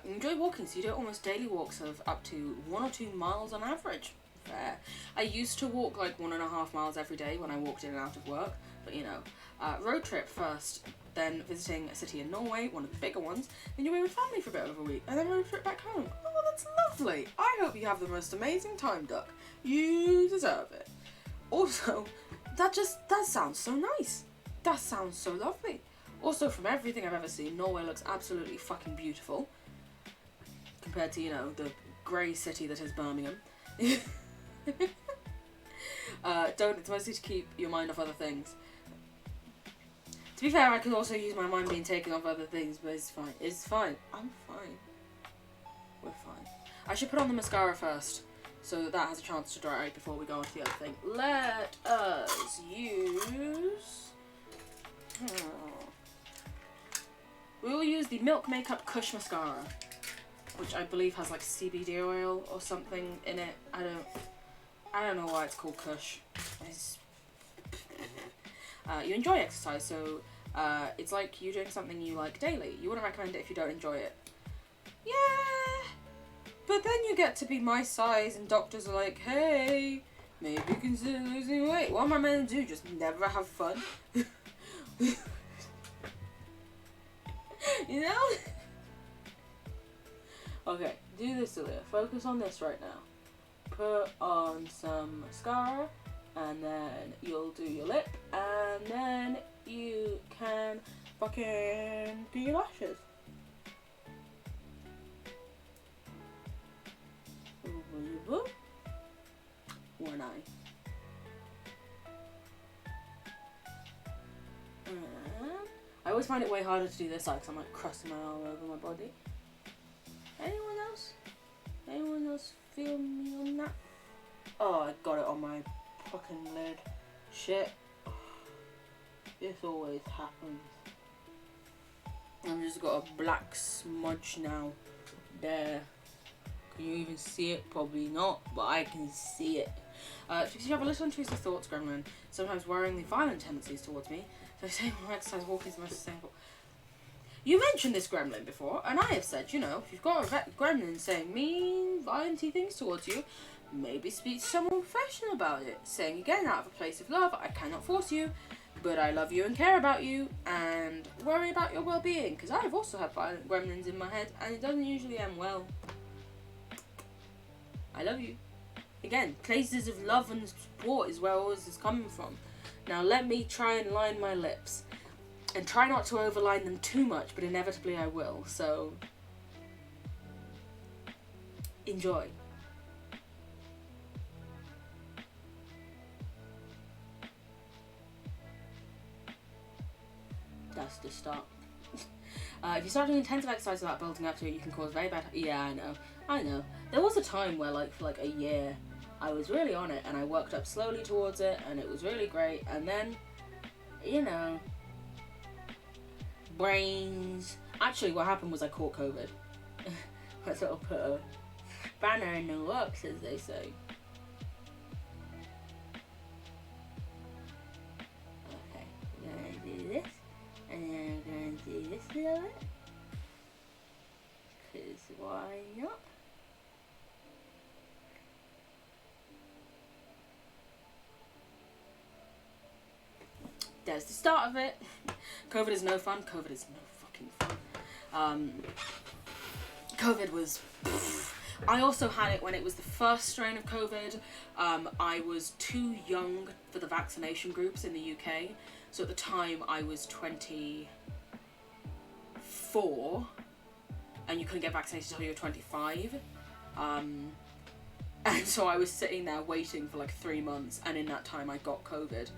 Enjoy walking, so you do almost daily walks of up to 1 or 2 miles on average. Fair. I used to walk like 1.5 miles every day when I walked in and out of work, but you know. Road trip first, then visiting a city in Norway, one of the bigger ones, then you're with family for a bit of a week, and then road trip back home. Oh, that's lovely. I hope you have the most amazing time, Duck. You deserve it. Also, that sounds so nice. That sounds so lovely. Also, from everything I've ever seen, Norway looks absolutely fucking beautiful. Compared to, you know, the grey city that is Birmingham. It's mostly to keep your mind off other things. To be fair, I could also use my mind being taken off other things, but it's fine. It's fine. I'm fine. We're fine. I should put on the mascara first, so that has a chance to dry before we go on to the other thing. Let us use... We will use the Milk Makeup Kush Mascara, which I believe has like CBD oil or something in it. I don't know why it's called Kush. You enjoy exercise, so it's like you doing something you like daily. You wouldn't recommend it if you don't enjoy it. Yeah, but then you get to be my size and doctors are like, hey, maybe consider losing weight. What am I meant to do? Just never have fun? You know? Okay, do this, Celia. Focus on this right now. Put on some mascara, and then you'll do your lip, and then you can fucking do your lashes. One eye. I always find it way harder to do this side because I'm like crossing my arm over my body. Anyone else? Anyone else feel me on that? Oh, I got it on my fucking lid. Shit. This always happens. I've just got a black smudge now. There. Can you even see it? Probably not, but I can see it. Because you have a little intrusive thoughts, Gremlin, sometimes worryingly violent tendencies towards me. So saying more exercise, walking is the most sustainable. You mentioned this gremlin before, and I have said, you know, if you've got a gremlin saying mean, violent-y things towards you, maybe speak to someone professional about it. Saying again, out of a place of love, I cannot force you, but I love you and care about you, and worry about your well-being, because I've also had violent gremlins in my head, and it doesn't usually end well. I love you. Again, places of love and support is where all this is coming from. Now let me try and line my lips. And try not to overline them too much, but inevitably I will, so enjoy. That's the start. If you start doing intensive exercise without building up to it, you can cause very bad... Yeah, I know. There was a time where, like, for like a year, I was really on it, and I worked up slowly towards it, and it was really great, and then, you know... brains. Actually, what happened was I caught COVID. I sort of put a banner in the works, as they say. Okay, we're gonna do this, and then we're gonna do this a little bit. Cause why not? There's the start of it. COVID is no fun. COVID is no fucking fun. COVID was... I also had it when it was the first strain of COVID. I was too young for the vaccination groups in the UK. So at the time I was 24. And you couldn't get vaccinated until you were 25. And so I was sitting there waiting for like 3 months. And in that time I got COVID.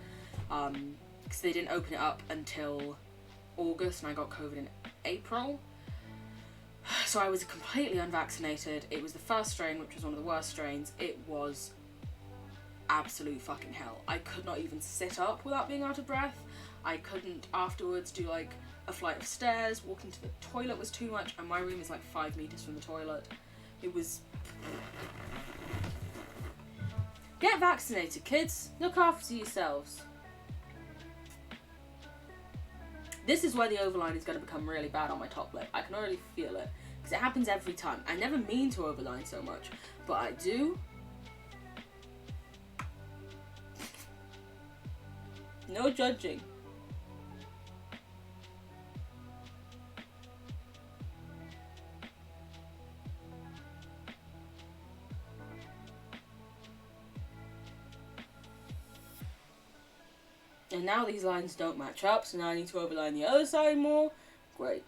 Because they didn't open it up until August, and I got COVID in April. So I was completely unvaccinated. It was the first strain, which was one of the worst strains. It was absolute fucking hell. I could not even sit up without being out of breath. I couldn't afterwards do like a flight of stairs. Walking to the toilet was too much, and my room is like 5 meters from the toilet. It was... Get vaccinated, kids. Look after yourselves. This is where the overline is going to become really bad on my top lip. I can already feel it. Because it happens every time. I never mean to overline so much. But I do. No judging. And now these lines don't match up, so now I need to overline the other side more. Great.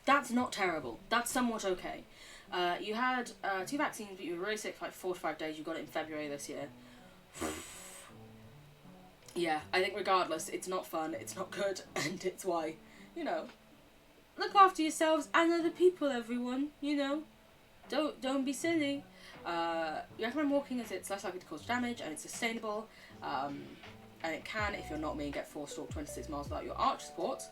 That's not terrible. That's somewhat okay. You had 2 vaccines, but you were really sick for like 4 to 5 days. You got it in February this year. Yeah, I think regardless, it's not fun, it's not good, and it's why, you know, look after yourselves and other people, everyone, you know. Don't be silly. You recommend walking as it's less likely to cause damage and it's sustainable. And it can, if you're not me, get forced to walk 26 miles without your arch support.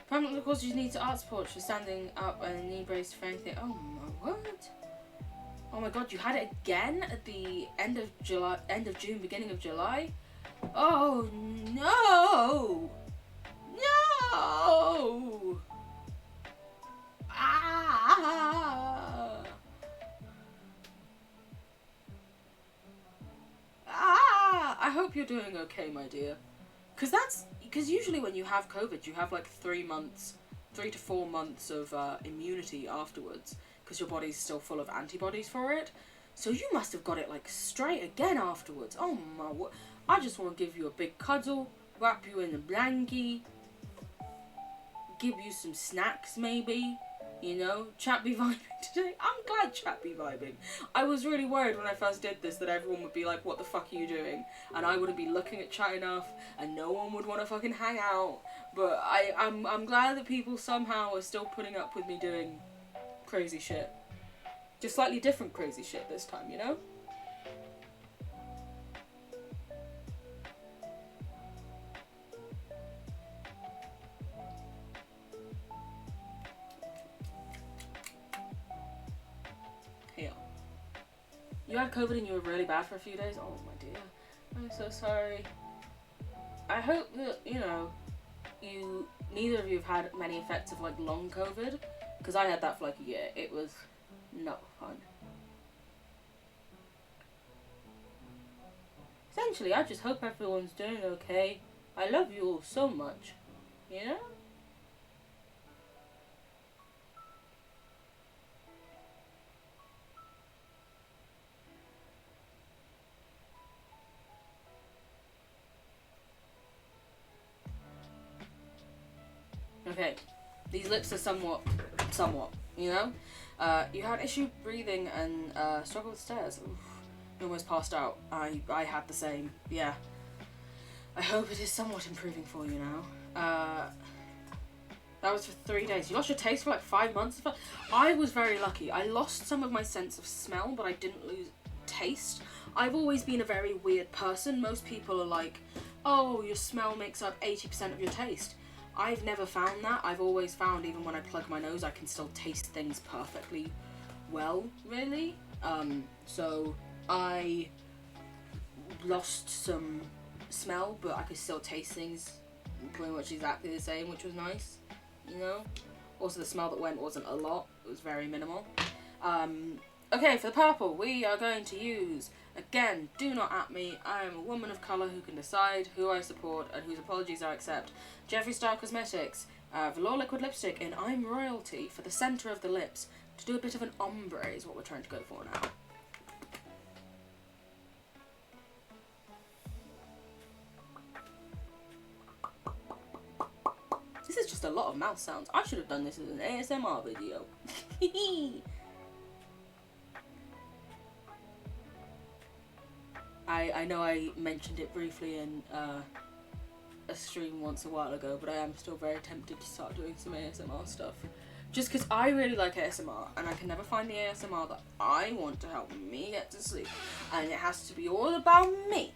Permanently cause you need arch support for standing up and knee brace for anything. Oh my word. Oh my god, you had it again at the end of June, beginning of July? Oh no! No! Ah! Ah! I hope you're doing okay, my dear. Because usually when you have COVID, you have like 3 to 4 months of immunity afterwards, because your body's still full of antibodies for it. So you must have got it like straight again afterwards. Oh my word. I just want to give you a big cuddle, wrap you in a blankie, give you some snacks maybe, you know, chat be vibing today. I'm glad chat be vibing. I was really worried when I first did this that everyone would be like, what the fuck are you doing? And I wouldn't be looking at chat enough and no one would want to fucking hang out. But I'm glad that people somehow are still putting up with me doing crazy shit. Just slightly different crazy shit this time, you know? You had COVID and you were really bad for a few days? Oh my dear. I'm so sorry. I hope that, you know, neither of you have had many effects of like long COVID, because I had that for like a year. It was not fun. Essentially, I just hope everyone's doing okay. I love you all so much, you know? Okay, these lips are somewhat, you know? You had issue breathing and struggle with stairs. Oof, you almost passed out. I had the same, yeah. I hope it is somewhat improving for you now. That was for 3 days. You lost your taste for like 5 months? I was very lucky. I lost some of my sense of smell, but I didn't lose taste. I've always been a very weird person. Most people are like, oh, your smell makes up 80% of your taste. I've never found that. I've always found, even when I plug my nose, I can still taste things perfectly well, really. So I lost some smell, but I could still taste things pretty much exactly the same, which was nice, you know? Also, the smell that went wasn't a lot. It was very minimal. Okay, for the purple, we are going to use, again, do not at me, I am a woman of colour who can decide who I support and whose apologies I accept. Jeffree Star Cosmetics, Velour Liquid Lipstick in I'm Royalty for the centre of the lips. To do a bit of an ombre is what we're trying to go for now. This is just a lot of mouth sounds. I should have done this as an ASMR video. I know I mentioned it briefly in a stream once a while ago, but I am still very tempted to start doing some ASMR stuff. Just because I really like ASMR, and I can never find the ASMR that I want to help me get to sleep. And it has to be all about me.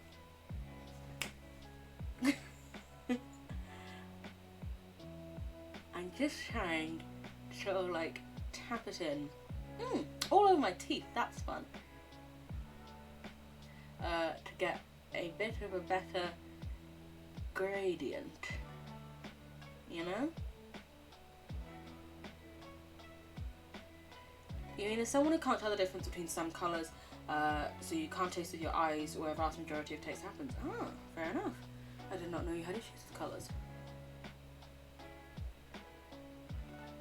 I'm just trying to sort of like tap it in. All over my teeth, that's fun. To get a bit of a better gradient, you know? You mean as someone who can't tell the difference between some colours, so you can't taste with your eyes where a vast majority of taste happens? Ah, fair enough. I did not know you had issues with colours.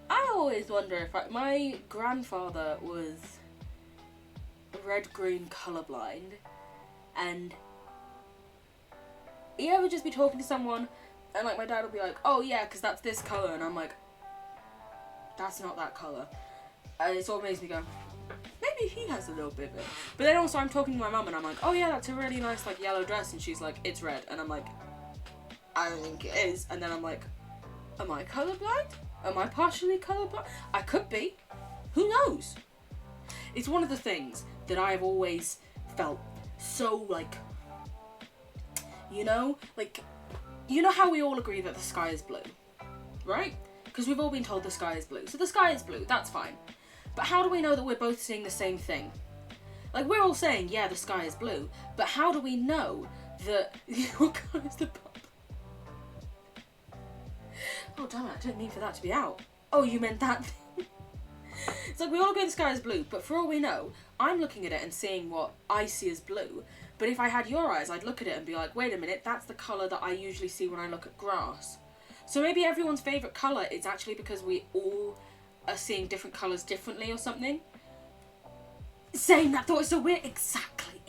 I always wonder if my grandfather was red-green colourblind, and he ever just be talking to someone and like my dad would be like, oh yeah, because that's this colour, and I'm like, that's not that colour. And it sort of makes me go, maybe he has a little bit of it. But then also I'm talking to my mum and I'm like, oh yeah, that's a really nice like yellow dress, and she's like, it's red, and I'm like, I don't think it is. And then I'm like, am I colourblind? Am I partially colourblind? I could be. Who knows? It's one of the things that I've always felt so like, you know, like, you know how we all agree that the sky is blue, right? Because we've all been told the sky is blue. So the sky is blue, that's fine. But how do we know that we're both seeing the same thing? Like, we're all saying, yeah, the sky is blue, but how do we know that, what colour is the purple? Oh damn it, I didn't mean for that to be out. Oh, you meant that thing. It's like we all agree the sky is blue, but for all we know, I'm looking at it and seeing what I see as blue. But if I had your eyes, I'd look at it and be like, wait a minute, that's the colour that I usually see when I look at grass. So maybe everyone's favourite colour is actually because we all are seeing different colours differently or something. Saying that thought is so weird. Exactly.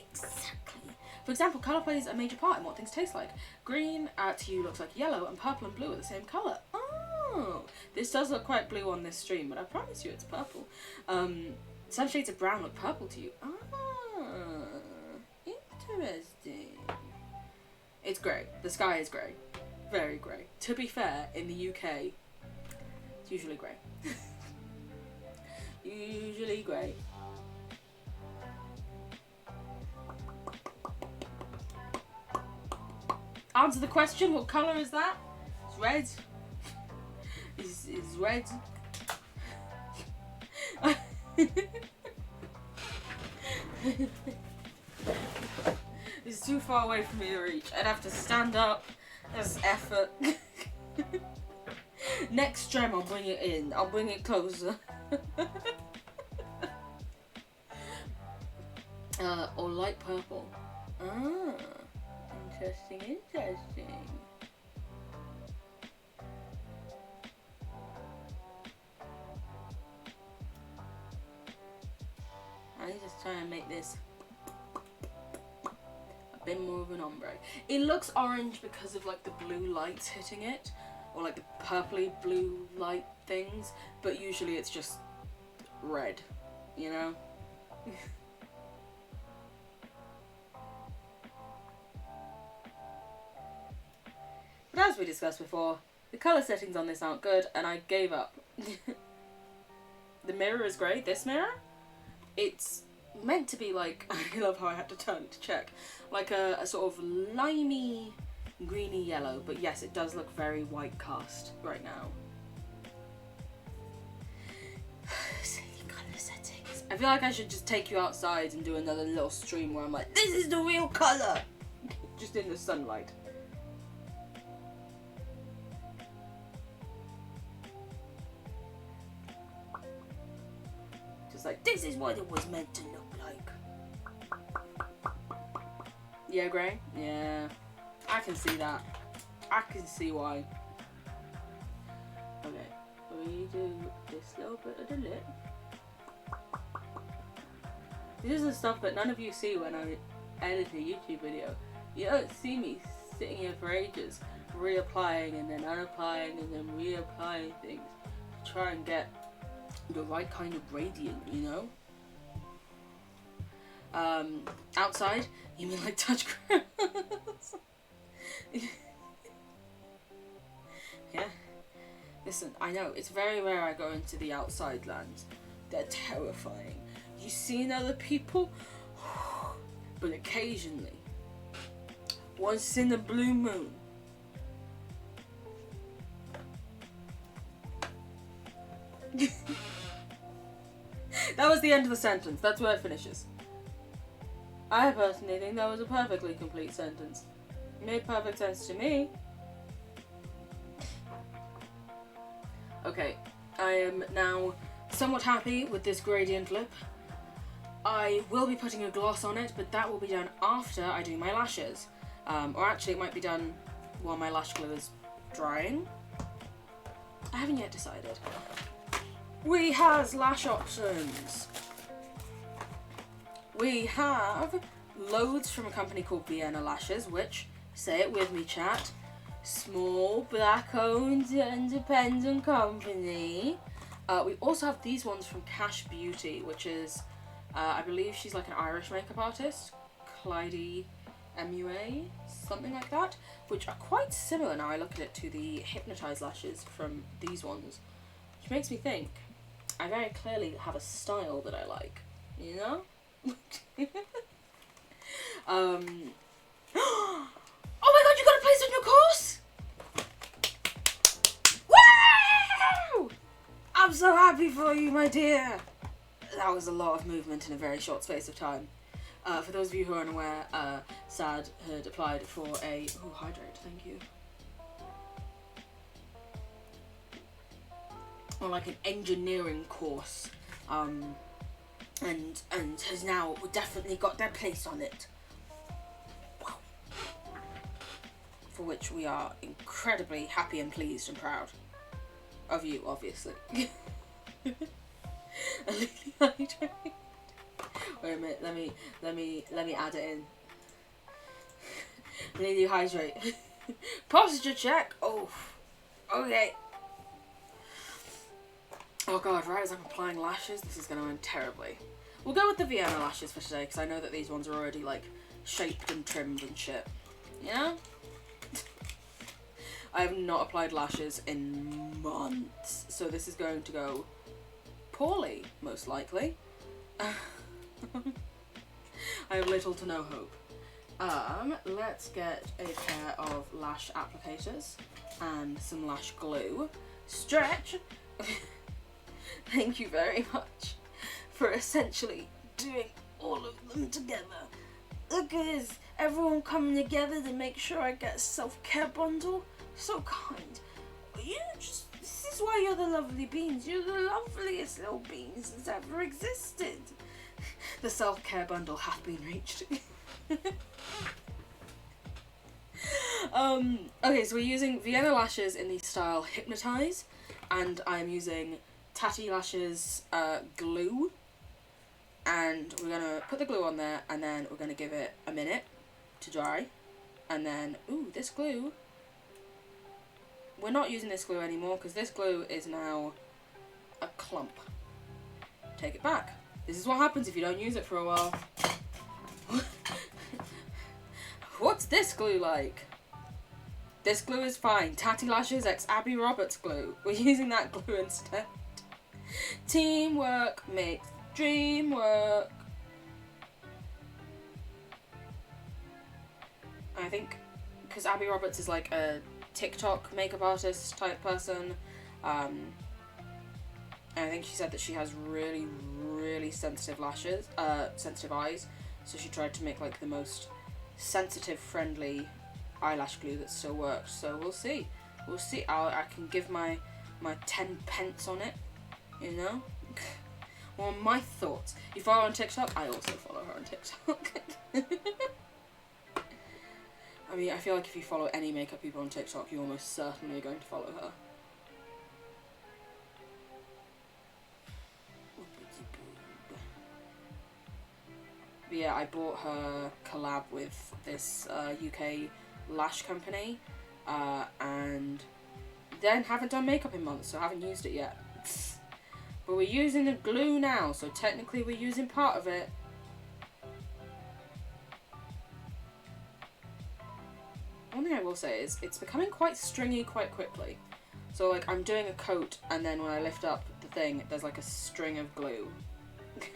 For example, colour plays a major part in what things taste like. Green to you looks like yellow, and purple and blue are the same colour. Oh, this does look quite blue on this stream, but I promise you it's purple. Some shades of brown look purple to you. Ah, interesting. It's grey. The sky is grey. Very grey. To be fair, in the UK, it's usually grey. Usually grey. Answer the question, what colour is that? It's red. It's red. It's too far away for me to reach. I'd have to stand up. That's effort. Next gem, I'll bring it in. I'll bring it closer. Or light purple. Ah, interesting, interesting. I need to try and make this a bit more of an ombre. It looks orange because of like the blue lights hitting it, or like the purpley blue light things, but usually it's just red, you know? But as we discussed before, the colour settings on this aren't good, and I gave up. The mirror is great. This mirror, it's meant to be like, I love how I had to turn it to check, like a sort of limey, greeny yellow, but yes, it does look very white cast right now. Silly colour settings. I feel like I should just take you outside and do another little stream where I'm like, this is the real colour! Just in the sunlight. Like, this is what it was meant to look like. Yeah, grey? Yeah. I can see that. I can see why. Okay. We do this little bit of the lip. This is the stuff that none of you see when I edit a YouTube video. You don't see me sitting here for ages, reapplying and then unapplying and then reapplying things to try and get the right kind of gradient, you know? Outside? You mean like touch grass? Yeah. Listen, I know, it's very rare I go into the outside lands. They're terrifying. You've seen other people? But occasionally, once in a blue moon, that was the end of the sentence. That's where it finishes. I personally think that was a perfectly complete sentence. It made perfect sense to me. Okay, I am now somewhat happy with this gradient lip. I will be putting a gloss on it, but that will be done after I do my lashes. Or actually it might be done while my lash glue is drying. I haven't yet decided. We have lash options. We have loads from a company called Vienna Lashes, which, say it with me chat, small black owned independent company. We also have these ones from Cash Beauty, which is, I believe she's like an Irish makeup artist, Clyde MUA, something like that, which are quite similar now I look at it to the Hypnotized lashes from these ones, which makes me think I very clearly have a style that I like, you know? Oh my god, you got a place on your course? Woo! I'm so happy for you, my dear. That was a lot of movement in a very short space of time. For those of you who are unaware, Sad had applied for a... Oh, hydrate, thank you. Or like an engineering course, and has now definitely got their place on it. Wow. For which we are incredibly happy and pleased and proud of you, obviously. Wait a minute, let me add it in. Need to hydrate. Posture check. Oh, okay. Oh god, right as I'm applying lashes, this is going to end terribly. We'll go with the Vienna lashes for today, because I know that these ones are already, like, shaped and trimmed and shit. Yeah? I have not applied lashes in months, so this is going to go poorly, most likely. I have little to no hope. Let's get a pair of lash applicators and some lash glue. Stretch! Thank you very much for essentially doing all of them together. Look at this, everyone coming together to make sure I get a self-care bundle. So kind. This is why you're the lovely beans. You're the loveliest little beans that's ever existed. The self-care bundle hath been reached. Okay, so we're using Vienna lashes in the style Hypnotize, and I'm using Tatty Lashes glue, and we're gonna put the glue on there, and then we're gonna give it a minute to dry, and then, ooh, this glue, we're not using this glue anymore, because this glue is now a clump. Take it back. This is what happens if you don't use it for a while. What's this glue like? This glue is fine. Tatty Lashes x Abby Roberts glue. We're using that glue instead. Teamwork makes dream work. I think because Abby Roberts is like a TikTok makeup artist type person. I think she said that she has really, really sensitive lashes, sensitive eyes. So she tried to make like the most sensitive, friendly eyelash glue that still works. So we'll see. We'll see. I can give my 10 pence on it, you know. Well, my thoughts. You follow her on TikTok? I also follow her on TikTok. I mean, I feel like if you follow any makeup people on TikTok, you almost certainly are going to follow her. But yeah, I bought her collab with this UK lash company, and then haven't done makeup in months, so I haven't used it yet. But we're using the glue now, so technically we're using part of it. One thing I will say is it's becoming quite stringy quite quickly. So like I'm doing a coat, and then when I lift up the thing, there's like a string of glue.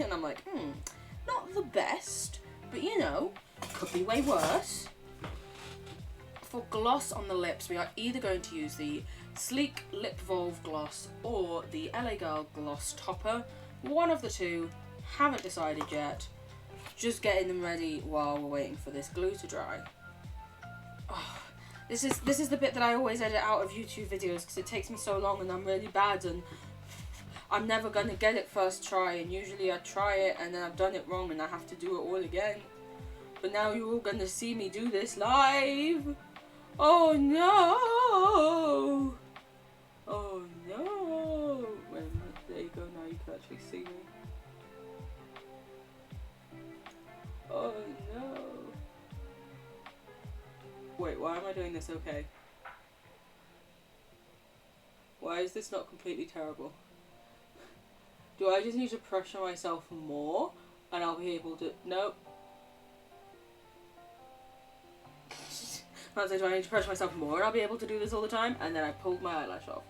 And I'm like, not the best, but you know, could be way worse. For gloss on the lips, we are either going to use the Sleek Lip Volve Gloss or the LA Girl Gloss Topper. One of the two, haven't decided yet. Just getting them ready while we're waiting for this glue to dry. Oh, this is the bit that I always edit out of YouTube videos because it takes me so long and I'm really bad and I'm never gonna get it first try, and usually I try it and then I've done it wrong and I have to do it all again. But now you're all gonna see me do this live. Oh no! Oh no! Wait a minute, there you go, now you can actually see me. Oh no! Wait, why am I doing this okay? Why is this not completely terrible? Do I just need to pressure myself more and I'll be able to... Nope. I was like, do I need to pressure myself more and I'll be able to do this all the time? And then I pulled my eyelash off.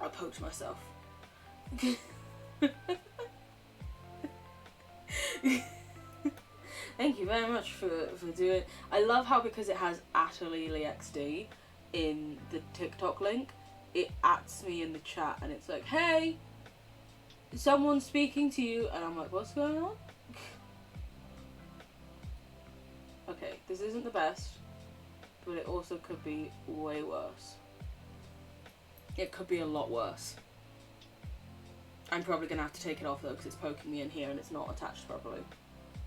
I poked myself. Thank you very much for doing it. I love how because it has @AliliXD in the TikTok link, it ats me in the chat and it's like, hey, someone's speaking to you, and I'm like, what's going on? Okay, this isn't the best, but it also could be way worse. It could be a lot worse. I'm probably gonna have to take it off though because it's poking me in here and it's not attached properly.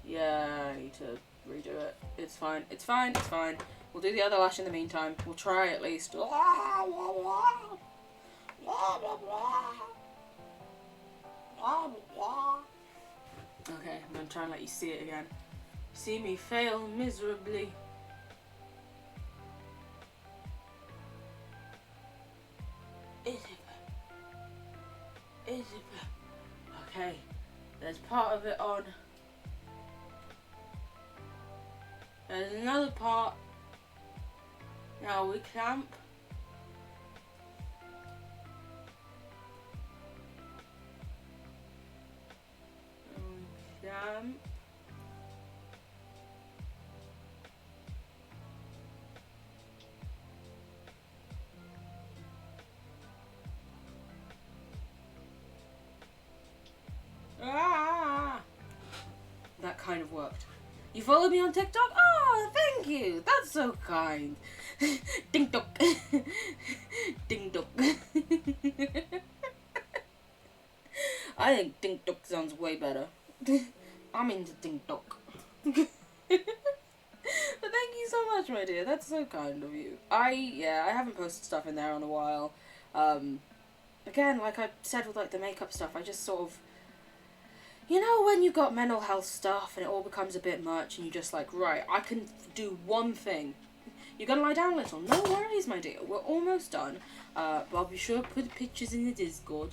Yeah, I need to redo it. It's fine. It's fine. It's fine. We'll do the other lash in the meantime. We'll try at least. Okay, I'm gonna try and let you see it again. See me fail miserably. Okay, there's part of it on. There's another part. Now we clamp. Clamp. fucked. You follow me on TikTok? Oh, thank you. That's so kind. Ding dong. Ding dong. I think ding dong sounds way better. I'm into ding dong. But thank you so much, my dear. That's so kind of you. I haven't posted stuff in there in a while. Again, like I said with like the makeup stuff, I just sort of, you know, when you got mental health stuff and it all becomes a bit much and you just like, right, I can do one thing. You're gonna lie down a little. No worries, my dear. We're almost done. But I'll be sure to put pictures in the Discord.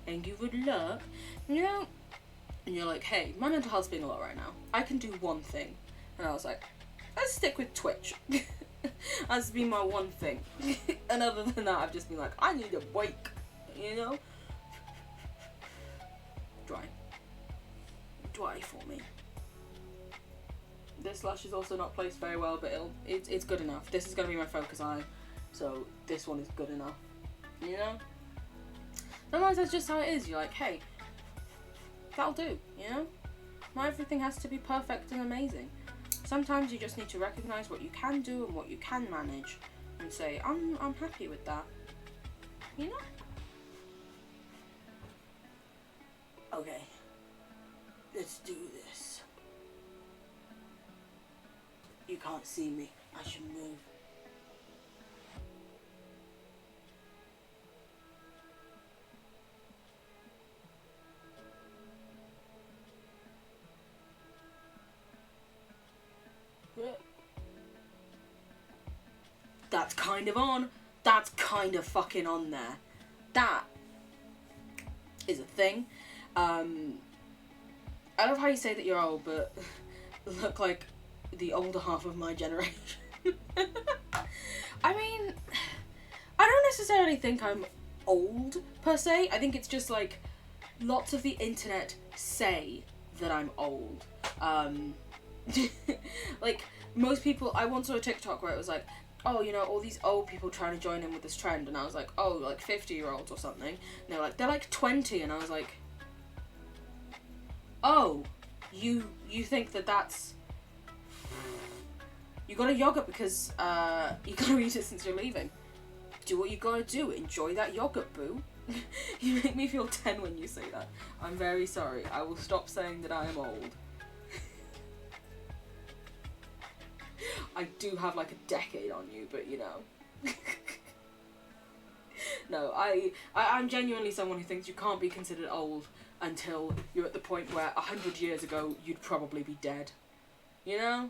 And you would love, you know, and you're like, hey, my mental health's been a lot right now. I can do one thing. And I was like, let's stick with Twitch. That's been my one thing. And other than that, I've just been like, I need a break, you know? Dry for me. This lash is also not placed very well, but it's good enough. This is going to be my focus eye, so this one is good enough, you know? Sometimes that's just how it is. You're like, hey, that'll do, you know? Not everything has to be perfect and amazing. Sometimes you just need to recognize what you can do and what you can manage and say, I'm happy with that, you know? Okay, let's do this. You can't see me. I should move. That's kind of on. That's kind of fucking on there. That is a thing. I love how you say that you're old, but look like the older half of my generation. I mean, I don't necessarily think I'm old, per se. I think it's just, like, lots of the internet say that I'm old. Like, most people, I once saw a TikTok where it was like, oh, you know, all these old people trying to join in with this trend, and I was like, oh, like 50-year-olds or something. And they're like 20, and I was like, oh, you think that's, you gotta yogurt because, you gotta eat it since you're leaving. Do what you gotta do, enjoy that yogurt, boo. You make me feel 10 when you say that. I'm very sorry, I will stop saying that I am old. I do have like a decade on you, but you know. No, I'm genuinely someone who thinks you can't be considered old until you're at the point where 100 years ago you'd probably be dead. You know?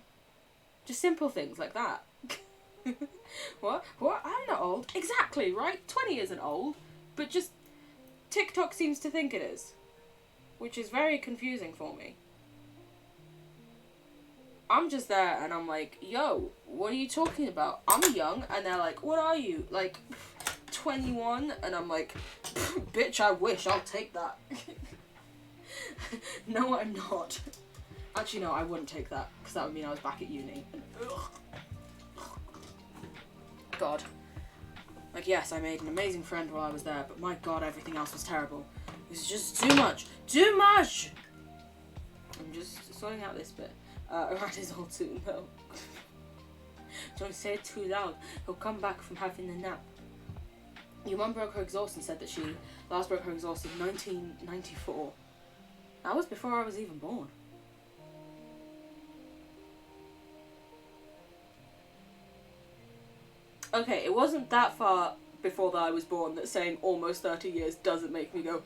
Just simple things like that. What? I'm not old. Exactly, right? 20 isn't old, but just TikTok seems to think it is. Which is very confusing for me. I'm just there and I'm like, yo, what are you talking about? I'm young, and they're like, what are you? Like, 21? And I'm like, bitch, I wish, I'll take that. No, I'm not. Actually, no, I wouldn't take that, because that would mean I was back at uni. God. Like, yes, I made an amazing friend while I was there, but my god, everything else was terrible. It was just too much. Too much! I'm just sorting out this bit. Rat is old soon, though. Don't say it too loud. He'll come back from having a nap. Your mum broke her exhaust and said that she last broke her exhaust in 1994. That was before I was even born. Okay, it wasn't that far before that I was born that saying almost 30 years doesn't make me go,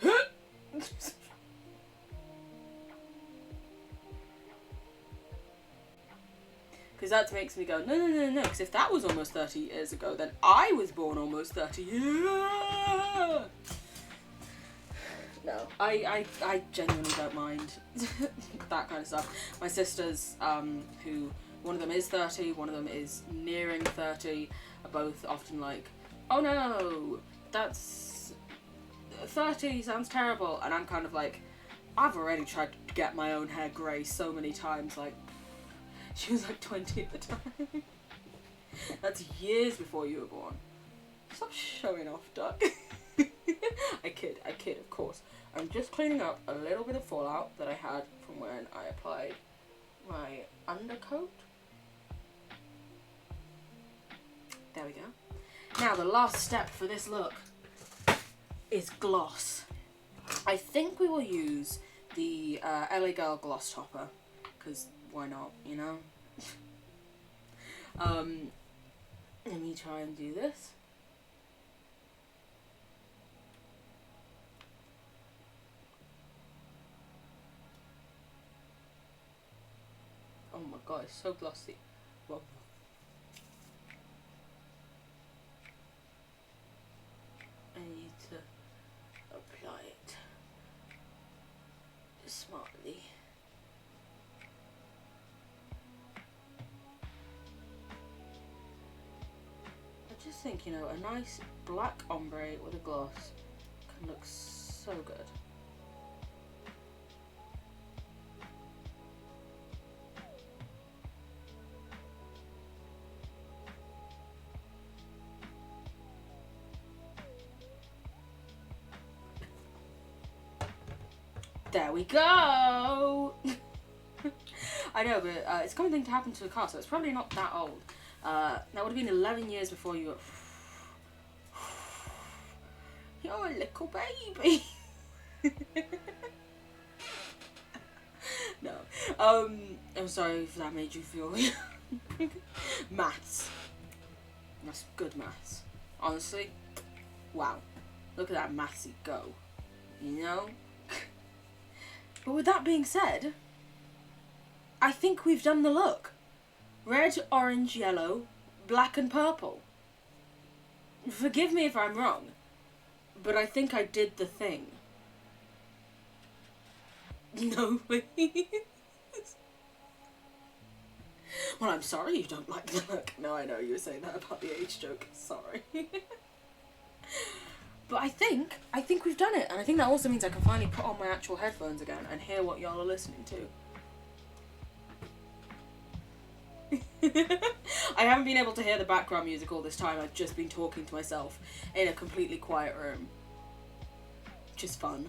because that makes me go, no, because if that was almost 30 years ago, then I was born almost 30 years. No, I genuinely don't mind that kind of stuff. My sisters, who, one of them is 30, one of them is nearing 30, are both often like, oh no, that's, 30 sounds terrible, and I'm kind of like, I've already tried to get my own hair grey so many times, like, she was like 20 at the time. That's years before you were born. Stop showing off, Duck. I kid, of course. I'm just cleaning up a little bit of fallout that I had from when I applied my undercoat. There we go. Now, the last step for this look is gloss. I think we will use the LA Girl Gloss Topper, because why not, you know? Let me try and do this. Oh my god, it's so glossy. Well, I need to apply it smartly. I just think, you know, a nice black ombre with a gloss can look so good. There we go! I know, but it's a common thing to happen to a car, so it's probably not that old. That would have been 11 years before you were... You're a little baby! No. I'm sorry if that made you feel... Maths. That's good maths. Honestly, wow. Look at that mathsy go. You know? But with that being said, I think we've done the look. Red, orange, yellow, black and purple. Forgive me if I'm wrong, but I think I did the thing. No, please. Well, I'm sorry you don't like the look. No, I know you were saying that about the age joke. Sorry. But I think we've done it, and I think that also means I can finally put on my actual headphones again and hear what y'all are listening to. I haven't been able to hear the background music all this time. I've just been talking to myself in a completely quiet room. Which is fun.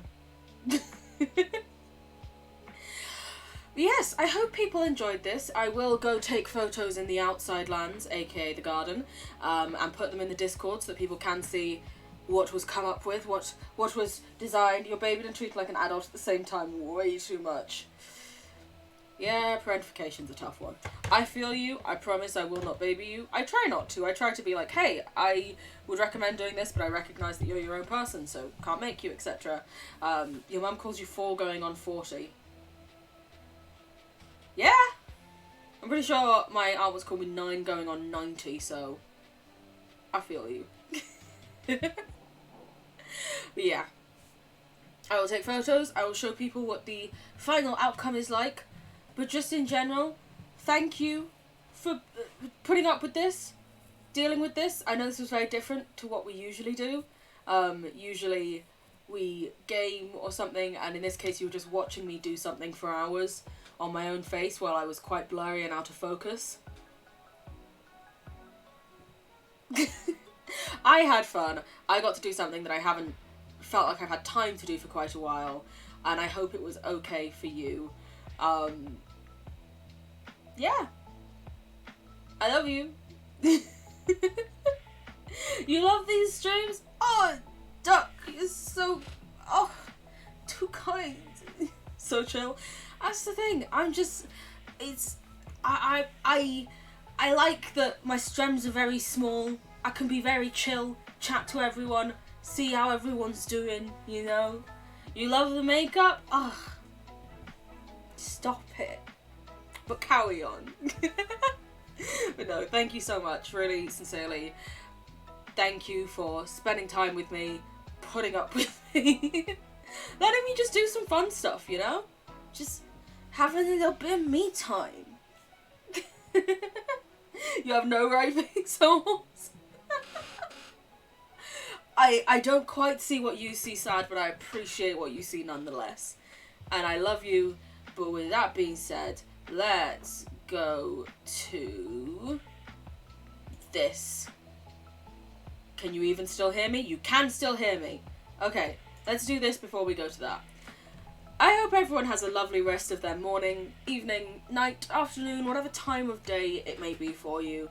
Yes, I hope people enjoyed this. I will go take photos in the outside lands, aka the garden, and put them in the Discord so that people can see what was come up with, what was designed. You're babied and treated like an adult at the same time way too much. Yeah, parentification's a tough one. I feel you. I promise I will not baby you. I try not to. I try to be like, hey, I would recommend doing this, but I recognise that you're your own person, so can't make you, etc. Your mum calls you 4 going on 40. Yeah! I'm pretty sure my aunt was called me 9 going on 90, so I feel you. But yeah, I will take photos, I will show people what the final outcome is like, but just in general, thank you for putting up with this, dealing with this. I know this was very different to what we usually do. Usually we game or something, and in this case you were just watching me do something for hours on my own face while I was quite blurry and out of focus. I had fun. I got to do something that I haven't felt like I've had time to do for quite a while, and I hope it was okay for you. Yeah. I love you. You love these streams? Oh, Duck, you're so... Oh, too kind. So chill. That's the thing. I'm just... It's... I like that my streams are very small. I can be very chill, chat to everyone, see how everyone's doing, you know? You love the makeup? Ugh. Stop it. But carry on. But no, thank you so much, really, sincerely. Thank you for spending time with me, putting up with me. Letting me just do some fun stuff, you know? Just having a little bit of me time. You have no right being so... I don't quite see what you see, sad, but I appreciate what you see nonetheless. And I love you, but with that being said, let's go to this. Can you even still hear me? You can still hear me. Okay, let's do this before we go to that. I hope everyone has a lovely rest of their morning, evening, night, afternoon, whatever time of day it may be for you.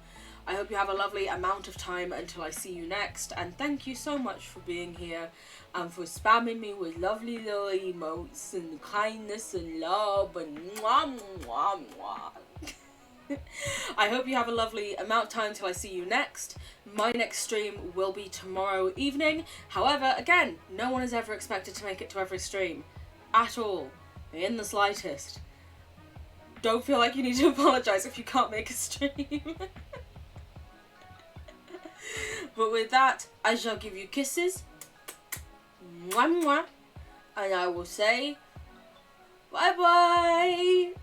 I hope you have a lovely amount of time until I see you next, and thank you so much for being here and for spamming me with lovely little emotes and kindness and love and mwah, mwah, mwah. I hope you have a lovely amount of time till I see you next. My next stream will be tomorrow evening. However, again, no one is ever expected to make it to every stream. At all. In the slightest. Don't feel like you need to apologise if you can't make a stream. But with that, I shall give you kisses. Mwah, mwah. And I will say, bye bye.